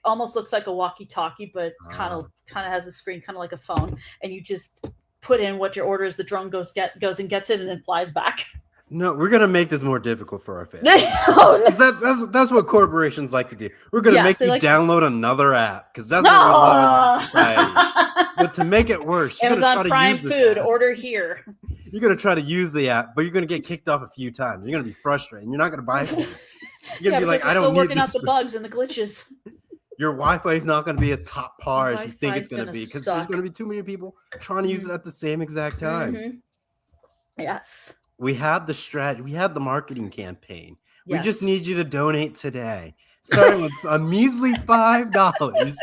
S4: almost looks like a walkie-talkie, but it's kind of has a screen, kind of like a phone, and you just put in what your order is. The drone goes and gets it and then flies back.
S2: No, we're gonna make this more difficult for our fans. That's what corporations like to do. We're gonna make you download another app because that's what we love in society. But to make it worse,
S4: Amazon Prime Food, order here.
S2: You're gonna try to use the app, but you're gonna get kicked off a few times. You're gonna be frustrated. And you're not gonna buy it. You're gonna be like, I don't need this.
S4: Working out the bugs and the glitches.
S2: Your Wi-Fi is not going to be as top par as you think it's going to be because there's going to be too many people trying to use it at the same exact time.
S4: Mm-hmm. Yes.
S2: We had the strategy. We had the marketing campaign. Yes. We just need you to donate today. Starting with a measly $5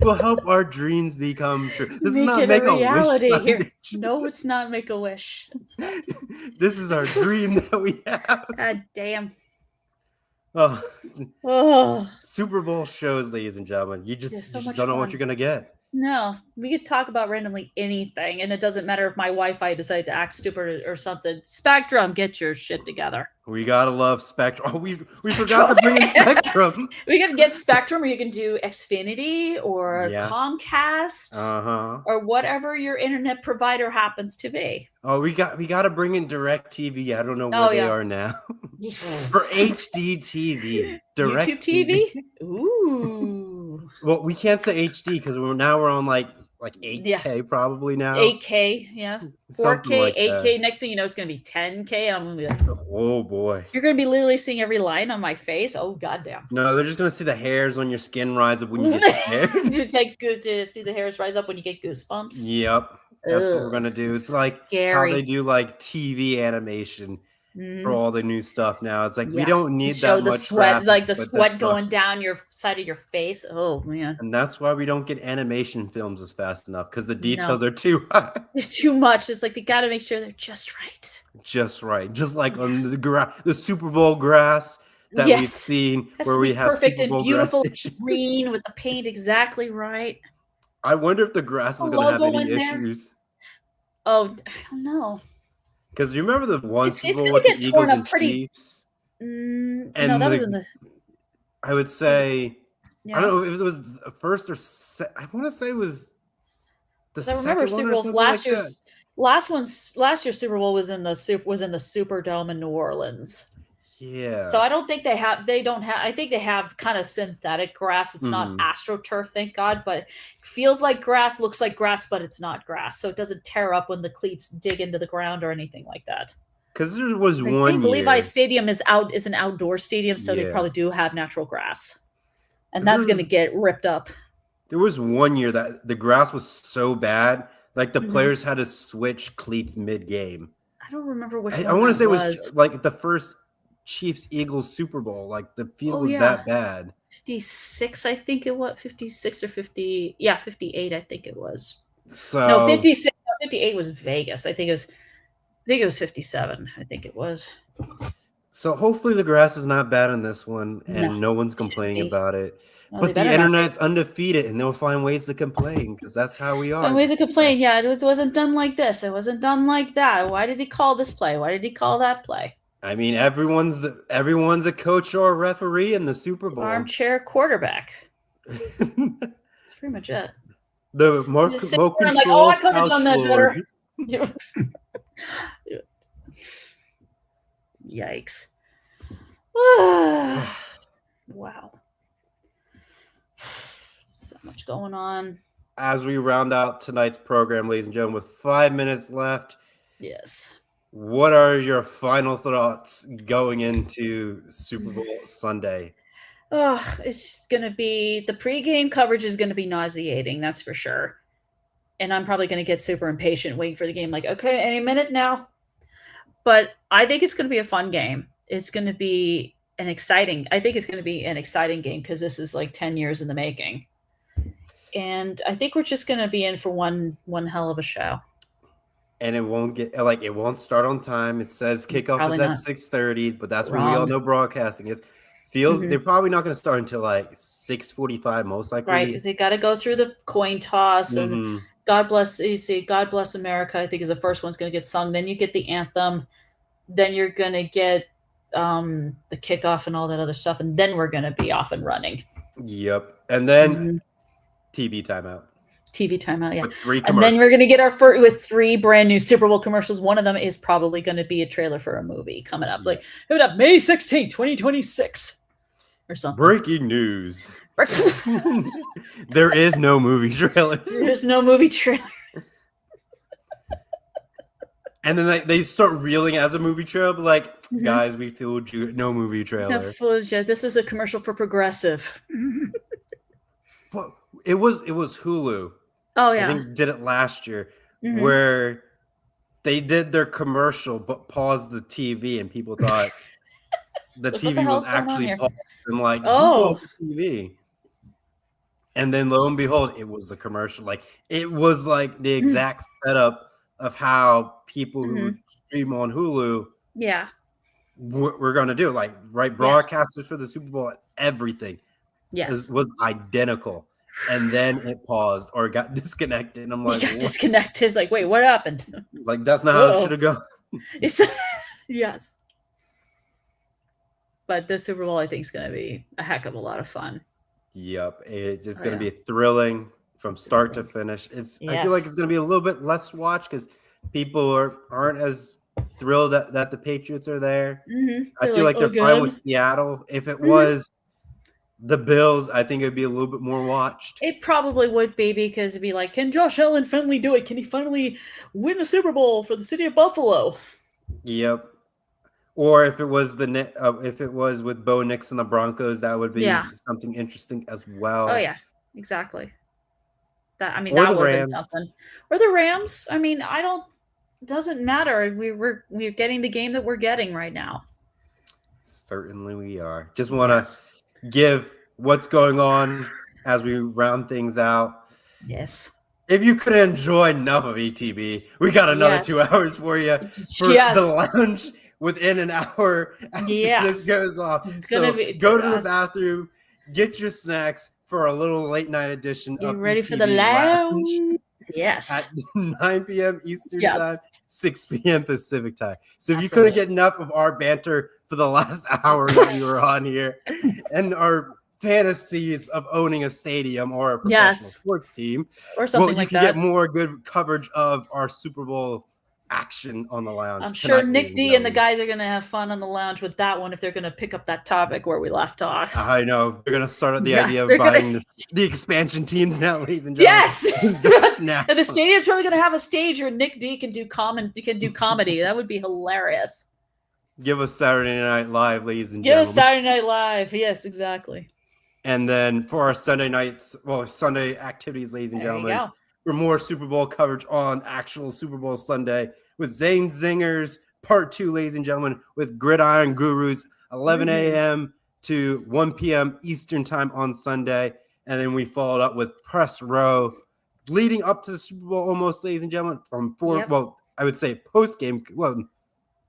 S2: will help our dreams become true. This is not make a wish.
S4: Here. No, it's not make a wish.
S2: This is our dream that we have.
S4: God damn.
S2: Oh. Super Bowl shows, ladies and gentlemen. You just don't know what you're gonna get.
S4: No, we could talk about randomly anything, and it doesn't matter if my Wi-Fi decided to act stupid or something. Spectrum, get your shit together.
S2: We gotta love Spectrum. Oh, we forgot to bring in Spectrum.
S4: We can get Spectrum, or you can do Xfinity or Comcast, or whatever your internet provider happens to be.
S2: Oh, we got to bring in DirecTV. I don't know where they are now. For HD TV, Direct
S4: YouTube TV. Ooh.
S2: Well, we can't say HD because we're on like 8K probably now.
S4: 8K, yeah. 4K,
S2: like
S4: 8K.
S2: That.
S4: Next thing you know, it's gonna be 10K. I'm gonna be like,
S2: oh boy.
S4: You're gonna be literally seeing every line on my face. Oh goddamn.
S2: No, they're just gonna see the hairs on your skin rise up when you get hair.
S4: It's like good to see the hairs rise up when you get goosebumps.
S2: Yep. That's what we're gonna do. It's like how they do like TV animation. For all the new stuff now, it's like we don't need that much
S4: sweat,
S2: graphics,
S4: like the sweat going down your side of your face. Oh man!
S2: And that's why we don't get animation films as fast enough because the details are too high.
S4: They're too much. It's like they got to make sure they're just right.
S2: Just right, just like on the Super Bowl grass that we've seen, where we have
S4: perfect
S2: Super Bowl
S4: and beautiful
S2: grass
S4: green with the paint exactly right.
S2: I wonder if the grass is going to have any issues.
S4: Oh, I don't know.
S2: Because you remember the one Super Bowl with the Eagles and Chiefs?
S4: No, that was in the.
S2: I would say, I don't know if it was the first or I want to say it was the second one or something like that.
S4: Last year's Super Bowl was in the Superdome in New Orleans.
S2: Yeah.
S4: So I don't think I think they have kind of synthetic grass. It's not AstroTurf, thank God, but it feels like grass, looks like grass, but it's not grass. So it doesn't tear up when the cleats dig into the ground or anything like that.
S2: Because there was
S4: I
S2: one
S4: think
S2: year.
S4: Levi Stadium is an outdoor stadium, so they probably do have natural grass. And that's going to get ripped up.
S2: There was one year that the grass was so bad, like the players had to switch cleats mid-game.
S4: I don't remember which one
S2: I want to say
S4: it
S2: was like the first Chiefs-Eagles Super Bowl. Like the field was that bad.
S4: 56, I think it was. 56 or 50. Yeah, 58, I think it was.
S2: So
S4: no, 56. 58 was Vegas. I think it was 57. I think it was.
S2: So hopefully the grass is not bad in this one, and no one's complaining about it.
S4: No,
S2: but the internet's undefeated, and they'll find ways to complain because that's how we are.
S4: Find ways to complain. Yeah, it wasn't done like this. It wasn't done like that. Why did he call this play? Why did he call that play?
S2: I mean, everyone's a coach or a referee in the Super Bowl.
S4: Armchair quarterback. That's pretty much it.
S2: The more control.
S4: Like, oh, I could have done that better. Yikes. Wow. So much going on.
S2: As we round out tonight's program, ladies and gentlemen, with 5 minutes left.
S4: Yes.
S2: What are your final thoughts going into Super Bowl Sunday?
S4: Oh, it's going to be the pregame coverage is going to be nauseating. That's for sure. And I'm probably going to get super impatient waiting for the game. Like, okay, any minute now. But I think it's going to be a fun game. It's going to be I think it's going to be an exciting game because this is like 10 years in the making. And I think we're just going to be in for one hell of a show.
S2: And it won't start on time. It says kickoff is at 6:30, but that's when we all know broadcasting is. They're probably not going to start until like 6:45, most likely.
S4: Right, because they got to go through the coin toss and God bless America, I think is the first one's going to get sung. Then you get the anthem. Then you're going to get the kickoff and all that other stuff. And then we're going to be off and running.
S2: Yep. And then TV timeout.
S4: Yeah.
S2: With 3 commercials.
S4: And then we're going to get with 3 brand new Super Bowl commercials. One of them is probably going to be a trailer for a movie coming up. Like, coming up May 16, 2026 or something.
S2: Breaking news. There is no movie trailer.
S4: There's no movie trailer.
S2: And then they start reeling as a movie trailer, but like, guys, we fooled you. No movie trailer.
S4: No, fooled you. This is a commercial for Progressive.
S2: Well, it was Hulu.
S4: Oh yeah,
S2: I think did it last year where they did their commercial but paused the TV and people thought the TV was actually paused and like the TV. And then lo and behold, it was the commercial. Like it was like the exact setup of how people who stream on Hulu we're going to do. Like broadcasters for the Super Bowl and everything was identical. And then it paused or got disconnected. And I'm like,
S4: disconnected. Like, wait, what happened?
S2: Like, that's not how it should have gone.
S4: Yes. But the Super Bowl, I think, is going to be a heck of a lot of fun.
S2: Yep. It's going to be thrilling from start to finish. I feel like it's going to be a little bit less watched because people aren't as thrilled that the Patriots are there. I feel like they're fine with Seattle. If it was the Bills, I think it'd be a little bit more watched.
S4: It probably would be because it'd be like, can Josh Allen finally do it? Can he finally win a Super Bowl for the city of Buffalo?
S2: Yep. Or if it was with Bo Nix and the Broncos, that would be something interesting as well.
S4: Oh yeah, exactly. That would have been something. Or the Rams. I mean, it doesn't matter. We're getting the game that we're getting right now.
S2: Certainly we are. Just want to give what's going on as we round things out.
S4: Yes.
S2: If you could enjoy enough of ETB, we got another 2 hours for you for the lounge within an hour after this goes off. Go to the bathroom, get your snacks for a little late night edition of
S4: ready
S2: ETB
S4: for the lounge. Yes.
S2: At 9 p.m. Eastern time, 6 p.m. Pacific time. So if you couldn't get enough of our banter for the last hour that we were on here and our fantasies of owning a stadium or a professional sports team,
S4: or something
S2: you can get more good coverage of our Super Bowl action on the lounge.
S4: I'm sure
S2: tonight,
S4: Nick
S2: ladies
S4: D and the
S2: gentlemen.
S4: guys are going to have fun on the lounge with that one if they're going to pick up that topic where we left off.
S2: I know. They're going to start at the
S4: Yes,
S2: idea
S4: they're
S2: of
S4: gonna-
S2: buying the expansion teams now, ladies and gentlemen.
S4: Yes.
S2: Just now.
S4: And the stadium's probably going to have a stage where Nick D can do comedy. That would be hilarious.
S2: Give us Saturday Night Live, ladies and
S4: Give
S2: gentlemen.
S4: us Saturday Night Live. Yes, exactly.
S2: And then for our Sunday activities, ladies and
S4: There you
S2: gentlemen,
S4: go.
S2: for more Super Bowl coverage on actual Super Bowl Sunday with Zane Zingers Part 2, ladies and gentlemen, with Gridiron Gurus, 11 a.m. to 1 p.m. Eastern time on Sunday. And then we followed up with Press Row leading up to the Super Bowl almost, ladies and gentlemen, from I would say post-game. Well,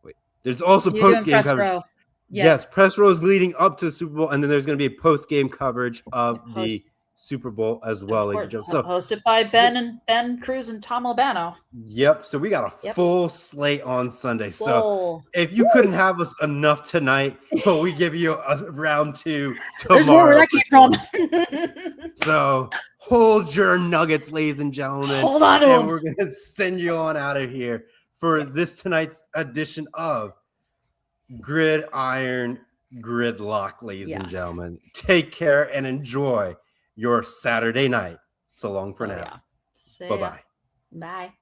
S2: wait, there's also
S4: You're doing
S2: post-game
S4: press
S2: coverage.
S4: row.
S2: Yes, press rows leading up to the Super Bowl, and then there's going to be a post-game coverage of the Super Bowl as well, ladies and gentlemen. So
S4: hosted by Ben Cruz and Tom Albano.
S2: Yep. So we got a full slate on Sunday.
S4: Full.
S2: So if you couldn't have us enough tonight, but we give you a round 2 tomorrow.
S4: There's more where that came from.
S2: So hold your nuggets, ladies and gentlemen.
S4: Hold on to
S2: and
S4: them.
S2: we're going to send you on out of here for this tonight's edition of Gridiron Gridlock, ladies and gentlemen. Take care and enjoy your Saturday night. So long for now.
S4: Yeah.
S2: Bye-bye.
S4: Bye.